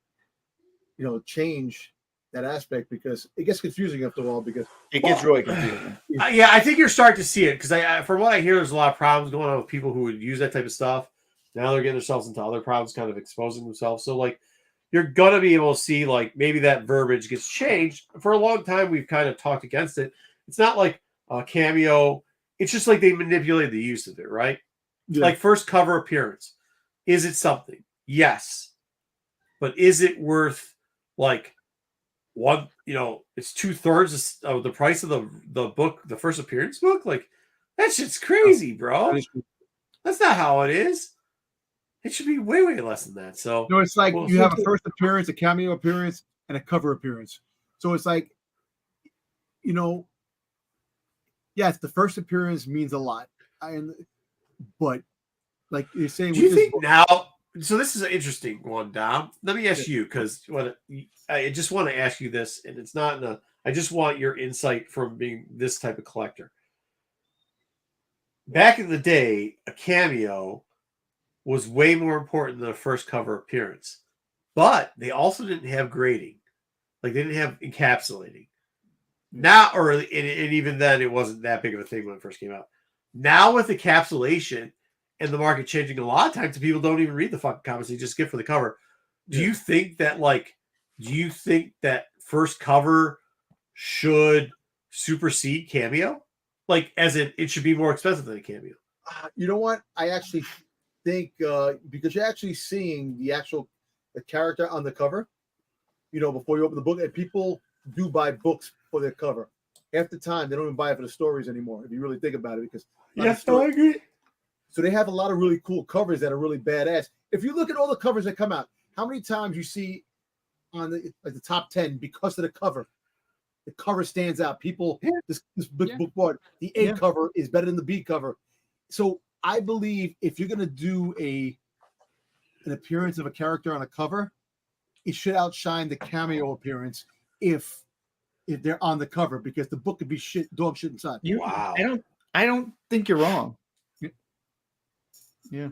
change that aspect because it gets confusing after a while. Because it gets really confusing. Yeah, I think you're starting to see it because from what I hear, there's a lot of problems going on with people who would use that type of stuff. Now they're getting themselves into other problems, kind of exposing themselves. So, like, you're gonna be able to see, like, maybe that verbiage gets changed. For a long time, we've kind of talked against it. It's not like a cameo. It's just like they manipulate the use of it, right? Yeah. Like first cover appearance. Is it something? Yes. But is it worth like one, it's 2/3 of the price of the book, the first appearance book? Like that shit's crazy, bro. That's not how it is. It should be way, way less than that. So it's like you have a first appearance, a cameo appearance, and a cover appearance. So it's like, yes, the first appearance means a lot. But like you're saying, do you think now? So this is an interesting one, Dom. Let me ask you because I just want to ask you this, and it's not I just want your insight from being this type of collector. Back in the day, a cameo was way more important than a first cover appearance, but they also didn't have grading, like they didn't have encapsulating. Now, and even then, it wasn't that big of a thing when it first came out. Now with encapsulation and the market changing, a lot of times people don't even read the fucking comments; they just skip for the cover. Do you think that first cover should supersede cameo? Like, as in, it should be more expensive than a cameo? You know what? I actually think because you're actually seeing the character on the cover, before you open the book, and people do buy books for their cover. Half the time, they don't even buy it for the stories anymore. If you really think about it, because yes, I agree. So they have a lot of really cool covers that are really badass. If you look at all the covers that come out, how many times you see on the top 10 because of the cover stands out. People, this book board, the A cover is better than the B cover. So I believe if you're gonna do an appearance of a character on a cover, it should outshine the cameo appearance if they're on the cover, because the book could be dog shit inside. Wow. I don't think you're wrong. Yeah.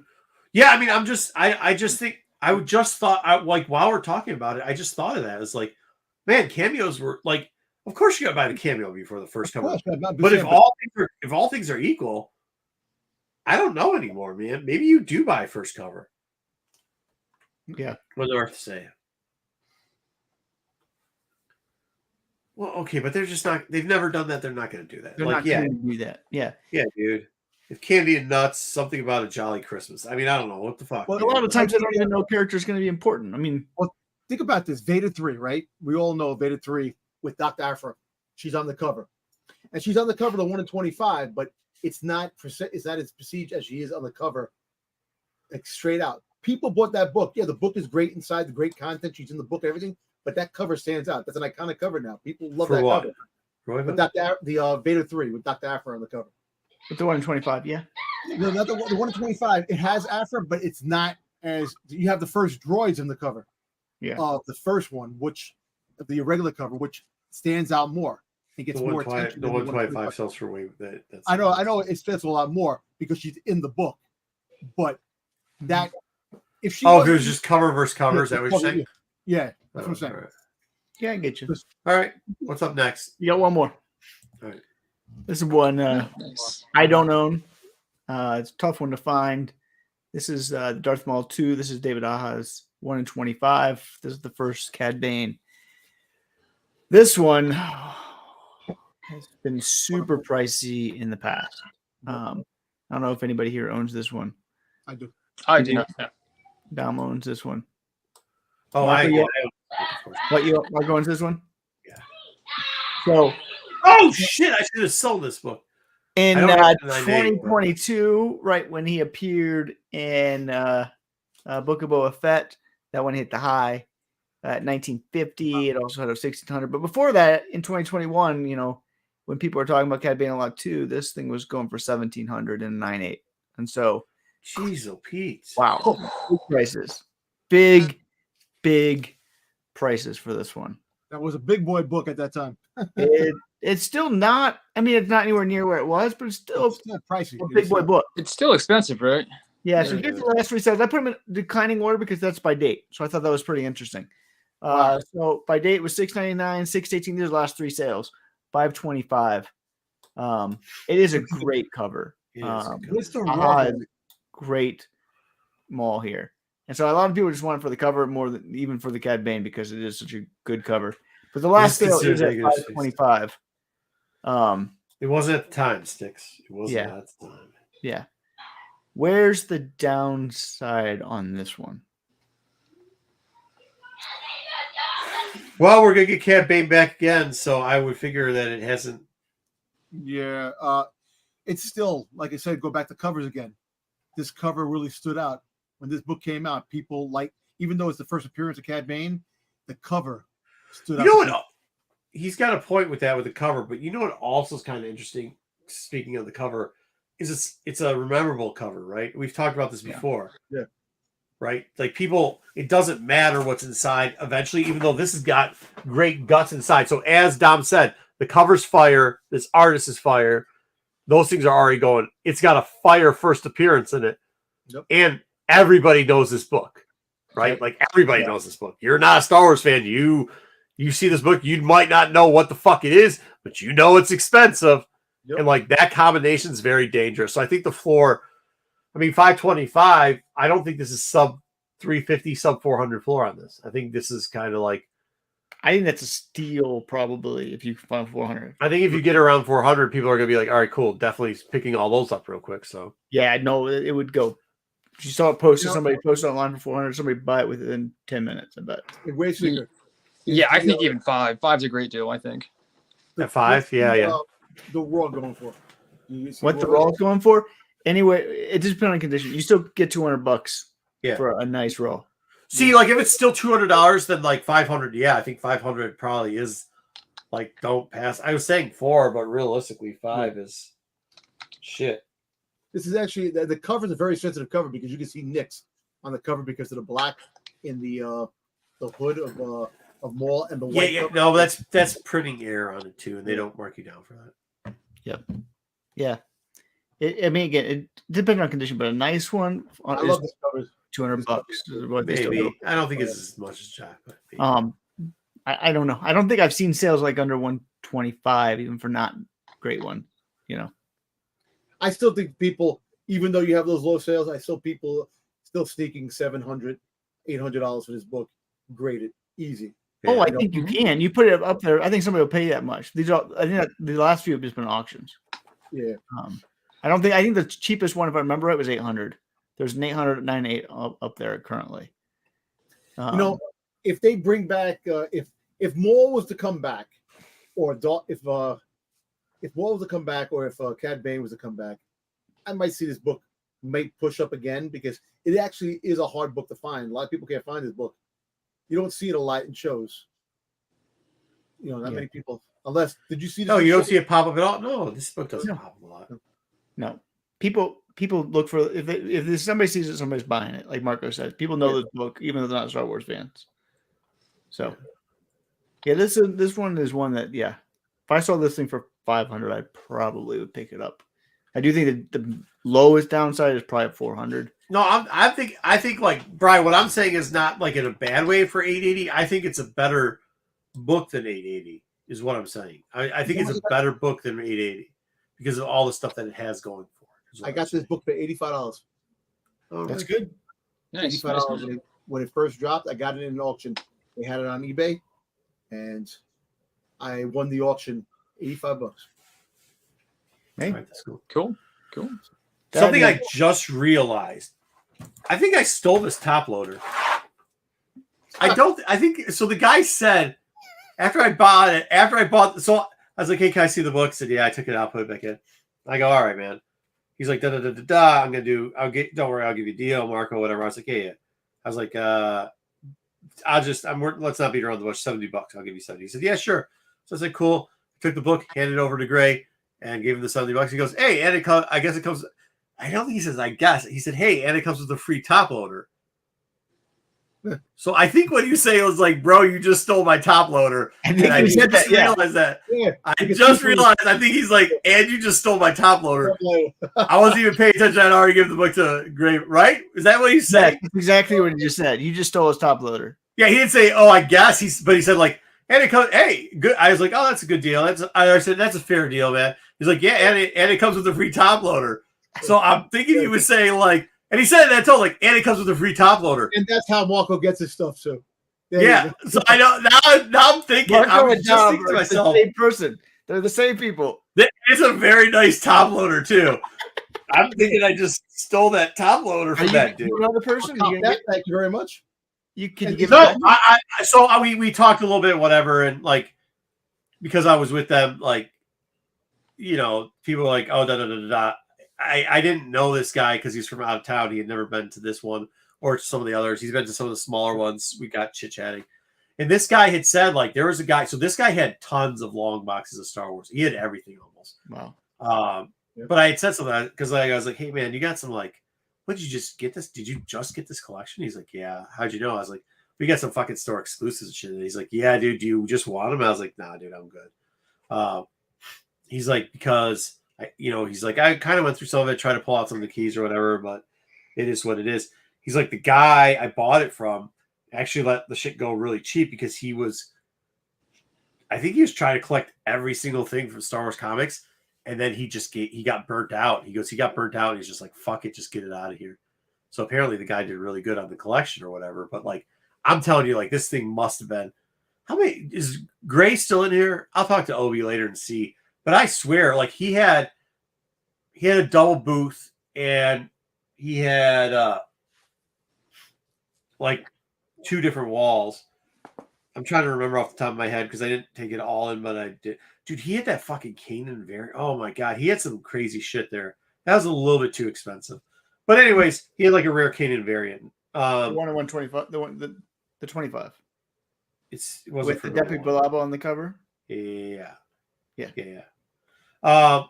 I mean, I just think I would just thought like while we're talking about it, I just thought of that. It's like, man, cameos were like, of course you got to buy the cameo before the first cover. But if all things are equal, I don't know anymore, man. Maybe you do buy first cover. Yeah. What do I have to say? Well, okay, but they're just not. They've never done that. They're not going to do that. They're not going to do that. Yeah. Yeah, dude. If candy and nuts, something about a jolly Christmas. I mean, I don't know what the fuck. Well, a lot of times they don't even know characters going to be important. I mean, think about this. Vader 3, right? We all know Vader 3 with Dr. Aphra. She's on the cover. And she's on the cover of the 1 in 25, but it's not as prestige as she is on the cover. Like straight out. People bought that book. Yeah, the book is great inside, the great content. She's in the book, everything, but that cover stands out. That's an iconic cover now. People love For that what? cover. With the Vader 3 with Dr. Aphra on the cover. with the 1 in 25, yeah. No, not the 1 in 25. It has Aphra, but it's not as you have the first droids in the cover. Yeah. The first one, which the irregular cover, which stands out more. It gets more attention. The 125 sells for way. That's I know it stands a lot more because she's in the book. But that if she if it was just cover versus cover, is that what you're saying? Yeah, that's what I'm saying. All right. Yeah, I get you. All right. What's up next? You got one more. All right. This is one Nice. I don't own. It's a tough one to find. This is the Darth Maul 2. This is David Aja's 1 in 25. This is the first Cad Bane. This one has been super pricey in the past. I don't know if anybody here owns this one. I do. I do not. Yeah. Dom owns this one. Oh, Marco, I Marco owns this one? Yeah. So, oh shit! I should have sold this book. in I don't recognize the name, but- 2022, right when he appeared in Book of Boba Fett, that one hit the high at 1950. It also had a 1600. But before that, in 2021, when people were talking about Cad Bane a lot too, this thing was going for 1700 and 9.8. And so, Jeez, oh Pete! wow, big prices, big prices for this one. That was a big boy book at that time. It's still not. I mean, it's not anywhere near where it was, but it's still It's not pricey. a big boy book. It's still expensive, right? Yeah, so here's the last three sales. I put them in declining order because that's by date. So I thought that was pretty interesting. So by date was $6.99, $6.18. These are the last three sales. $5.25. It is a great cover. What's the Aha is a great mall here. And so a lot of people just want it for the cover more than even for the Cad Bane because it is such a good cover. But the last sale is at $5.25. It wasn't at the time, Sticks. It wasn't at the time. Yeah. Where's the downside on this one? Well, we're gonna get Cad Bane back again, so I would figure that it hasn't. Yeah, it's still, like I said, go back to covers again. This cover really stood out when this book came out. People even though it's the first appearance of Cad Bane, the cover stood out. You know what? He's got a point with that with the cover, but you know what also is kind of interesting, speaking of the cover, is it's a memorable cover, right? We've talked about this before. Yeah. Right? Like people, it doesn't matter what's inside eventually, even though this has got great guts inside. So as Dom said, the cover's fire, this artist is fire. Those things are already going. It's got a fire first appearance in it. Yep. And everybody knows this book, right? Yep. Like everybody knows this book. You're not a Star Wars fan. You see this book, you might not know what the fuck it is, but you know it's expensive. Yep. And like that combination is very dangerous. So I think the floor, I mean, 525, I don't think this is sub 350, sub 400 floor on this. I think this is kind of like, I think that's a steal probably if you find 400. I think if you get around 400, people are going to be like, all right, cool. Definitely picking all those up real quick. So Yeah, no, it would go. If you saw it posted, somebody posted online for 400, somebody buy it within 10 minutes, I bet. Way sweeter. Yeah, I think even five. Five's a great deal, I think. at 5, yeah. The Raw going for. What the Raw's going for? Anyway, it just depends on condition. You still get $200 for a nice Raw. See, like if it's still $200, then like 500. Yeah, I think 500 probably is like don't pass. I was saying 4, but realistically 5 is shit. This is actually the cover is a very sensitive cover because you can see nicks on the cover because of the black in the hood of Maul and the white. Yeah, no, that's printing error on it too, and they don't mark you down for that. Yep. Yeah. I mean, again, it depends on condition, but a nice one I love this cover. $200 is what they still Maybe go. I don't think it's as much as Jack, but maybe. I don't know. I don't think I've seen sales like under 125, even for not great one. I still think people, even though you have those low sales, people still sneaking $700, $800 for this book. Graded easy. Oh, I think you can. You put it up there. I think somebody will pay that much. I think that the last few have just been auctions. Yeah. I think the cheapest one, if I remember right, was 800. There's an 800 98 up there currently. If they bring back if Maul was to come back, or if Maul was to come back, or if Cad Bane was to come back, I might see this book might push up again, because it actually is a hard book to find. A lot of people can't find this book. You don't see it a lot in shows. Not many people. Unless, did you see this? No, you don't see it pop up at all. No, this book doesn't pop up a lot. No, people look for if somebody sees it, somebody's buying it. Like Marco says, people know this book, even though they're not Star Wars fans. So, this one is one that if I saw this thing for 500, I probably would pick it up. I do think that the lowest downside is probably 400. No, I think like Brian, what I'm saying is not like in a bad way for 880. I think it's a better book than 880 is what I'm saying. I think it's a better book than 880 because of all the stuff that it has going for it. I got this book for $85. Oh, That's good. Nice. $85 when it first dropped. I got it in an auction. They had it on eBay, and I won the auction. $85. Hey, right, that's cool. Cool. Something I just realized. I think I stole this top loader. I think so. The guy said after I bought, so I was like, "Hey, can I see the book?" He said, "Yeah." I took it out, put it back in. I go, "All right, man." He's like, "Da da da da da." Don't worry, I'll give you a deal, Marco, whatever. I was like, "Yeah." I was like, let's not beat around the bush. $70. I'll give you 70. He said, "Yeah, sure." So I said, "Cool." Took the book, handed it over to Gray, and gave him the $70. He goes, "Hey, and I guess it comes." I don't think he says, "I guess." He said, "Hey, and it comes with a free top loader." So I think what you say was like, "Bro, you just stole my top loader." I think he said that. Realized that. Yeah, I just realized. I think he's like, "And you just stole my top loader." I wasn't even paying attention. I'd already given the book to Gray. Right? Is that what he said? That's exactly what he just said. You just stole his top loader. Yeah, he didn't say, "Oh, I guess." But he said like, "And it comes." Hey, good. I was like, "Oh, that's a good deal." I said, "That's a fair deal, man." He's like, "Yeah, and it comes with a free top loader." So I'm thinking he was saying like, and he said that like, "And it comes with a free top loader." And that's how Marco gets his stuff. So yeah. So I know now I'm thinking. I was just thinking to myself, the same person. They're the same people. It's a very nice top loader too. I'm thinking I just stole that top loader from that dude. Another person? Thank you very much. Can you give no? We talked a little bit, whatever, and like because I was with them, like people were like, "Oh, da da da da." I didn't know this guy because he's from out of town. He had never been to this one or to some of the others. He's been to some of the smaller ones. We got chit-chatting. And this guy had said, like, there was a guy. So this guy had tons of long boxes of Star Wars. He had everything almost. Wow. But I had said something because I was like, "Hey, man, you got some, like, what did you just get this? Did you just get this collection?" He's like, "Yeah." "How'd you know?" I was like, "We got some fucking store exclusives and shit." And he's like, "Yeah, dude, do you just want them?" I was like, "Nah, dude, I'm good." He's like, because... he's like, I kind of went through some of it, tried to pull out some of the keys or whatever, but it is what it is. He's like, the guy I bought it from actually let the shit go really cheap because I think he was trying to collect every single thing from Star Wars comics. And then he got burnt out. He got burnt out. And he's just like, fuck it, just get it out of here. So apparently the guy did really good on the collection or whatever. But like, I'm telling you, like, this thing must have been, how many, is Gray still in here? I'll talk to Obi later and see. But I swear, like he had a double booth and he had like 2 different walls. I'm trying to remember off the top of my head because I didn't take it all in, but I did. Dude, he had that fucking Kanan variant. Oh my god, he had some crazy shit there. That was a little bit too expensive. But anyways, he had like a rare Kanan variant. The 1/125, the 25. It wasn't with the Depi Balaba on the cover. Yeah. Yeah. But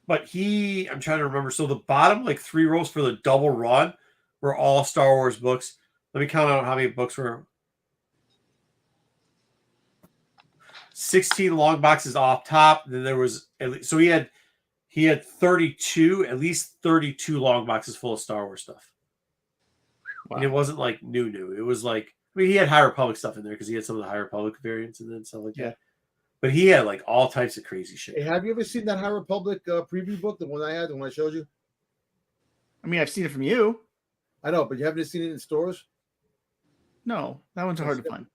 I'm trying to remember. So the bottom like 3 rows for the double run were all Star Wars books. Let me count out how many books were. 16 long boxes off top. Then there was so he had 32, at least 32 long boxes full of Star Wars stuff. Wow. And it wasn't like new. It was like, I mean, he had High Republic stuff in there because he had some of the High Republic variants and then stuff like that. But he had like all types of crazy shit. Hey, have you ever seen that High Republic preview book, the one I had, the one I showed you? I mean, I've seen it from you. I know, but you haven't seen it in stores? No, that one's hard to find.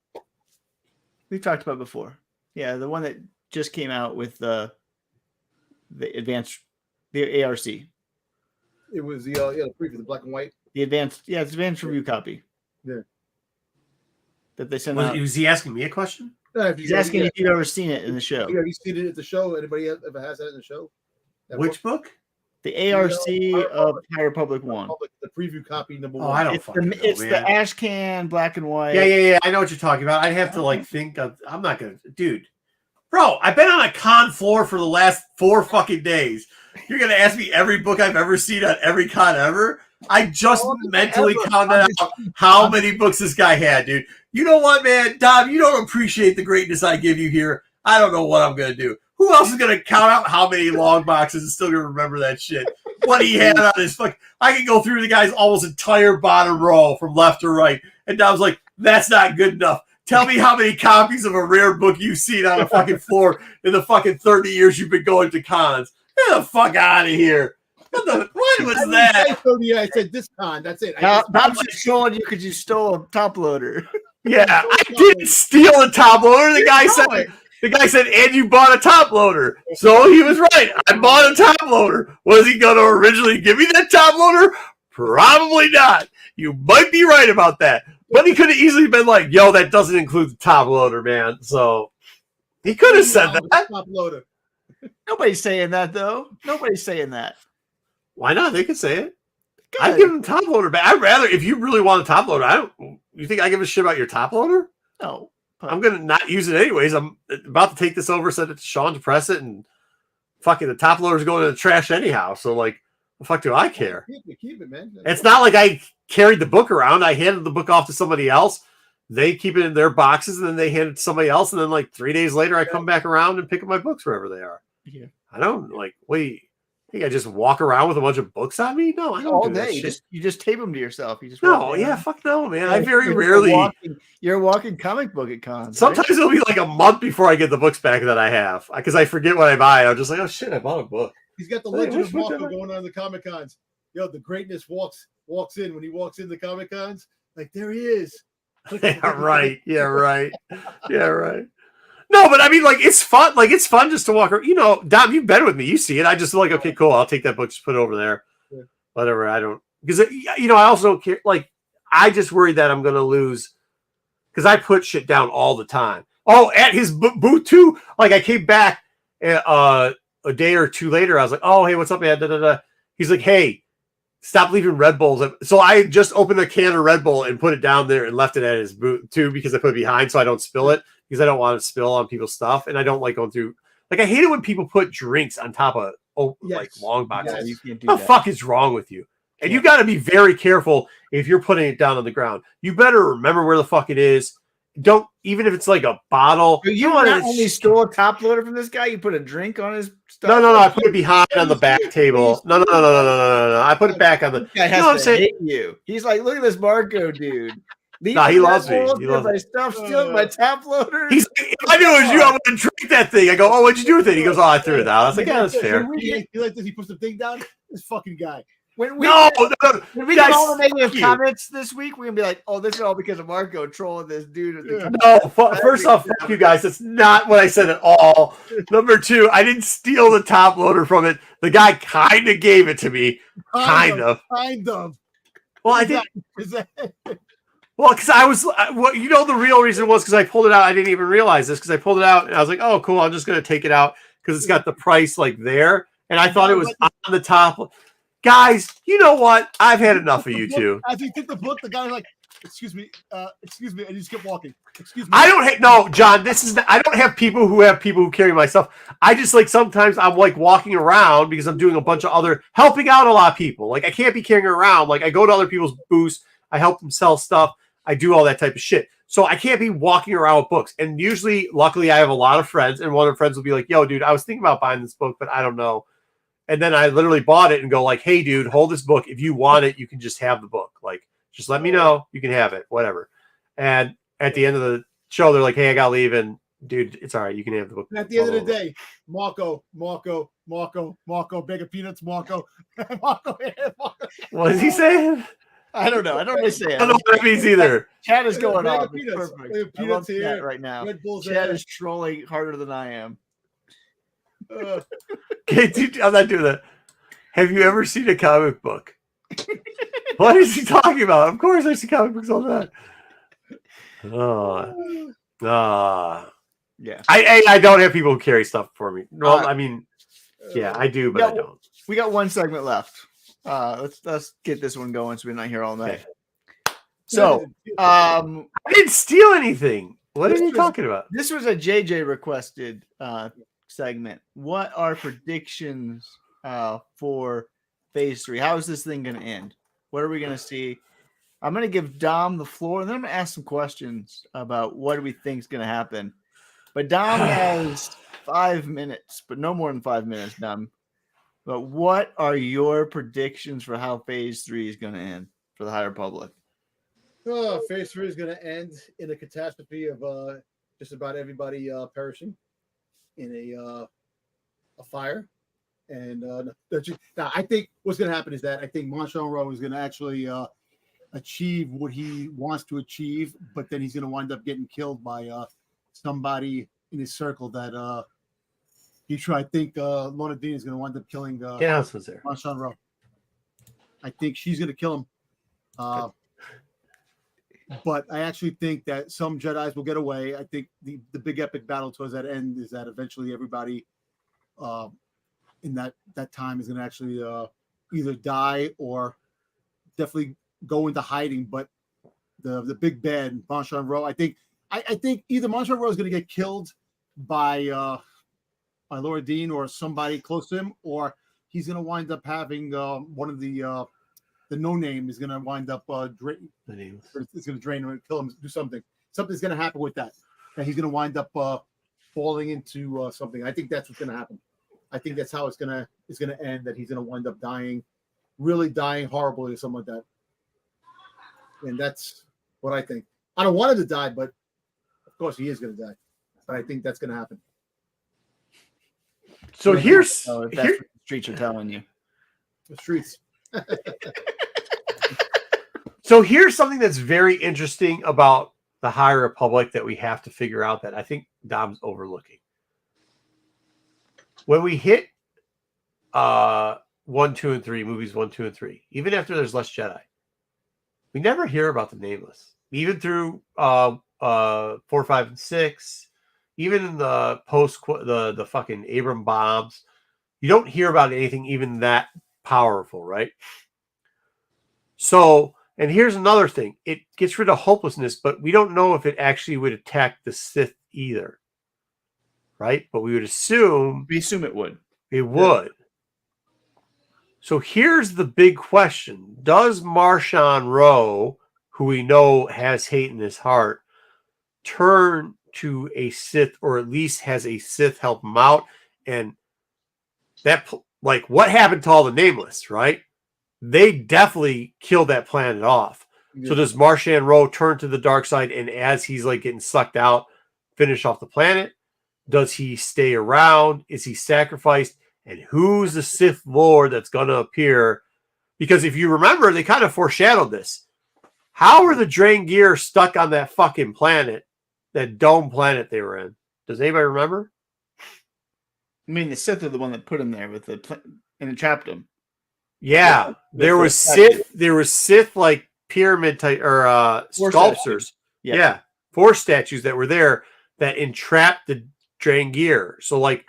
We've talked about it before. Yeah, the one that just came out with the advanced The ARC. It was the preview, the black and white. The advanced, it's advanced review copy. Yeah. That they sent out. Was he asking me a question? He's asking if you've ever seen it in the show. Have you seen it at the show? Anybody ever has that in the show? Which book? The ARC of High Republic 1. The preview copy number 1. Oh, I don't It's the ash can, black and white. Yeah. I know what you're talking about. I'd have to think of. I'm not gonna, dude. Bro, I've been on a con floor for the last 4 fucking days. You're gonna ask me every book I've ever seen at every con ever? I just mentally counted out how many books this guy had, dude. You know what, man? Dom, you don't appreciate the greatness I give you here. I don't know what I'm going to do. Who else is going to count out how many long boxes and still going to remember that shit? What he had on his fuck. I can go through the guy's almost entire bottom row from left to right. And Dom's like, that's not good enough. Tell me how many copies of a rare book you've seen on a fucking floor in the fucking 30 years you've been going to cons. Get the fuck out of here. What was that? I said this con. That's it. Dom's just showing you because you stole a top loader. Yeah, I didn't steal a top loader. The guy said, and you bought a top loader. So he was right. I bought a top loader. Was he going to originally give me that top loader? Probably not. You might be right about that. But he could have easily been like, yo, that doesn't include the top loader, man. So he could have said that. Top loader. Nobody's saying that, though. Nobody's saying that. Why not? They could say it. Good. I'd give him top loader back. I'd rather, if you really want a top loader, you think I give a shit about your top loader? No. I'm going to not use it anyways. I'm about to take this over, send it to Sean to press it, and fucking the top loader's going to the trash anyhow. So, what the fuck do I care? Keep it, man. It's not like I carried the book around. I handed the book off to somebody else. They keep it in their boxes, and then they hand it to somebody else. And then, 3 days later, I come back around and pick up my books wherever they are. Yeah. I don't, wait. I think I just walk around with a bunch of books on me? No, I don't all do that day. shit. You just tape them to yourself. You just fuck no, man. I very rarely. You're a walking comic book at cons. Sometimes it'll be a month before I get the books back that I have because I forget what I buy. I'm just like, oh shit, I bought a book. He's got the Legend of Marco going on in the Comic Cons. Yo, the greatness walks in when he walks in the Comic Cons. There he is. Yeah, right. No, but I mean, it's fun. It's fun just to walk around. Dom, you've been with me. You see it. I just okay, cool. I'll take that book, just put it over there. Yeah. Whatever. I don't, because, I also don't care. I just worry that I'm going to lose because I put shit down all the time. Oh, at his booth too. I came back a day or two later. I was like, oh, hey, what's up, man? Da, da, da. He's like, hey, stop leaving Red Bulls. So I just opened a can of Red Bull and put it down there and left it at his booth too because I put it behind so I don't spill it. Because I don't want to spill on people's stuff, and I don't like going through. I hate it when people put drinks on top of long boxes. You can't do what the fuck is wrong with you? And you got to be very careful if you're putting it down on the ground. You better remember where the fuck it is. Don't, even if it's a bottle. But you not only stole a top loader from this guy, you put a drink on his stuff. No. I put it behind on the back table. No. I put it back on the. This guy has to hate you. He's like, look at this Marco dude. He loves me. He loves my stuff, stealing my top loader. He's like, if I knew it was you, I would have drink that thing. I go, oh, what'd you do with it? He goes, oh, I threw it out. I was like, yeah, that's fair. You like this? He puts the thing down. This fucking guy. When we no. When we get all the negative comments this week, we're gonna be like, oh, this is all because of Marco trolling this dude. First off, fuck you guys. That's not what I said at all. Number two, I didn't steal the top loader from it. The guy kind of gave it to me. Kind of. Well, I did. Well, because I was, the real reason was because I pulled it out. I didn't even realize this because I pulled it out and I was like, oh, cool. I'm just going to take it out because it's got the price there. And I thought it was on the top. Guys, you know what? I've had enough of you two. As he took the book, the guy was like, excuse me. And he just kept walking. Excuse me. I don't no, John, I don't have people who carry my stuff. I just sometimes I'm walking around because I'm doing a bunch of helping out a lot of people. I can't be carrying around. I go to other people's booths. I help them sell stuff. I do all that type of shit. So I can't be walking around with books. And usually, luckily, I have a lot of friends. And one of the friends will be like, yo, dude, I was thinking about buying this book, but I don't know. And then I literally bought it and go hey, dude, hold this book. If you want it, you can just have the book. Just let me know. You can have it, whatever. And at the end of the show, they're like, hey, I got to leave. And dude, it's all right. You can have the book. And at the end of the day, Marco, bag of peanuts, Marco. What is he saying? I don't know. I don't really say it. I don't know what that means either. Chat is going off. Perfect. I love Chat right now. Chat is trolling harder than I am. Okay, dude, I'm not doing that. Have you ever seen a comic book? What is he talking about? Of course, I see comic books all the time. Yeah. I don't have people who carry stuff for me. Well, I mean, yeah, I do, but I don't. We got one segment left. Let's get this one going so we're not here all night. Okay. So, I didn't steal anything. What are you talking about? This was a JJ requested segment. What are predictions for Phase 3? How is this thing going to end? What are we going to see? I'm going to give Dom the floor, and then I'm going to ask some questions about what do we think is going to happen. But Dom has 5 minutes, but no more than 5 minutes, Dom. But what are your predictions for how Phase 3 is going to end for the High Republic? Phase 3 is going to end in a catastrophe of just about everybody perishing in a fire. And now I think what's going to happen is that I think Marshall Rowe is going to actually achieve what he wants to achieve, but then he's going to wind up getting killed by somebody in his circle that I think Lorna Dean is going to wind up killing was there. Marshall Rowe. I think she's going to kill him. But I actually think that some Jedis will get away. I think the big epic battle towards that end is that eventually everybody in that time is going to actually either die or definitely go into hiding. But the big bad Marshall Rowe, I think either Marshall Rowe is going to get killed by Laura Dean or somebody close to him, or he's going to wind up having one of the no name is going to wind up it's going to drain him, kill him, do something. Something's going to happen with that, and he's going to wind up falling into something. I think that's what's going to happen. I think that's how it's going to end. That he's going to wind up dying, really dying horribly or something like that. And that's what I think. I don't want him to die, but of course he is going to die. But I think that's going to happen. So here's what the streets are telling you. The streets. So here's something that's very interesting about the High Republic that we have to figure out that I think Dom's overlooking. When we hit 1, 2, and 3, movies 1, 2, and 3, even after there's less Jedi, we never hear about the Nameless. Even through 4, 5, and 6, even in the the fucking Abram bombs, you don't hear about anything even that powerful, right? So, and here's another thing. It gets rid of hopelessness, but we don't know if it actually would attack the Sith either. Right? But we would assume... We assume it would. It would. So here's the big question. Does Marshon Rowe, who we know has hate in his heart, turn to a Sith, or at least has a Sith help him out? And that, like, what happened to all the Nameless, right? They definitely killed that planet off. Yeah. So does Marshon Rowe turn to the dark side, and as he's like getting sucked out, finish off the planet? Does he stay around? Is he sacrificed? And who's the Sith Lord that's going to appear? Because if you remember, they kind of foreshadowed this. How were the Drangir stuck on that fucking planet, that dome planet they were in? Does anybody remember? I mean, the Sith are the one that put him there with and entrapped him. Yeah, there was Sith like pyramid type or sculptures. Yeah, 4 statues that were there that entrapped the Drangir. So like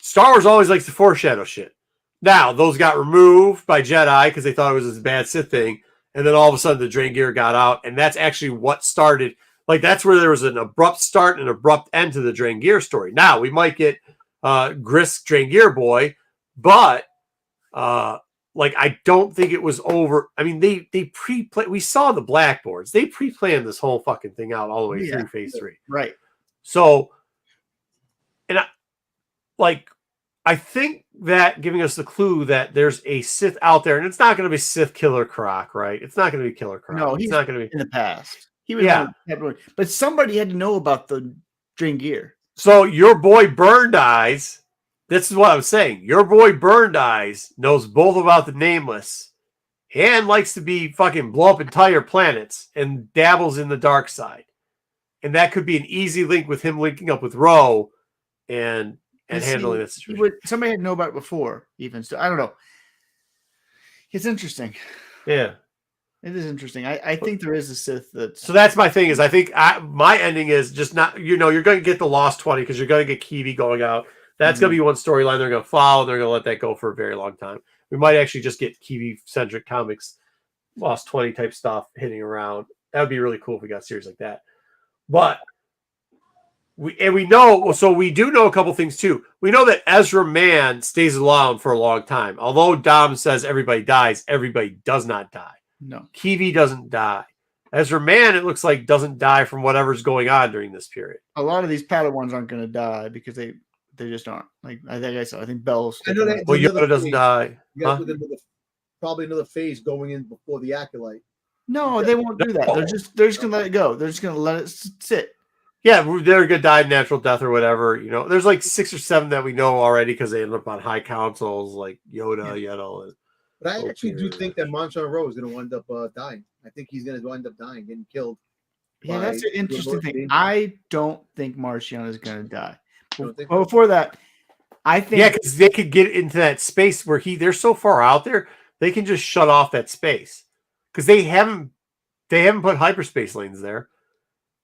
Star Wars always likes to foreshadow shit. Now those got removed by Jedi because they thought it was this bad Sith thing, and then all of a sudden the Drangir got out, and that's actually what started. Like that's where there was an abrupt start and an abrupt end to the Drangir story. Now we might get Gris Drangir boy, but like I don't think it was over. I mean, they pre-planned. We saw the blackboards. They pre-planned this whole fucking thing out all the way through Phase 3. Right. So, and I think that giving us the clue that there's a Sith out there, and it's not going to be Sith Killer Croc, right? It's not going to be Killer Croc. No, he's not going to be in the past. He was but somebody had to know about the Drangir. So your boy Burned Eyes. This is what I'm saying. Your boy Burned Eyes knows both about the Nameless and likes to be fucking blow up entire planets and dabbles in the dark side. And that could be an easy link with him linking up with Roe and and You see, handling that situation. Somebody had known about it before, even. So I don't know. It's interesting. Yeah. It is interesting. I think there is a Sith that's. So that's my thing is I think my ending is just not, you're going to get the Lost 20 because you're going to get Kiwi going out. That's going to be one storyline they're going to follow. They're going to let that go for a very long time. We might actually just get Kiwi-centric comics, Lost 20 type stuff hitting around. That would be really cool if we got a series like that. But we do know a couple things too. We know that Ezra Mann stays around for a long time. Although Dom says everybody dies, everybody does not die. No. Kiwi doesn't die. Ezra Mann, it looks like, doesn't die from whatever's going on during this period. A lot of these Padawans aren't going to die because they just aren't. Like I think I said, I think Bell's. I know that. Well, Yoda doesn't die. You got probably another phase going in before the Acolyte. No, they won't do that. They're just going to let it go. They're just going to let it sit. Yeah, they're going to die natural death or whatever. You know, there's like 6 or 7 that we know already because they end up on high councils like Yoda, and But I actually do think that Monson Rowe is going to end up dying. I think he's going to end up dying, getting killed. Yeah, that's an interesting thing. I don't think Martian is going to die. Well, think before that, I think because they could get into that space where they're so far out there, they can just shut off that space because they haven't put hyperspace lanes there.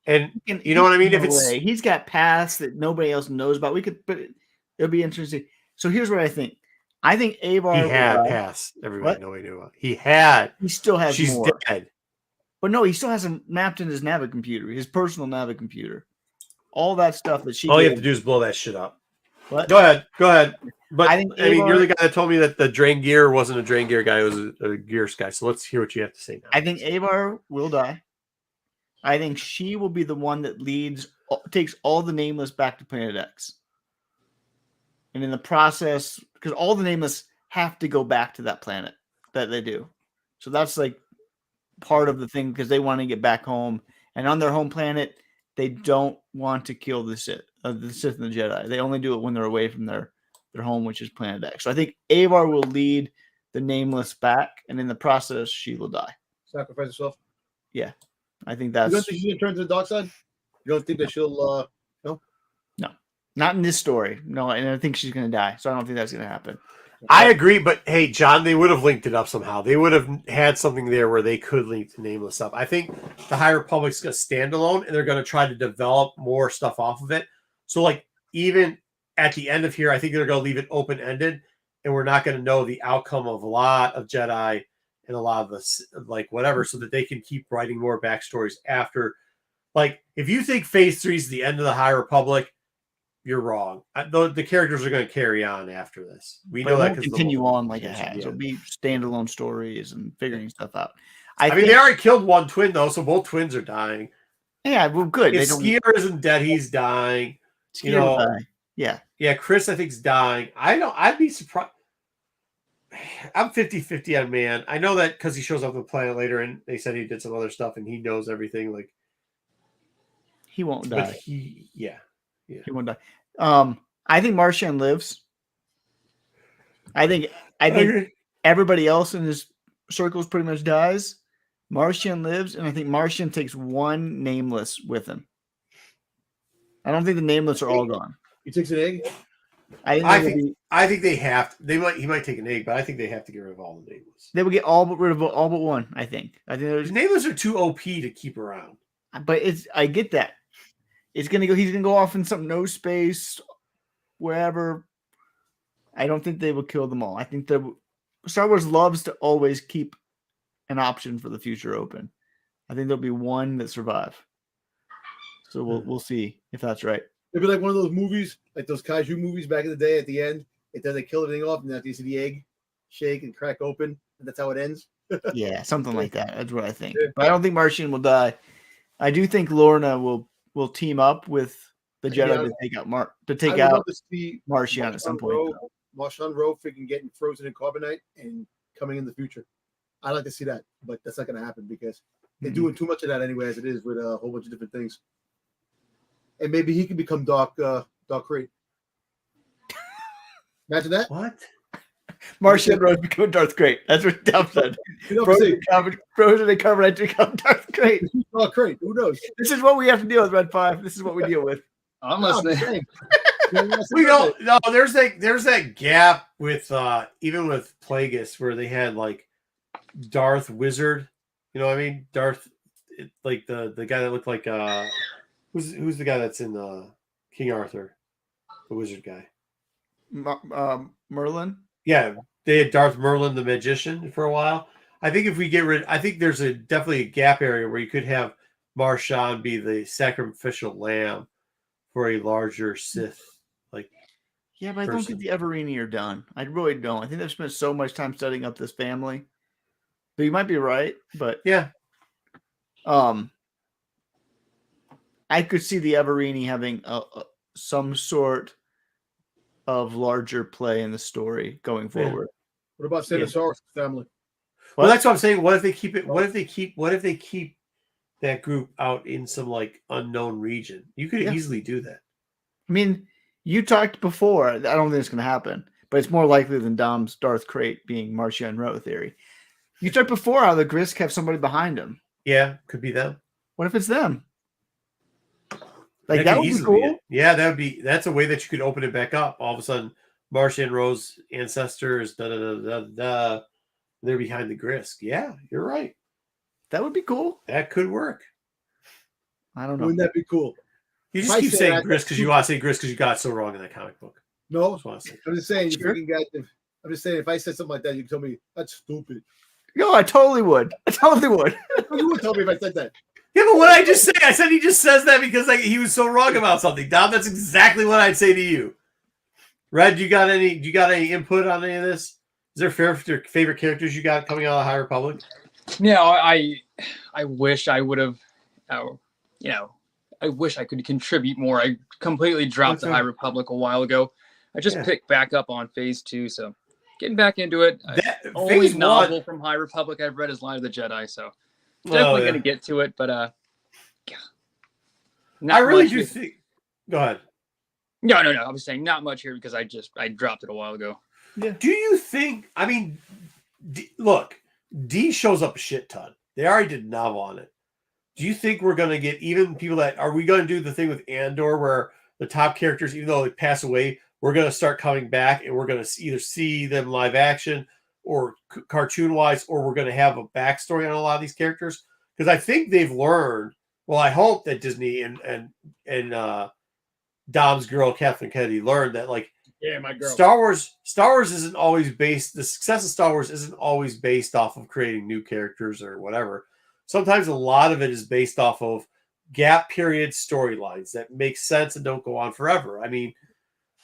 And you know what I mean? If it's he's got paths that nobody else knows about, but it'll be interesting. So here's what I think. I think Avar he had paths. Everybody knew about. He had. He still has. She's more. dead. But no, he still has them mapped in his Navicomputer, his personal Navicomputer. All that stuff that she. All you have to do is blow that shit up. What? Go ahead. But I mean, you're the guy that told me that the Drain Gear wasn't a Drain Gear guy; it was a Gears guy. So let's hear what you have to say now. I think Avar will die. I think she will be the one that takes all the Nameless back to Planet X. And in the process, because all the Nameless have to go back to that planet that they do. So that's like part of the thing because they want to get back home. And on their home planet, they don't want to kill the Sith and the Jedi. They only do it when they're away from their home, which is Planet X. So I think Avar will lead the Nameless back, and in the process, she will die. Sacrifice herself? Yeah. I think that's. You don't think she's going to turn to the dark side? You don't think that she'll, no? No. Not in this story. No, and I think she's going to die. So I don't think that's going to happen. I agree, but hey, John, they would have linked it up somehow. They would have had something there where they could link the Nameless up. I think the High Republic's going to stand alone, and they're going to try to develop more stuff off of it. So, like, even at the end of here, I think they're going to leave it open-ended, and we're not going to know the outcome of a lot of Jedi and a lot of this, like, whatever, so that they can keep writing more backstories after. Like, if you think Phase 3 is the end of the High Republic, you're wrong. The characters are going to carry on after this. We know that because continue on like it has. It'll be standalone stories and figuring stuff out. I mean, they already killed one twin though, so both twins are dying. Yeah, well, good. If Skier isn't dead, he's dying. Yeah. Chris, I think, is dying. I'd be surprised. I'm 50-50 on Man. I know that because he shows up on the planet later, and they said he did some other stuff, and he knows everything. Like he won't die. He won't die. I think Martian lives. I think everybody else in his circles pretty much dies. Martian lives, and I think Martian takes one Nameless with him. I don't think the Nameless are all gone. He takes an egg. I think they have to. He might take an egg, but I think they have to get rid of all the Nameless. They will get rid of all but one. I think the Nameless are too OP to keep around. But I get that. He's gonna go off in some no space, wherever. I don't think they will kill them all. I think Star Wars loves to always keep an option for the future open. I think there'll be one that survive. So we'll see if that's right. It'll be like one of those movies, like those kaiju movies back in the day. At the end, then they kill everything off, and then you see the egg shake and crack open, and that's how it ends. Yeah, something like that. That's what I think. Yeah. But I don't think Martian will die. I do think Lorna will team up with the Jedi to take out Martian at some point. Martian Rowe freaking getting frozen in carbonite and coming in the future. I'd like to see that, but that's not going to happen because they're doing too much of that anyway, as it is with a whole bunch of different things. And maybe he can become Dark Crate. Imagine that. What? Martian Rose become Darth Crate. That's what Dom said. Frozen and carbonite to become Darth Crate. Darth Crate. Who knows? This is what we have to deal with, Red 5. This is what we deal with. I'm listening. We don't. No, there's that gap with even with Plagueis where they had like Darth Wizard. You know what I mean? Darth, like the guy that looked like who's the guy that's in King Arthur, the wizard guy. Merlin. Yeah, they had Darth Merlin the magician for a while. I think if we get rid, I think there's definitely a gap area where you could have Marshawn be the sacrificial lamb for a larger Sith. Like, yeah, but I don't think the Everini are done. I really don't. I think they've spent so much time studying up this family. But you might be right. But yeah, I could see the Everini having some sort of larger play in the story going forward. What about Sinosaurus family? Well, that's what I'm saying. What if they keep it? What if they keep that group out in some like unknown region? You could easily do that. I mean, you talked before. I don't think it's going to happen, but it's more likely than Dom's Darth Crate being Marcia Monroe theory. You talked before how the Grisk have somebody behind them. Yeah, could be them. What if it's them? Like that would be cool. Yeah, that's a way that you could open it back up. All of a sudden, Marcia and Rose ancestors, they're behind the Grisk. Yeah, you're right. That would be cool. That could work. I don't know. Wouldn't that be cool? You just keep saying Grisk because you want to say Grisk because you got it so wrong in that comic book. No, I'm just saying. Sure. I'm just saying. If I said something like that, you tell me that's stupid. No, I totally would. You would tell me if I said that. Yeah, but what I just say, I said he just says that because like he was so wrong about something. Dom, that's exactly what I'd say to you. Red, you got any input on any of this? Is there favorite characters you got coming out of High Republic? No, I wish I would have, I wish I could contribute more. I completely dropped the High Republic a while ago. I just picked back up on Phase 2, so getting back into it. The only novel from High Republic I've read is Light of the Jedi, so definitely going to get to it, but I really do think. Go ahead. No. I was saying not much here because I dropped it a while ago. Yeah. Do you think? I mean, look, D shows up a shit ton. They already did a novel on it. Do you think we're going to get even people that are we going to do the thing with Andor where the top characters, even though they pass away, we're going to start coming back and we're going to either see them live action or cartoon wise, or we're going to have a backstory on a lot of these characters? Because I think they've learned. Well, I hope that Disney and Dom's girl Kathleen Kennedy learned that like my girl. Star Wars isn't always based. The success of Star Wars isn't always based off of creating new characters or whatever. Sometimes a lot of it is based off of gap period storylines that make sense and don't go on forever. I mean,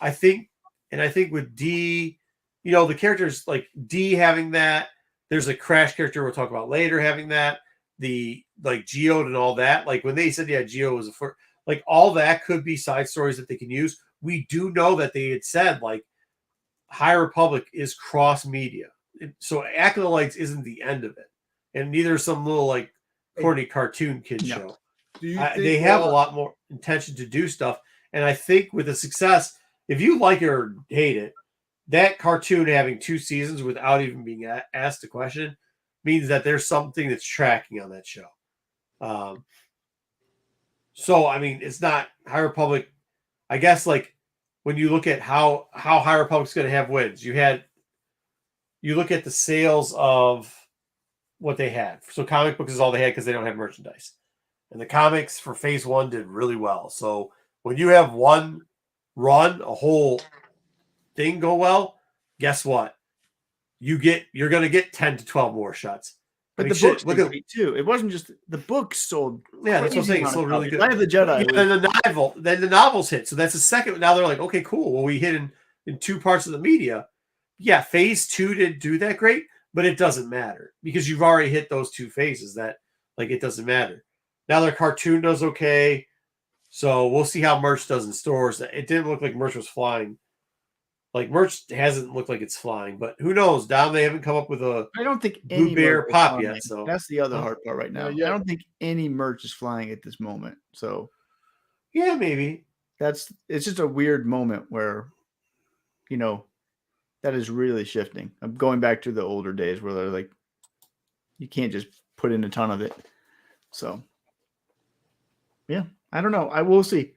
I think with D, the characters like D having that, there's a Crash character we'll talk about later having that, the like Geode and all that. Like when they said, Geode was like all that could be side stories that they can use. We do know that they had said like High Republic is cross media. So Acolytes isn't the end of it. And neither is some little like corny cartoon kid show. They have a lot more intention to do stuff. And I think with the success, if you like it or hate it, that cartoon having 2 seasons without even being asked a question means that there's something that's tracking on that show. So, I mean, it's not High Republic. I guess like when you look at how High Republic's going to have wins, you look at the sales of what they had. So comic books is all they had because they don't have merchandise. And the comics for Phase 1 did really well. So when you have one run, a whole thing go well, guess what? You're going to get 10 to 12 more shots. But the books look at too. It wasn't just the books sold. Yeah, that's what I'm saying. It sold really good. Light of the Jedi. Yeah, then the novels hit. So that's the second. Now they're like, okay, cool. Well, we hit in 2 parts of the media. Yeah, Phase 2 didn't do that great, but it doesn't matter because you've already hit those 2 phases. That like it doesn't matter. Now their cartoon does okay. So we'll see how merch does in stores. It didn't look like merch was flying. Like merch hasn't looked like it's flying, but who knows? Dom, they haven't come up with a I don't think Blue Bear pop yet. So that's the other hard part right now. I don't think any merch is flying at this moment. So yeah, maybe it's just a weird moment where, that is really shifting. I'm going back to the older days where they're like, you can't just put in a ton of it. So yeah, I don't know. I will see.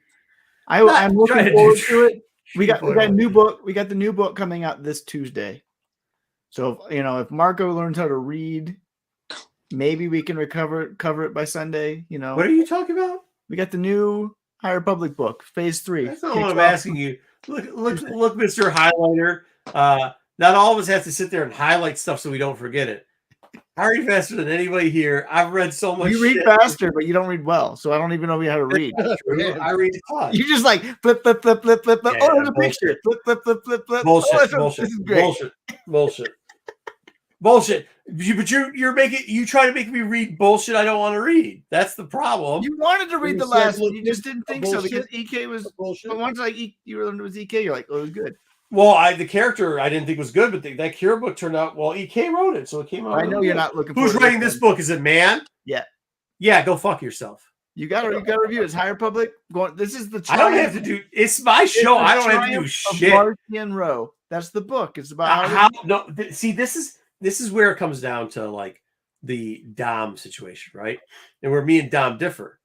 I'm looking forward to it. we got a new book. We got the new book coming out this Tuesday. So if Marco learns how to read, maybe we can cover it by Sunday. What are you talking about? We got the new High Republic book, Phase 3. That's not what I'm asking you. Look, Mr. Highlighter. Not all of us have to sit there and highlight stuff so we don't forget it. I read faster than anybody here. I've read so much. You read shit. faster, but you don't read well. So I don't even know how to read. I read a lot. You just like flip, flip, flip, flip, flip. Yeah, there's a bullshit. picture. Flip, flip, flip, flip, flip. Bullshit. This is great. Bullshit. But you try to make me read bullshit I don't want to read. That's the problem. You wanted to read the last one. You just didn't think so bullshit. because EK was Bullshit. But once you learned it was EK, you're like, oh, it was good. Well, the character I didn't think was good, but that Kira book turned out well. EK wrote it, so it came out. I know you're not looking. Who's writing this book? Is it man? Yeah. Yeah, go fuck yourself. You got to review it. It's High Republic. This is the. I don't have to do. It's my show. I don't have to do shit. Martian Row. That's the book. It's about See, this is where it comes down to like the Dom situation, right? And where me and Dom differ.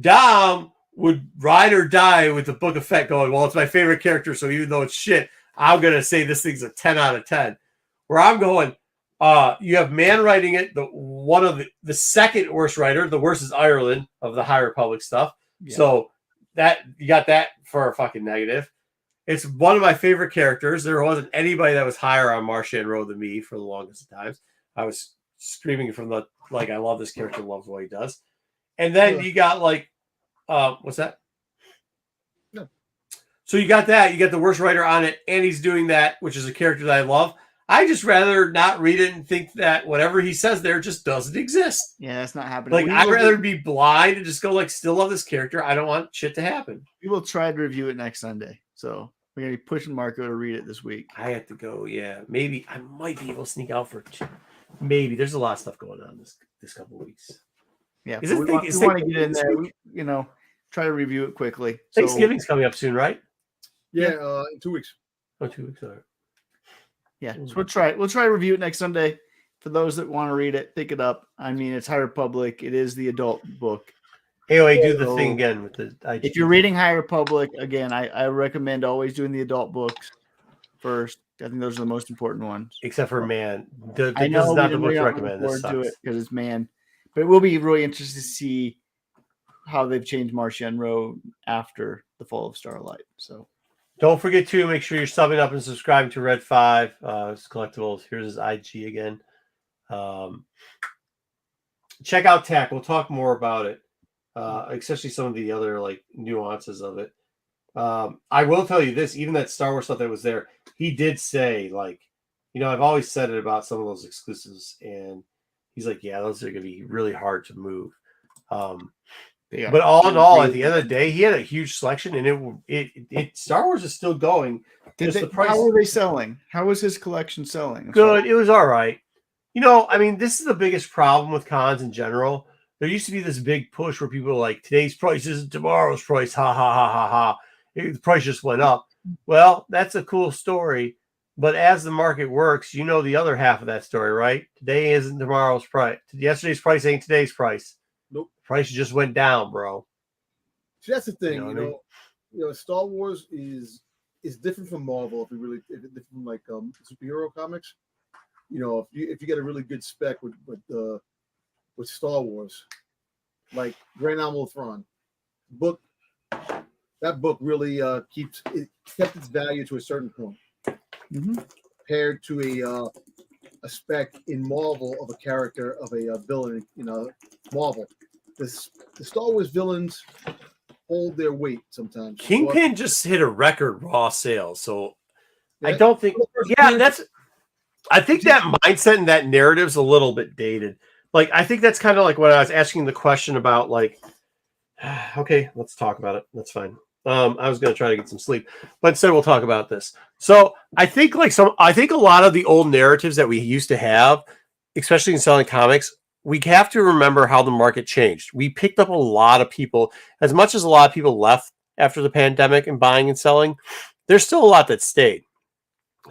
Dom would ride or die with the book effect going, well, it's my favorite character, so even though it's shit, I'm going to say this thing's a 10 out of 10. Where I'm going, you have man writing it, the second worst writer. The worst is Ireland of the High Republic stuff. Yeah. So that you got that for a fucking negative. It's one of my favorite characters. There wasn't anybody that was higher on Martian Row than me for the longest of times. I was screaming from the I love this character, love what he does. And then you got what's that? No. So you got that. You got the worst writer on it, and he's doing that, which is a character that I love. I just rather not read it and think that whatever he says there just doesn't exist. Yeah, that's not happening. I'd rather be blind and just go still love this character. I don't want shit to happen. We will try to review it next Sunday. So we're gonna be pushing Marco to read it this week. I have to go. Yeah, maybe I might be able to sneak out for. Maybe there's a lot of stuff going on this couple of weeks. Yeah, we want to get in there. Try to review it quickly. Thanksgiving's coming up soon, right? Yeah, in 2 weeks. Oh, 2 weeks. All right. Yeah, so we'll try to review it next Sunday. For those that want to read it, pick it up. I mean, it's High Republic. It is the adult book. Anyway, do the thing again with the. If you're reading High Republic again, I recommend always doing the adult books first. I think those are the most important ones. Except for man, I know this is not the book to recommend. This sucks. Because it's man, but it will be really interesting to see how they've changed Martian Row after the fall of Starlight. So. Don't forget to make sure you're subbing up and subscribing to Red 5. It's collectibles. Here's his IG again. Check out Tack. We'll talk more about it, especially some of the other nuances of it. I will tell you this: even that Star Wars stuff that was there, he did say I've always said it about some of those exclusives, and he's like, yeah, those are going to be really hard to move. But all in all, at the end of the day, he had a huge selection, and it Star Wars is still going. How were they selling? How was his collection selling? Good. It was all right. This is the biggest problem with cons in general. There used to be this big push where people were like, today's price isn't tomorrow's price. Ha, ha, ha, ha, ha. The price just went up. Well, that's a cool story. But as the market works, the other half of that story, right? Today isn't tomorrow's price. Yesterday's price ain't today's price. Nope. Price just went down, bro. See, that's the thing. Star Wars is different from Marvel. If different from superhero comics. If you get a really good spec with Star Wars, like Grand Admiral Thrawn book, that book really kept its value to a certain point. Mm-hmm. Compared to a spec in Marvel of a character of a villain, Marvel. The Star Wars villains hold their weight sometimes. Kingpin just hit a record raw sales, so yeah. I don't think. Yeah, I think that mindset and that narrative's a little bit dated. I think that's kind of like what I was asking the question about. Okay, let's talk about it. That's fine. I was going to try to get some sleep, but instead we'll talk about this. So I think I think a lot of the old narratives that we used to have, especially in selling comics, we have to remember how the market changed. We picked up a lot of people, as much as a lot of people left after the pandemic and buying and selling, there's still a lot that stayed.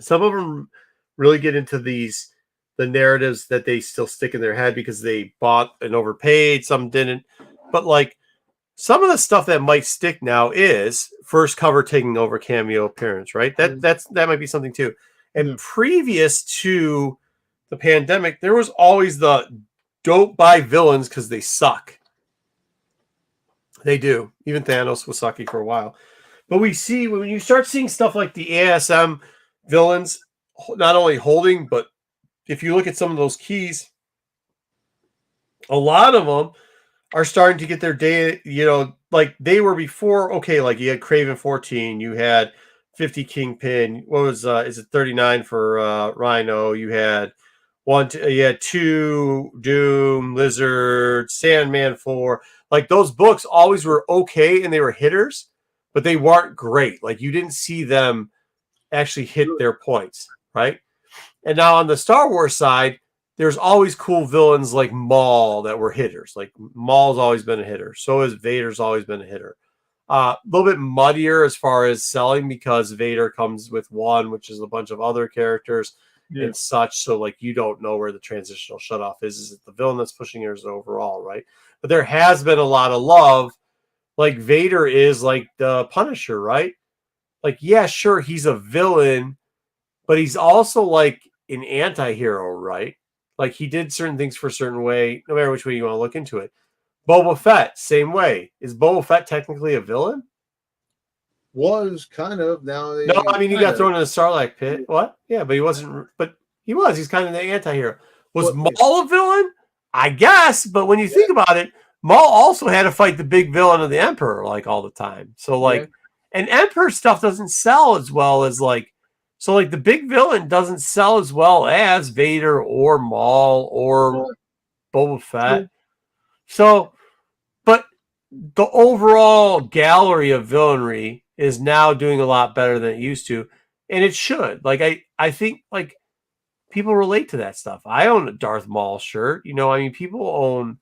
Some of them really get into the narratives that they still stick in their head because they bought and overpaid. Some didn't, but some of the stuff that might stick now is first cover taking over cameo appearance, right? That might be something too. And previous to the pandemic, there was always the don't buy villains because they suck. They do. Even Thanos was sucky for a while. But we see when you start seeing stuff like the ASM villains not only holding, but if you look at some of those keys, a lot of them are starting to get their day, like they were before. Okay, like you had Craven 14, you had 50 Kingpin. What was is it 39 for Rhino? You had you had 2 Doom, Lizard, Sandman 4. Like those books always were okay and they were hitters, but they weren't great. Like you didn't see them actually hit their points, right? And now on the Star Wars side, there's always cool villains like Maul that were hitters. Like Maul's always been a hitter. So has Vader's always been a hitter. A little bit muddier as far as selling because Vader comes with one, which is a bunch of other characters and such. So like you don't know where the transitional shutoff is. Is it the villain that's pushing yours overall, right? But there has been a lot of love. Like Vader is like the Punisher, right? Like, yeah, sure, he's a villain, but he's also like an anti-hero, right? Like he did certain things for a certain way, no matter which way you want to look into it. Boba Fett, same way. Is Boba Fett technically a villain? Was kind of now. No, I mean he got thrown in a Sarlacc pit. What? Yeah, but he wasn't. But he was. He's kind of the anti-hero. Was Maul a villain? I guess. But when you think about it, Maul also had to fight the big villain of the Emperor like all the time. So like, and Emperor stuff doesn't sell as well as like. So like the big villain doesn't sell as well as Vader or Maul or Boba Fett. So, but the overall gallery of villainry is now doing a lot better than it used to, and it should. Like I think like people relate to that stuff. I own a Darth Maul shirt. I mean, people own.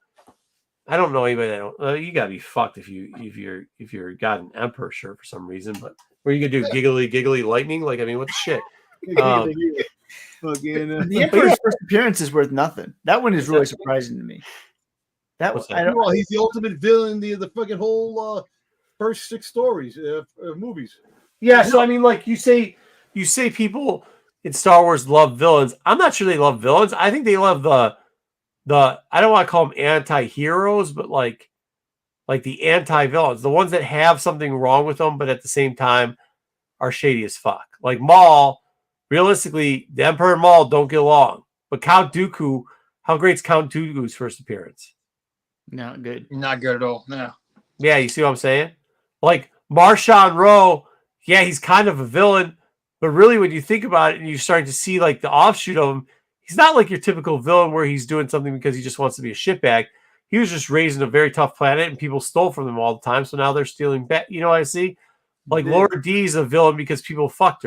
I don't know anybody that don't. You gotta be fucked if you're got an Emperor shirt for some reason. But what are you gonna do? Giggly lightning? Like I mean, what the shit? The Emperor's first appearance is worth nothing. That one is really surprising to me. That was he's the ultimate villain. The fucking whole first 6 stories movies. Yeah, so I mean, like you say people in Star Wars love villains. I'm not sure they love villains. I think they love the I don't want to call them anti-heroes, but like the anti-villains, the ones that have something wrong with them, but at the same time are shady as fuck. Like Maul, realistically, the Emperor and Maul don't get along. But Count Dooku, how great's Count Dooku's first appearance? Not good. Not good at all. No. Yeah, you see what I'm saying? Like Marshawn Rowe, yeah, he's kind of a villain, but really when you think about it and you're starting to see like the offshoot of him, he's not like your typical villain where he's doing something because he just wants to be a shitbag. He was just raised in a very tough planet and people stole from him all the time. So now they're stealing back. You know what I see? Like Laura D's a villain because people fucked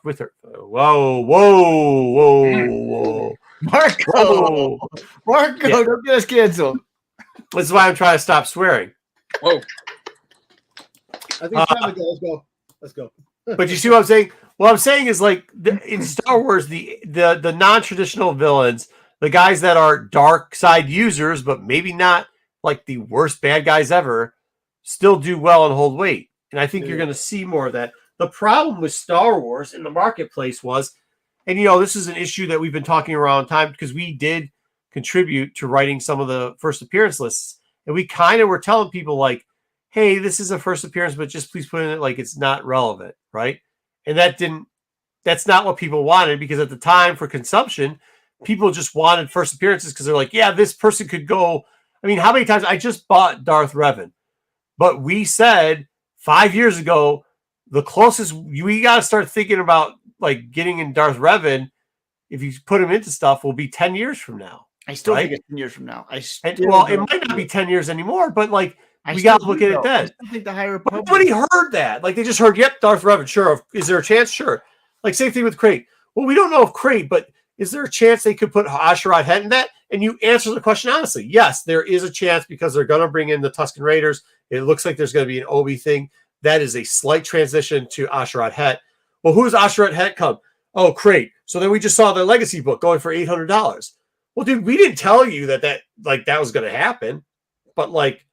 with her. Whoa. Marco, don't get us canceled. This is why I'm trying to stop swearing. Whoa. I think it's time to go. Let's go. But you see what I'm saying? What I'm saying is like in Star Wars, the non-traditional villains, the guys that are dark side users, but maybe not like the worst bad guys ever, still do well and hold weight. And I think you're going to see more of that. The problem with Star Wars in the marketplace was, and this is an issue that we've been talking around time because we did contribute to writing some of the first appearance lists. And we kind of were telling people like, hey, this is a first appearance, but just please put in it like it's not relevant, right? And that's not what people wanted because at the time for consumption, people just wanted first appearances because they're like, yeah, this person could go. I mean, how many times I just bought Darth Revan, but we said 5 years ago, the closest we got to start thinking about like getting in Darth Revan, if you put him into stuff, will be 10 years from now. I still think it's 10 years from now. It might not be 10 years anymore, but like we got to look at it then. I still think the High Republic. Nobody heard that. Like they just heard, yep, Darth Revan. Sure. Is there a chance? Sure. Like same thing with Crate. Well, we don't know if Crate, but is there a chance they could put Asherad Head in that? And you answer the question honestly. Yes, there is a chance because they're going to bring in the Tusken Raiders. It looks like there's going to be an Obi thing. That is a slight transition to Asherad Het. Well, who does Asherad Het come? Oh, Crate. So then we just saw the Legacy book going for $800. Well, dude, we didn't tell you that was going to happen. But like,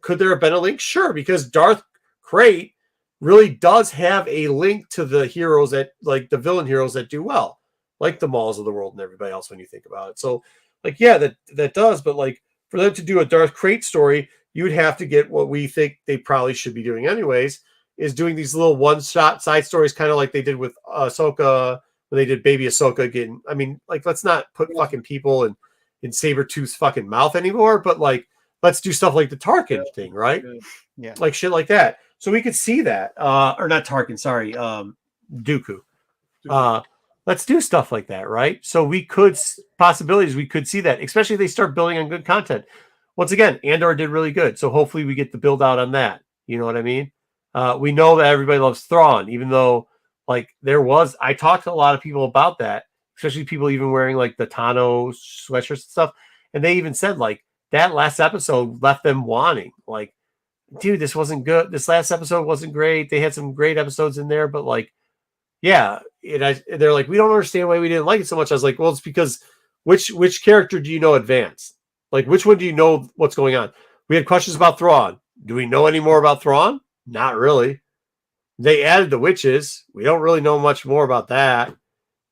could there have been a link? Sure, because Darth Crate really does have a link to the heroes that like the villain heroes that do well, like the Mauls of the world and everybody else when you think about it. So like, yeah, that does, but like for them to do a Darth Crate story, you would have to get what we think they probably should be doing anyways, is doing these little one-shot side stories, kind of like they did with Ahsoka when they did Baby Ahsoka getting. I mean, like, let's not put fucking people in Sabretooth's fucking mouth anymore, but like, let's do stuff like the Tarkin thing, right? Yeah. Like shit like that. So we could see that. Or not Tarkin, sorry, Dooku. Let's do stuff like that, right? So we could possibilities. We could see that, especially if they start building on good content. Once again, Andor did really good, so hopefully we get the build out on that. You know what I mean? We know that everybody loves Thrawn, even though like I talked to a lot of people about that, especially people even wearing like the Tano sweatshirts and stuff, and they even said like that last episode left them wanting, like, dude, this wasn't good. This last episode wasn't great. They had some great episodes in there, but like, yeah, they're like, we don't understand why we didn't like it so much. I was like, well, it's because which character do you know advanced? Like, which one do you know what's going on? We had questions about Thrawn. Do we know any more about Thrawn? Not really. They added the witches. We don't really know much more about that.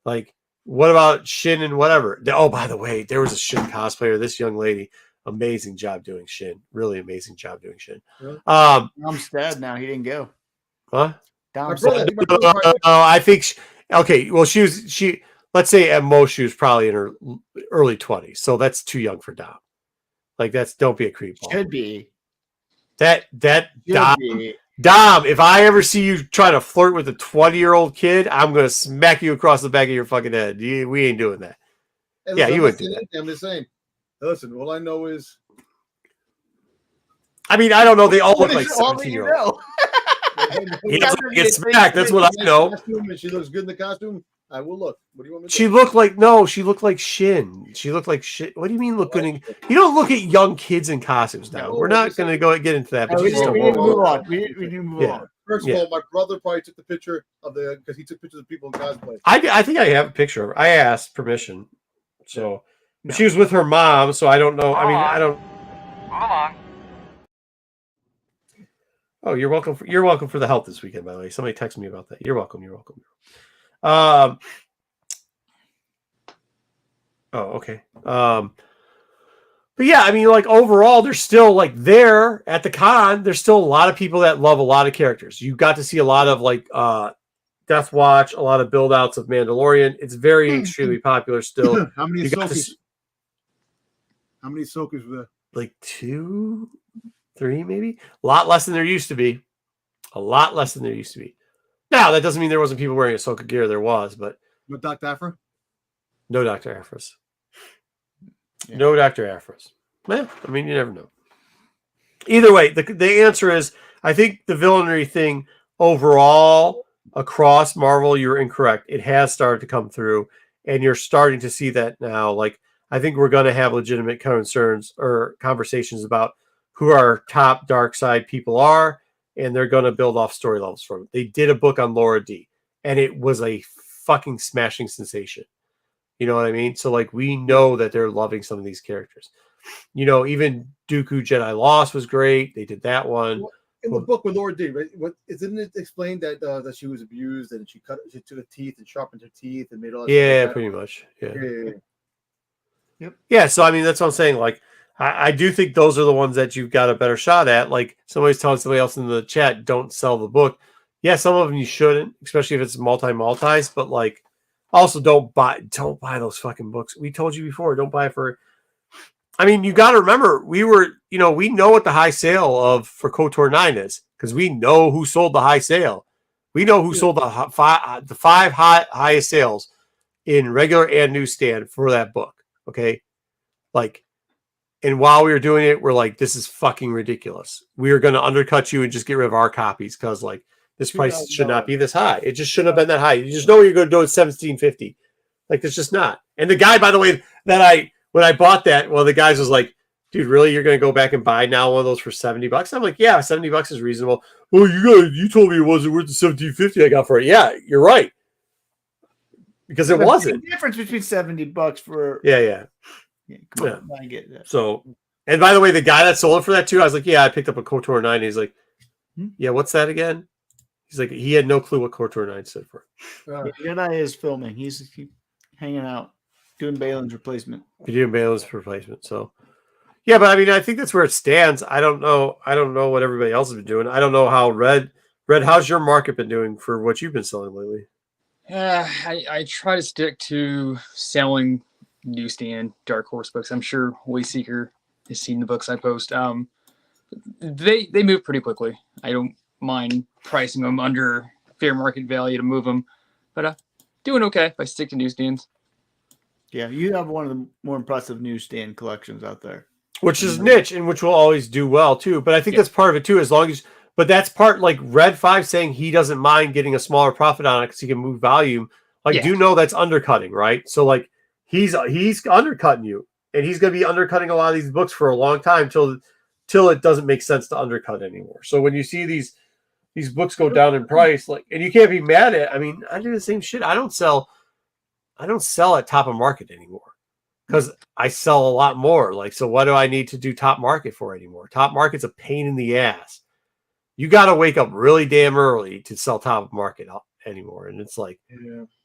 Like, what about Shin and whatever? Oh, by the way, there was a Shin cosplayer. This young lady, amazing job doing Shin. Really amazing job doing Shin. Really? Dom's dead now. He didn't go. Huh? Dom's brother- dead. I think. Okay, well, she. Let's say at most she was probably in her early 20s, so that's too young for Dom. Like, don't be a creep. Should be. That Should be. Dom, if I ever see you trying to flirt with a 20-year-old kid, I'm gonna smack you across the back of your fucking head. We ain't doing that. Hey, Yeah, listen, you would do that. I'm just saying. Listen, all I know is. I mean, I don't know. They all look like All that you 17-year-olds. know. He doesn't get smacked. That's what I know. And she looks good in the costume. I will look. What do you want me to She looked like Shin. She looked like shit. What do you mean look good? You don't look at young kids in costumes now. No, We're not going to get into that. But We you just need to don't move on. We need to move on. First of all, my brother probably took the picture of because he took pictures of people in cosplay. I think I have a picture of her. I asked permission. So she was with her mom, so I don't know. I mean, I don't. Hold on. Oh, you're welcome. You're welcome for the help this weekend, by the way. Somebody texted me about that. You're welcome. You're welcome. Oh, okay. But yeah, I mean, like overall, there's still like there at the con, there's still a lot of people that love a lot of characters. You got to see a lot of like Death Watch, a lot of build outs of Mandalorian. It's very extremely popular still. How many You got to Ahsokas? How many Ahsokas were there? like 2, 3, maybe. A lot less than there used to be. A lot less than there used to be. Now that doesn't mean there wasn't people wearing Ahsoka gear. There was, but With Dr. Afra? no Dr. Afras. Yeah. No Dr. Afras. Yeah, I mean, you never know. Either way, the answer is I think the villainry thing overall across Marvel, you're incorrect. It has started to come through, and you're starting to see that now. Like, I think we're going to have legitimate concerns or conversations about who our top dark side people are, and they're going to build off story levels from it. They did a book on Laura D, and it was a fucking smashing sensation. You know what I mean? So, like, we know that they're loving some of these characters. You know, even Dooku Jedi Lost was great. They did that one. In the book with Laura D, right? Isn't it explained that she was abused and she took her teeth and sharpened her teeth and made all that Yeah, stuff pretty much. Yeah. Yep. Yeah, so I mean, that's what I'm saying. Like, I do think those are the ones that you've got a better shot at. Like, somebody's telling somebody else in the chat, don't sell the book. Yeah, some of them you shouldn't, especially if it's multis. But like, also don't buy those fucking books. We told you before, don't buy for. I mean, you got to remember, we know what the high sale for KOTOR 9 is because we know who sold the high sale. We know who sold the five highest sales in regular and newsstand for that book. Okay, like. And while we were doing it, we're like, this is fucking ridiculous. We are going to undercut you and just get rid of our copies because, like, this price should not be this high. It just shouldn't have been that high. You just know what you're going to do at $17.50. Like, it's just not. And the guy, by the way, when I bought that, one of the guys was like, dude, really? You're going to go back and buy now one of those for $70? I'm like, yeah, $70 is reasonable. Well, you told me it wasn't worth the $17.50 I got for it. Yeah, you're right. Because it wasn't. The difference between $70 for. Yeah. Come on, I get that. So, and by the way, the guy that sold it for that too, I was like, yeah, I picked up a KOTOR 9. He's like, yeah, what's that again? He's like, he had no clue what KOTOR 9 stood for. Jedi is filming. He's hanging out, doing Balin's replacement. You're doing Balin's replacement. So, yeah, but I mean, I think that's where it stands. I don't know what everybody else has been doing. I don't know how Red, how's your market been doing for what you've been selling lately? I try to stick to selling newsstand Dark Horse books. I'm sure Wayseeker has seen the books I post. They move pretty quickly. I don't mind pricing them under fair market value to move them, but doing okay if I stick to newsstands. Yeah, you have one of the more impressive newsstand collections out there, which is niche and which will always do well too. But I think that's part of it too. As long as, but that's part like Red 5 saying he doesn't mind getting a smaller profit on it because he can move volume. Like, do you know that's undercutting, right? So like he's undercutting you, and he's going to be undercutting a lot of these books for a long time till it doesn't make sense to undercut anymore. So when you see these books go down in price, like, and you can't be mad at. I mean, I do the same shit. I don't sell at top of market anymore because I sell a lot more. Like, so what do I need to do top market for anymore? Top market's a pain in the ass. You got to wake up really damn early to sell top market anymore. And it's like,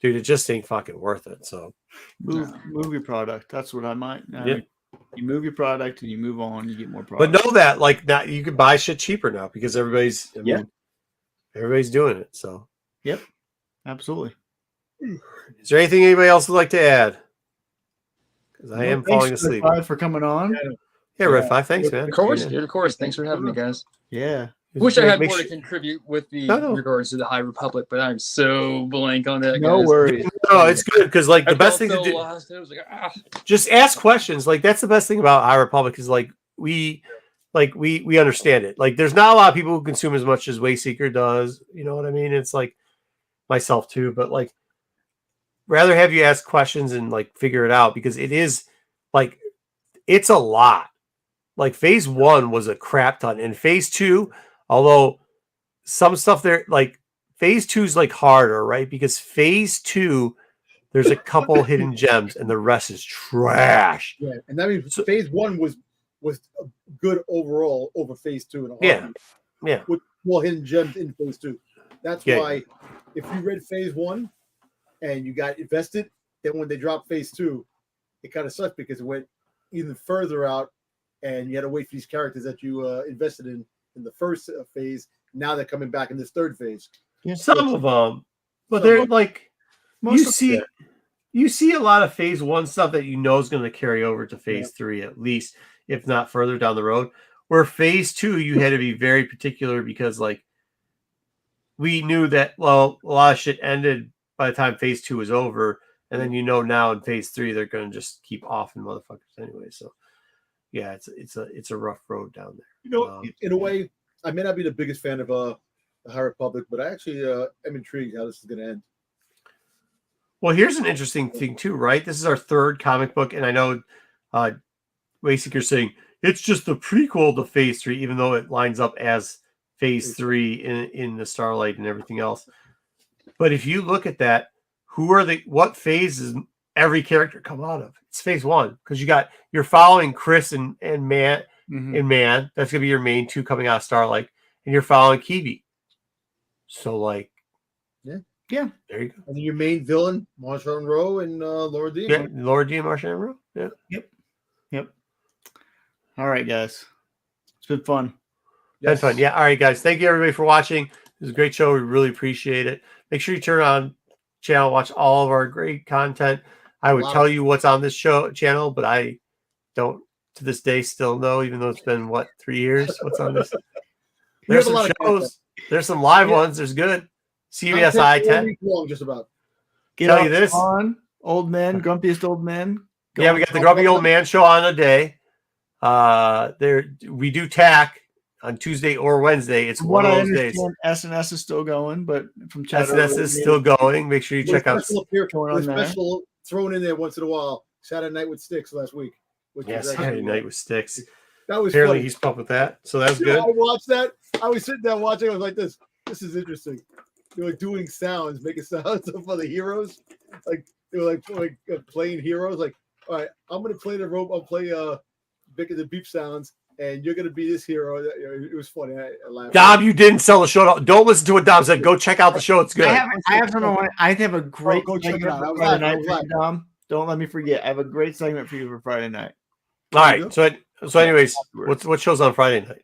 dude, it just ain't fucking worth it. So move your product. That's what I might. You move your product and you move on, you get more product. But know that, like, now you can buy shit cheaper now because everybody's doing it. So, yep, absolutely. Is there anything anybody else would like to add? Because I am falling asleep. Red 5 for coming on. Yeah, Red 5, thanks, man. Of course. Thanks for having me, guys. Yeah. Wish I had more to contribute with the regards to the High Republic, but I'm so blank on that. No worries. No, it's good because like the best thing to do, lost. It was like, just ask questions. Like that's the best thing about High Republic is like we understand it. Like there's not a lot of people who consume as much as Wayseeker does. You know what I mean? It's like myself too, but like rather have you ask questions and like figure it out because it is like it's a lot. Like phase 1 was a crap ton, and phase 2. Although some stuff there, like phase 2 is like harder, right? Because phase 2, there's a couple hidden gems, and the rest is trash. Yeah, and that means phase 1 was good overall over phase 2. Yeah. With more hidden gems in phase 2. That's why if you read phase 1 and you got invested, then when they dropped phase 2, it kind of sucked because it went even further out, and you had to wait for these characters that you invested in the first phase. Now they're coming back in this third phase. Yeah, some of them, but they're like you see a lot of phase 1 stuff that you know is going to carry over to phase 3 at least, if not further down the road. Where phase 2, you had to be very particular because like we knew that a lot of shit ended by the time phase 2 was over, and then now in phase 3 they're going to just keep offing motherfuckers anyway. So yeah, it's a rough road down there. In a way, I may not be the biggest fan of the High Republic, but I actually am intrigued how this is going to end. Well, here's an interesting thing too, right? This is our 3rd comic book, and I know Wayseeker's saying it's just the prequel to phase 3, even though it lines up as phase 3 in the Starlight and everything else. But if you look at that, what phases every character come out of? It's phase 1 because you're following Chris and Man and Man. That's gonna be your main 2 coming out of Starlight, and you're following Kiwi. So like, yeah, there you go. And then your main villain, Marshawn Rowe and Laura D. Yeah, Laura D. and Marshawn Rowe. Yeah. Yep. All right, guys, it's been fun. That's fun. Yeah. All right, guys. Thank you everybody for watching. It was a great show. We really appreciate it. Make sure you turn on channel, watch all of our great content. I would tell you what's on this channel, but I don't to this day still know, even though it's been 3 years. What's on this? There's some shows. There's some live ones. There's good. CBS I-10. Just about. Tell you this. Old men, grumpiest old men. Yeah, we got the Grumpy Old Man show on a day. We do TAC on Tuesday or Wednesday. It's one of those days. SNS is still going, but from SNS is still going. Make sure you check out. Special thrown in there once in a while. Saturday Night with Sticks last week. Saturday Night with Sticks. That was apparently funny. He's pumped with that, so that's good. I watched that. I was sitting there watching. I was like, "This is interesting." They were doing sounds, making sounds for the heroes. Like they were like playing heroes. Like, all right, I'm gonna play the rope. I'll play making the beep sounds, and you're gonna be this hero. It was funny. I laughed. Dom, you didn't sell the show. Don't listen to what Dom said. Go check out the show. It's good. I have something. I have a great. Go check it segment out. for I was Friday laughing, I night was for you, laughing. Dom. Don't let me forget. I have a great segment for you for Friday night. All right. So anyways, what show's on Friday night?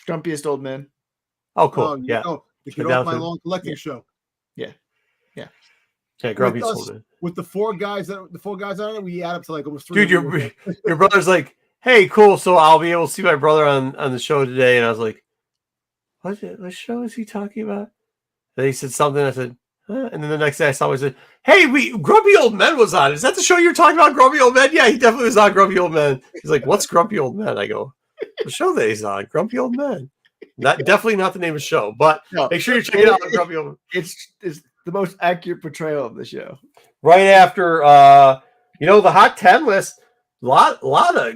Strumpiest old man. Oh, cool. Yeah. The Check Get out Off My the- Lawn collecting show. Yeah, Grumpy With us, sold it. With the four guys on it, we add up to like almost 3. Dude, your brother's like, hey, cool. So I'll be able to see my brother on the show today. And I was like, what show is he talking about? And he said something. I said, huh? And then the next day I saw him. I said, hey, Grumpy Old Men was on. Is that the show you're talking about, Grumpy Old Men? Yeah, he definitely was on Grumpy Old Men. He's like, what's Grumpy Old Men? I go, the show that he's on, Grumpy Old Men. Definitely not the name of the show, but No, make sure you check it out on Grumpy Old Men. It's the most accurate portrayal of the show. Right after the Hot 10 list, a lot of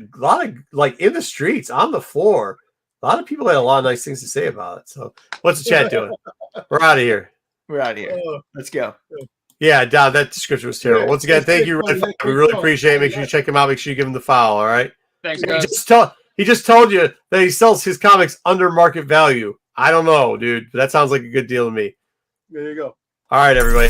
like in the streets, on the floor, a lot of people had a lot of nice things to say about it. So what's the chat doing? We're out of here. We're out of here. Let's go. Yeah, Dom, that description was terrible. Once again, thank you, Red. We really appreciate it. Make sure you check him out. Make sure you give him the follow. All right. Thanks, He guys. just told you that he sells his comics under market value. I don't know, dude, but that sounds like a good deal to me. There you go. All right, everybody.